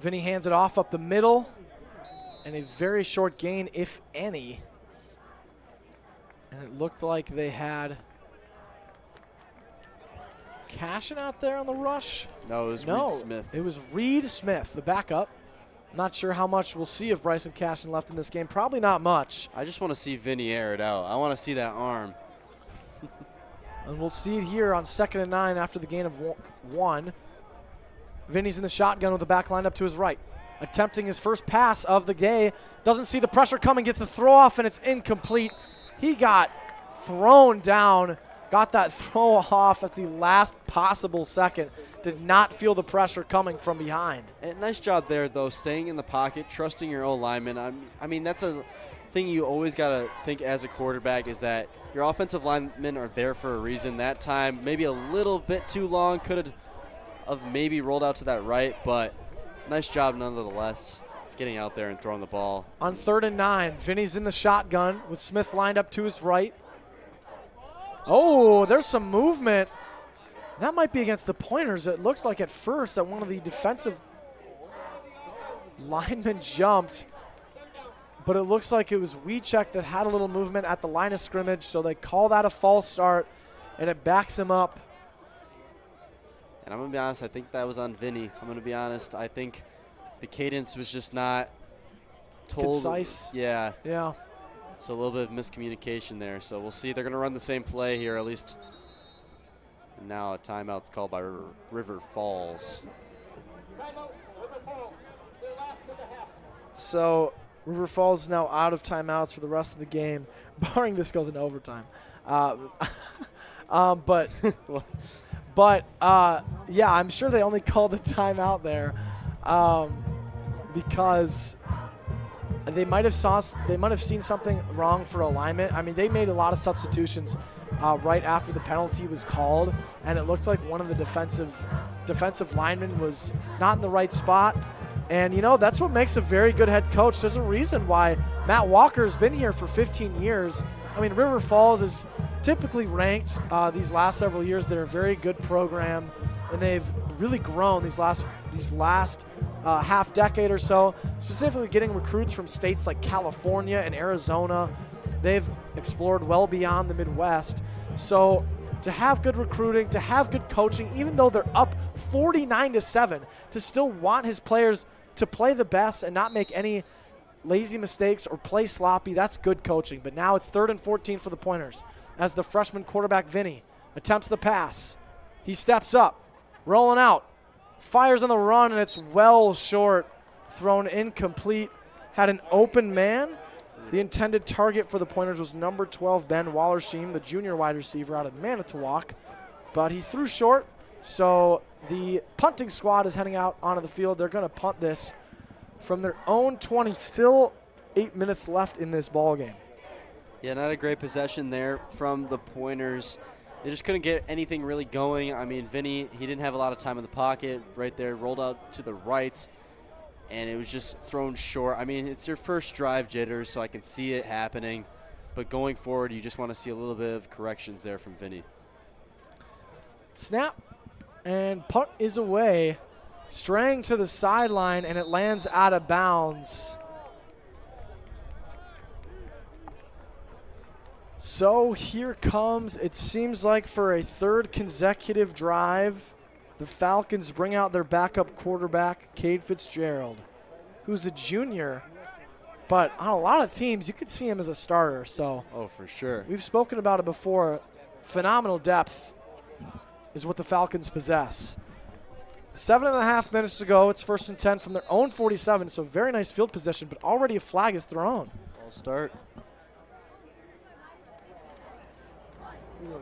Vinny hands it off up the middle. And a very short gain, if any. And it looked like they had Cashin out there on the rush. No, it was Reed Smith. It was Reed Smith, the backup. Not sure how much we'll see of Bryson Cashin left in this game. Probably not much. I just want to see Vinny air it out. I want to see that arm. And we'll see it here on 2nd and 9 after the gain of 1. Vinny's in the shotgun with the back lined up to his right. Attempting his first pass of the day. Doesn't see the pressure coming, gets the throw off, and it's incomplete. He got thrown down, got that throw off at the last possible second. Did not feel the pressure coming from behind. And nice job there, though, staying in the pocket, trusting your own lineman. I mean, that's a thing you always got to think as a quarterback is that your offensive linemen are there for a reason. That time, maybe a little bit too long, could have maybe rolled out to that right, but nice job nonetheless. Getting out there and throwing the ball. On 3rd and 9, Vinny's in the shotgun with Smith lined up to his right. Oh, there's some movement. That might be against the Pointers. It looked like at first that one of the defensive linemen jumped, but it looks like it was Wiechek that had a little movement at the line of scrimmage, so they call that a false start, and it backs him up. And I'm going to be honest, I think that was on Vinny. I'm going to be honest. I think the cadence was just not told. Concise. Yeah. Yeah. So a little bit of miscommunication there. So we'll see. They're going to run the same play here, at least. And now a timeout's called by River Falls. So River Falls is now out of timeouts for the rest of the game, barring this goes into overtime. But yeah, I'm sure they only called the timeout there because they might have seen something wrong for alignment. I mean, they made a lot of substitutions right after the penalty was called, and it looked like one of the defensive linemen was not in the right spot. And, you know, that's what makes a very good head coach. There's a reason why Matt Walker has been here for 15 years. I mean, River Falls is typically ranked these last several years. They're a very good program, and they've really grown these last half decade or so, specifically getting recruits from states like California and Arizona. They've explored well beyond the Midwest. So to have good recruiting, to have good coaching, even though they're up 49-7, to still want his players to play the best and not make any lazy mistakes or play sloppy, that's good coaching. But now it's 3rd and 14 for the Pointers as the freshman quarterback Vinny attempts the pass. He steps up, rolling out, fires on the run, and it's well short, thrown incomplete. Had an open man. The intended target for the Pointers was number 12, Ben Wallersheim, the junior wide receiver out of Manitowoc. But he threw short, so the punting squad is heading out onto the field. They're going to punt this from their own 20. Still 8 minutes left in this ball game. Yeah, not a great possession there from the Pointers. They just couldn't get anything really going. I mean, Vinny, he didn't have a lot of time in the pocket right there, rolled out to the right, and it was just thrown short. I mean, it's your first drive jitters, so I can see it happening. But going forward, you just want to see a little bit of corrections there from Vinny. Snap, and punt is away, straying to the sideline, and it lands out of bounds. So here comes, it seems like for a 3rd consecutive drive, the Falcons bring out their backup quarterback, Cade Fitzgerald, who's a junior, but on a lot of teams, you could see him as a starter. So, oh, for sure. We've spoken about it before. Phenomenal depth is what the Falcons possess. 7.5 minutes to go. It's 1st and 10 from their own 47, so very nice field position, but already a flag is thrown. Ball start.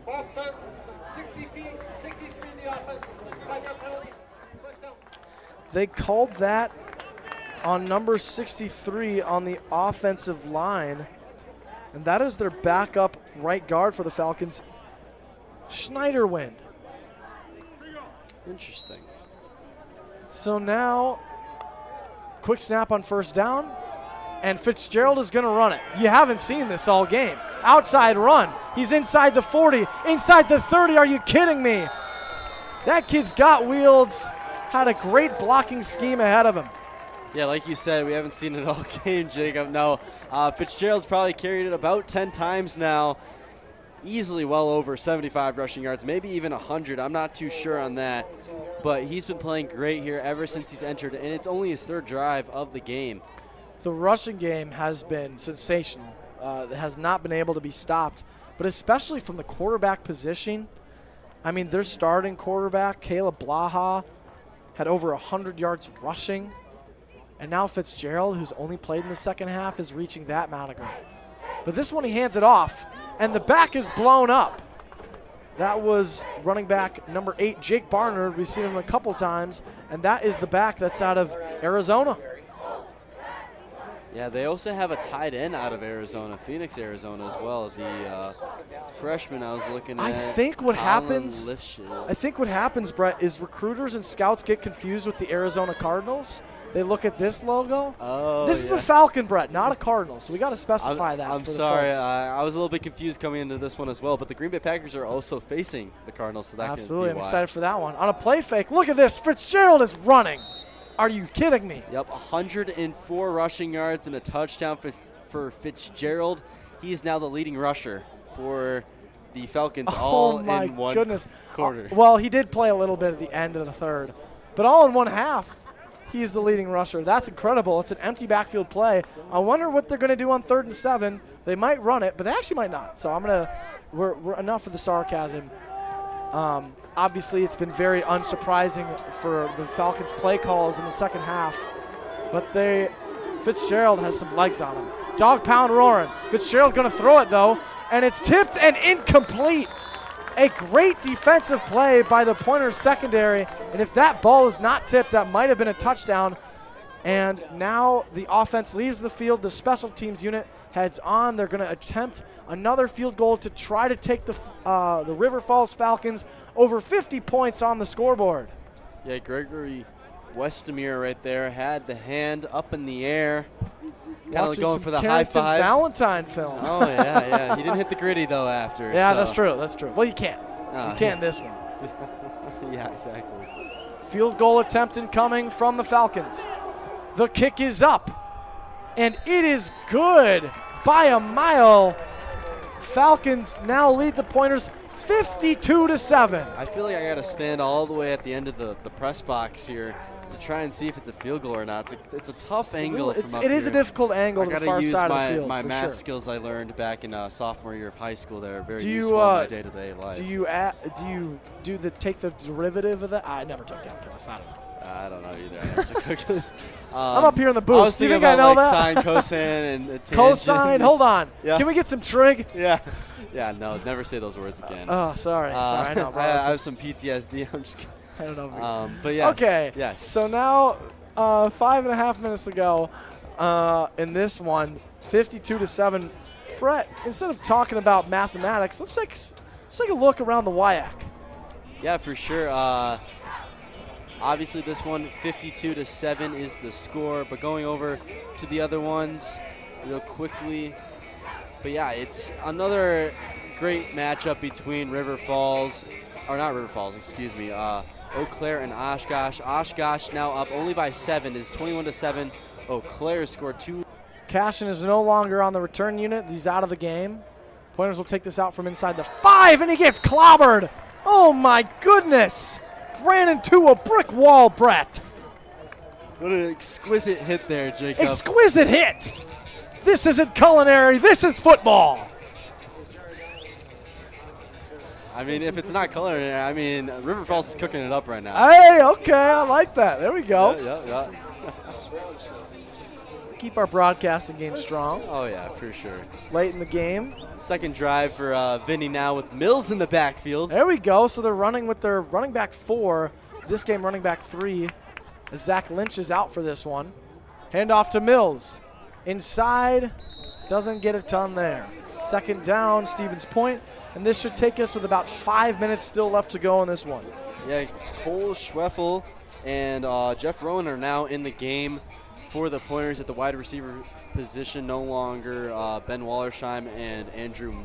Ball start, 60 feet, 63 in the offense. 5-yard penalty, touchdown. They called that on number 63 on the offensive line, and that is their backup right guard for the Falcons, Schneiderwind. Interesting. So now, quick snap on 1st down, and Fitzgerald is going to run it. You haven't seen this all game. Outside run. He's inside the 40, inside the 30. Are you kidding me? That kid's got wheels. Had a great blocking scheme ahead of him. Yeah, like you said, we haven't seen it all game, Jacob. No, Fitzgerald's probably carried it about 10 times now. Easily well over 75 rushing yards, maybe even 100. I'm not too sure on that. But he's been playing great here ever since he's entered, and it's only his 3rd drive of the game. The rushing game has been sensational. It has not been able to be stopped, but especially from the quarterback position. I mean, their starting quarterback, Caleb Blaha, had over 100 yards rushing, and now Fitzgerald, who's only played in the 2nd half, is reaching that monogram. But this one he hands it off, and the back is blown up. That was running back number 8, Jake Barnard. We've seen him a couple times, and that is the back that's out of Arizona. Yeah, they also have a tight end out of Arizona, Phoenix, Arizona as well. The freshman I was looking at. I think what happens, Lifshitz. Brett, is recruiters and scouts get confused with the Arizona Cardinals. They look at this logo. Oh, this is a Falcon, Brett, not a Cardinal, so we got to specify that. I'm for sorry, the folks. I was a little bit confused coming into this one as well, but the Green Bay Packers are also facing the Cardinals, so that Absolutely, can be I'm why. excited for that one. On a play fake, look at this. Fitzgerald is running. Are you kidding me? Yep, 104 rushing yards and a touchdown for Fitzgerald. He's now the leading rusher for the Falcons all my in one goodness. quarter. Well, he did play a little bit at the end of the 3rd, but all in 1 half, he's the leading rusher. That's incredible. It's an empty backfield play. I wonder what they're going to do on 3rd and 7. They might run it, but they actually might not. So we're enough of the sarcasm. Obviously, it's been very unsurprising for the Falcons' play calls in the 2nd half, but Fitzgerald has some legs on him. Dog pound roaring. Fitzgerald going to throw it, though, and it's tipped and incomplete. A great defensive play by the Pointers secondary, and if that ball is not tipped, that might have been a touchdown. And now the offense leaves the field. The special teams unit heads on. They're going to attempt another field goal to try to take the River Falls Falcons over 50 points on the scoreboard. Yeah, Gregory Westemere right there had the hand up in the air. Kind of going for the high five. Valentine film. Oh, yeah. He didn't hit the gritty, though, after. Yeah, so. That's true. Well, you can't. You can't this one. Yeah, exactly. Field goal attempt incoming from the Falcons. The kick is up, and it is good by a mile. Falcons now lead the Pointers 52-7. I feel like I got to stand all the way at the end of the press box here to try and see if it's a field goal or not. It's a tough angle from up It is here. a difficult angle to the far side of the field. My for math sure. skills I learned back in sophomore year of high school that are very Do you, useful in my day-to-day life. Do you take the derivative of that? I never took calculus. I don't know. I don't know either. I never took calculus. I'm up here in the booth. I was thinking think about I know that? sine, cosine, and tangent. Cosine. Hold on. Yeah. Can we get some trig? Yeah. Yeah, no, never say those words again. Oh, sorry. I know, bro. I have some PTSD. I'm just kidding. I don't know. But yes. Okay. Yes. So now, 5.5 minutes ago, in this one, 52-7. Brett, instead of talking about mathematics, let's take a look around the WIAC. Yeah, for sure. Obviously, this one, 52-7 is the score. But going over to the other ones real quickly. But yeah, it's another great matchup between River Falls, or not River Falls, excuse me, Eau Claire and Oshkosh. Oshkosh now up only by 7. It's 21-7. Eau Claire scored 2. Cashin is no longer on the return unit. He's out of the game. Pointers will take this out from inside the 5, and he gets clobbered. Oh, my goodness. Ran into a brick wall, Brett. What an exquisite hit there, Jacob. Exquisite hit. This isn't culinary. This is football. I mean, if it's not culinary, I mean, River Falls is cooking it up right now. Hey, okay, I like that. There we go. Yeah. Keep our broadcasting game strong. Oh, yeah, for sure. Late in the game. Second drive for Vinny now with Mills in the backfield. There we go. So they're running with their running back 4. This game running back 3. Zach Lynch is out for this one. Handoff to Mills. Inside. Doesn't get a ton there. Second down, Stevens Point. And this should take us with about 5 minutes still left to go in this one. Yeah, Cole Schweffel and Jeff Rowan are now in the game for the Pointers at the wide receiver position. No longer Ben Wallersheim and Andrew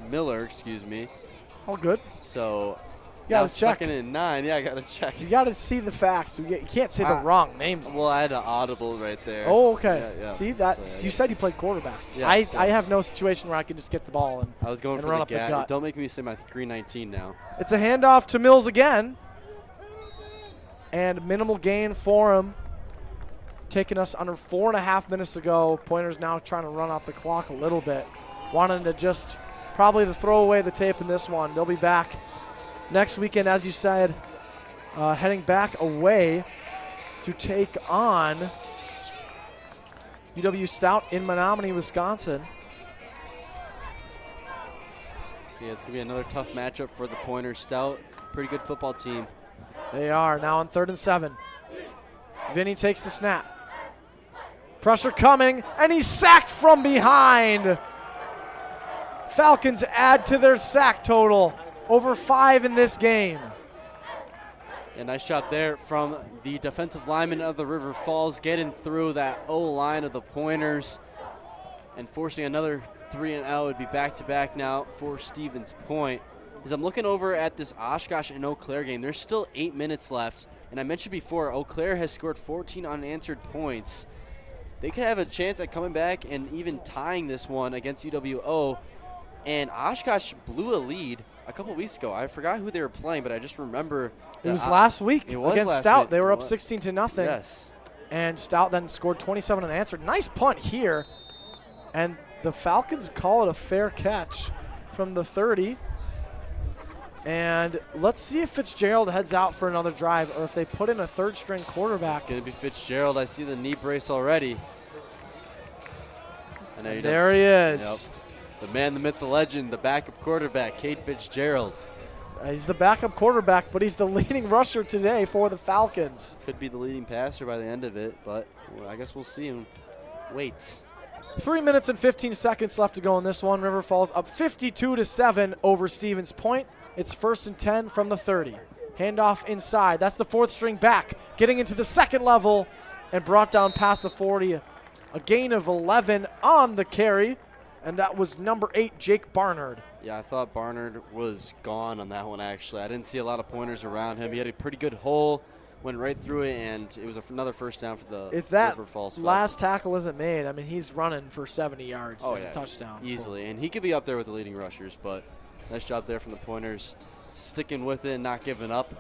Miller, excuse me. All good. So You gotta now check. 2nd and 9. Yeah, I got to check. You got to see the facts. You can't say the wrong names. Well, I had an audible right there. Oh, okay. Yeah. See that? So, yeah. You said you played quarterback. Yes, I yes. have no situation where I can just get the ball and I was going and for run the up the gap. gut. Don't make me say my 319 now. It's a handoff to Mills again. And minimal gain for him. Taking us under 4.5 minutes to go. Pointers now trying to run out the clock a little bit. Wanting to just probably throw away the tape in this one. They'll be back next weekend, as you said, heading back away to take on UW Stout in Menominee, Wisconsin. Yeah, it's going to be another tough matchup for the Pointers. Stout, pretty good football team. They are now on 3rd and 7. Vinny takes the snap. Pressure coming, and he's sacked from behind. Falcons add to their sack total. Over 5 in this game. A nice job there from the defensive lineman of the River Falls, getting through that O-line of the Pointers and forcing another 3-and-out. Would be back-to-back now for Stevens Point. As I'm looking over at this Oshkosh and Eau Claire game, there's still 8 minutes left. And I mentioned before, Eau Claire has scored 14 unanswered points. They could have a chance at coming back and even tying this one against UWO. And Oshkosh blew a lead a couple weeks ago. I forgot who they were playing, but I just remember. It was last week against Stout. Week. They were up 16-0. Yes. And Stout then scored 27 unanswered. Nice punt here. And the Falcons call it a fair catch from the 30. And let's see if Fitzgerald heads out for another drive or if they put in a third-string quarterback. It's going to be Fitzgerald. I see the knee brace already. And there he is. Yep. The man, the myth, the legend, the backup quarterback, Cade Fitzgerald. He's the backup quarterback, but he's the leading rusher today for the Falcons. Could be the leading passer by the end of it, but I guess we'll see and wait. 3 minutes and 15 seconds left to go in this one. River Falls up 52-7 over Stevens Point. It's 1st and 10 from the 30. Handoff inside. That's the 4th string back, getting into the second level and brought down past the 40. A gain of 11 on the carry, and that was number 8, Jake Barnard. Yeah, I thought Barnard was gone on that one, actually. I didn't see a lot of pointers around him. He had a pretty good hole, went right through it, and it was another first down for the If that River Falls Falcons. last tackle isn't made, I mean, he's running for 70 yards and a touchdown. Easily, and he could be up there with the leading rushers, but nice job there from the Pointers, sticking with it and not giving up.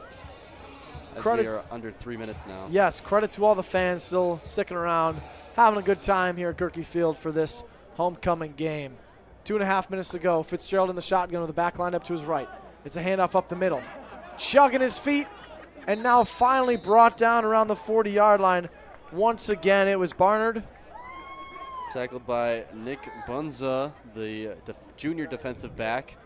As we are under 3 minutes now. Yes, credit to all the fans still sticking around, having a good time here at Gerke Field for this homecoming game. 2.5 minutes to go. Fitzgerald in the shotgun with the back lined up to his right. It's a handoff up the middle. Chugging his feet, and now finally brought down around the 40-yard line. Once again, it was Barnard. Tackled by Nick Bunza, the junior defensive back.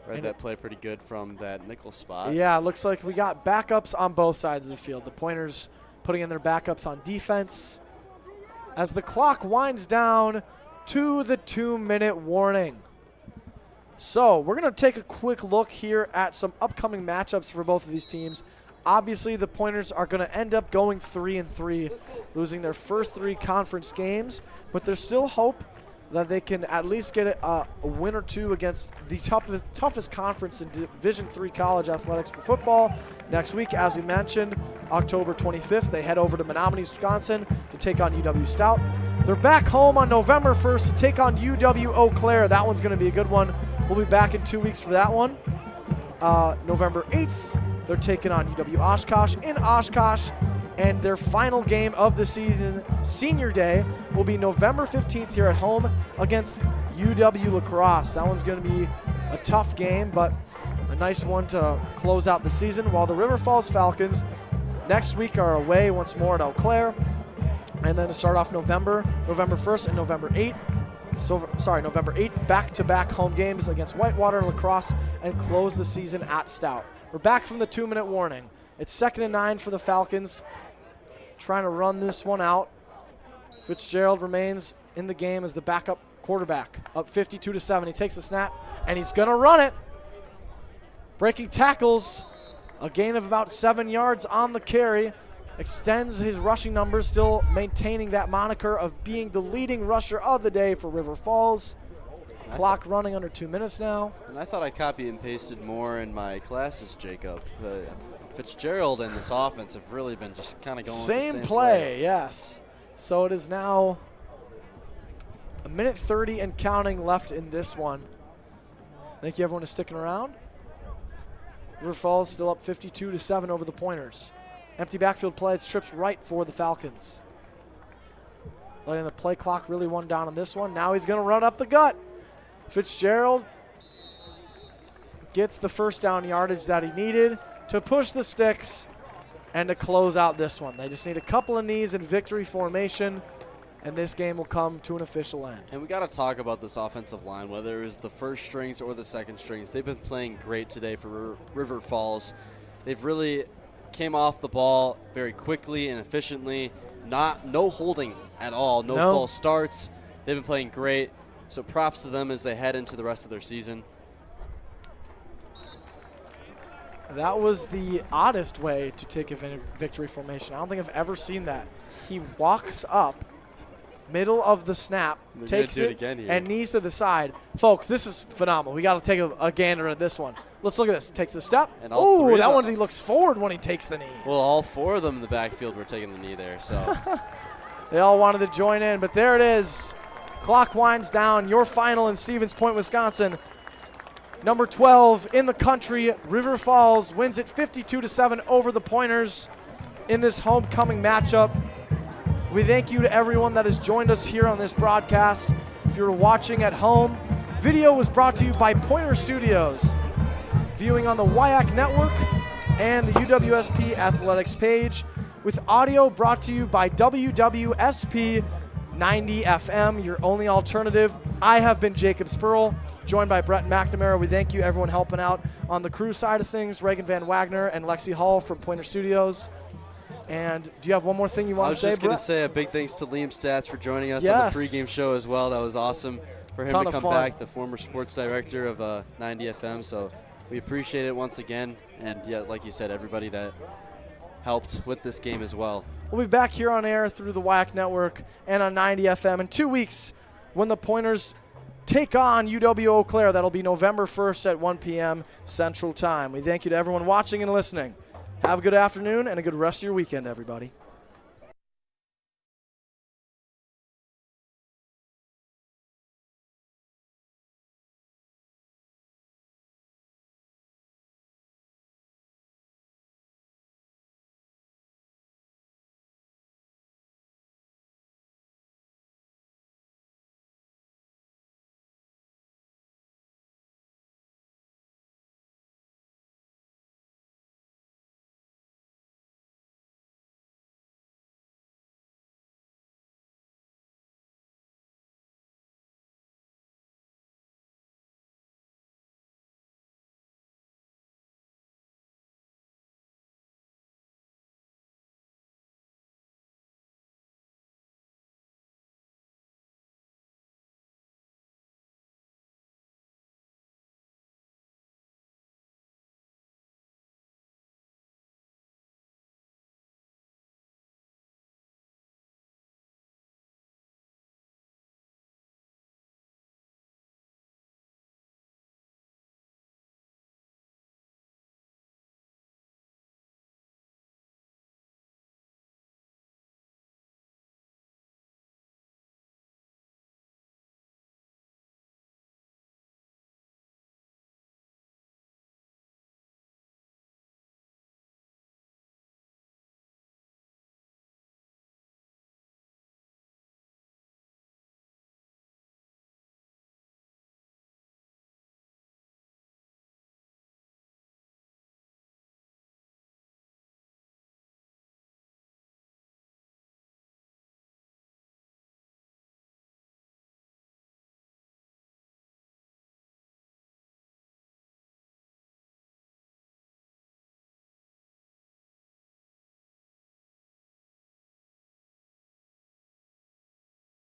Read that play pretty good from that nickel spot. Yeah, it looks like we got backups on both sides of the field. The Pointers putting in their backups on defense. As the clock winds down to the 2-minute warning. So we're going to take a quick look here at some upcoming matchups for both of these teams. Obviously, the Pointers are going to end up going 3-3, losing their first 3 conference games, but there's still hope that they can at least get a win or 2 against the toughest conference in Division III college athletics for football. Next week, as we mentioned, October 25th, they head over to Menominee, Wisconsin to take on UW Stout. They're back home on November 1st to take on UW Eau Claire. That one's going to be a good one. We'll be back in 2 weeks for that one. November 8th, they're taking on UW Oshkosh in Oshkosh. And their final game of the season, Senior Day, will be November 15th here at home against UW La Crosse. That one's going to be a tough game, but a nice one to close out the season. While the River Falls Falcons next week are away once more at Eau Claire. And then to start off November 1st and November 8th. November 8th, back-to-back home games against Whitewater and La Crosse, and close the season at Stout. We're back from the 2-minute warning. It's 2nd and 9 for the Falcons, trying to run this one out. Fitzgerald remains in the game as the backup quarterback, up 52-7. He takes the snap, and he's going to run it. Breaking tackles, a gain of about 7 yards on the carry. Extends his rushing numbers, still maintaining that moniker of being the leading rusher of the day for River Falls. Clock running under 2 minutes now. And I thought I copied and pasted more in my classes, Jacob. Fitzgerald and this offense have really been just kind of going same play, yes. So it is now 1:30 and counting left in this one. Thank you, everyone, for sticking around. River Falls still up 52-7 over the Pointers. Empty backfield play. It's trips right for the Falcons. Letting the play clock really run down on this one. Now he's going to run up the gut. Fitzgerald gets the first down yardage that he needed to push the sticks and to close out this one. They just need a couple of knees in victory formation, and this game will come to an official end. And we got to talk about this offensive line, whether it was the first strings or the second strings. They've been playing great today for River Falls. They've really came off the ball very quickly and efficiently. No holding at all, no false starts. They've been playing great, so props to them as they head into the rest of their season. That was the oddest way to take a victory formation. I don't think I've ever seen that. He walks up, middle of the snap, takes it, and knees to the side. Folks, this is phenomenal. We got to take a gander at this one. Let's look at this. Takes the step. Oh, that one, he looks forward when he takes the knee. Well, all 4 of them in the backfield were taking the knee there. So they all wanted to join in, but there it is. Clock winds down. Your final in Stevens Point, Wisconsin. Number 12 in the country, River Falls, wins it 52-7 over the Pointers in this homecoming matchup. We thank you to everyone that has joined us here on this broadcast. If you're watching at home, video was brought to you by Pointer Studios. Viewing on the WIAC Network and the UWSP Athletics page, with audio brought to you by UWSP 90 FM, your only alternative. I have been Jacob Spurl, joined by Brett McNamara. We thank you, everyone helping out on the crew side of things, Reagan Van Wagner and Lexi Hall from Pointer Studios. And do you have one more thing you want to say, I was just going to Brett? say a big thanks to Liam Stats for joining us on Yes. the pregame show as well. That was awesome for him Ton to of come fun. back, the former sports director of 90 FM. So we appreciate it once again. And, yeah, like you said, everybody that helped with this game as well. We'll be back here on air through the WAC Network and on 90 FM in 2 weeks when the Pointers take on UW Eau Claire. That'll be November 1st at 1 p.m. Central Time. We thank you to everyone watching and listening. Have a good afternoon and a good rest of your weekend, everybody.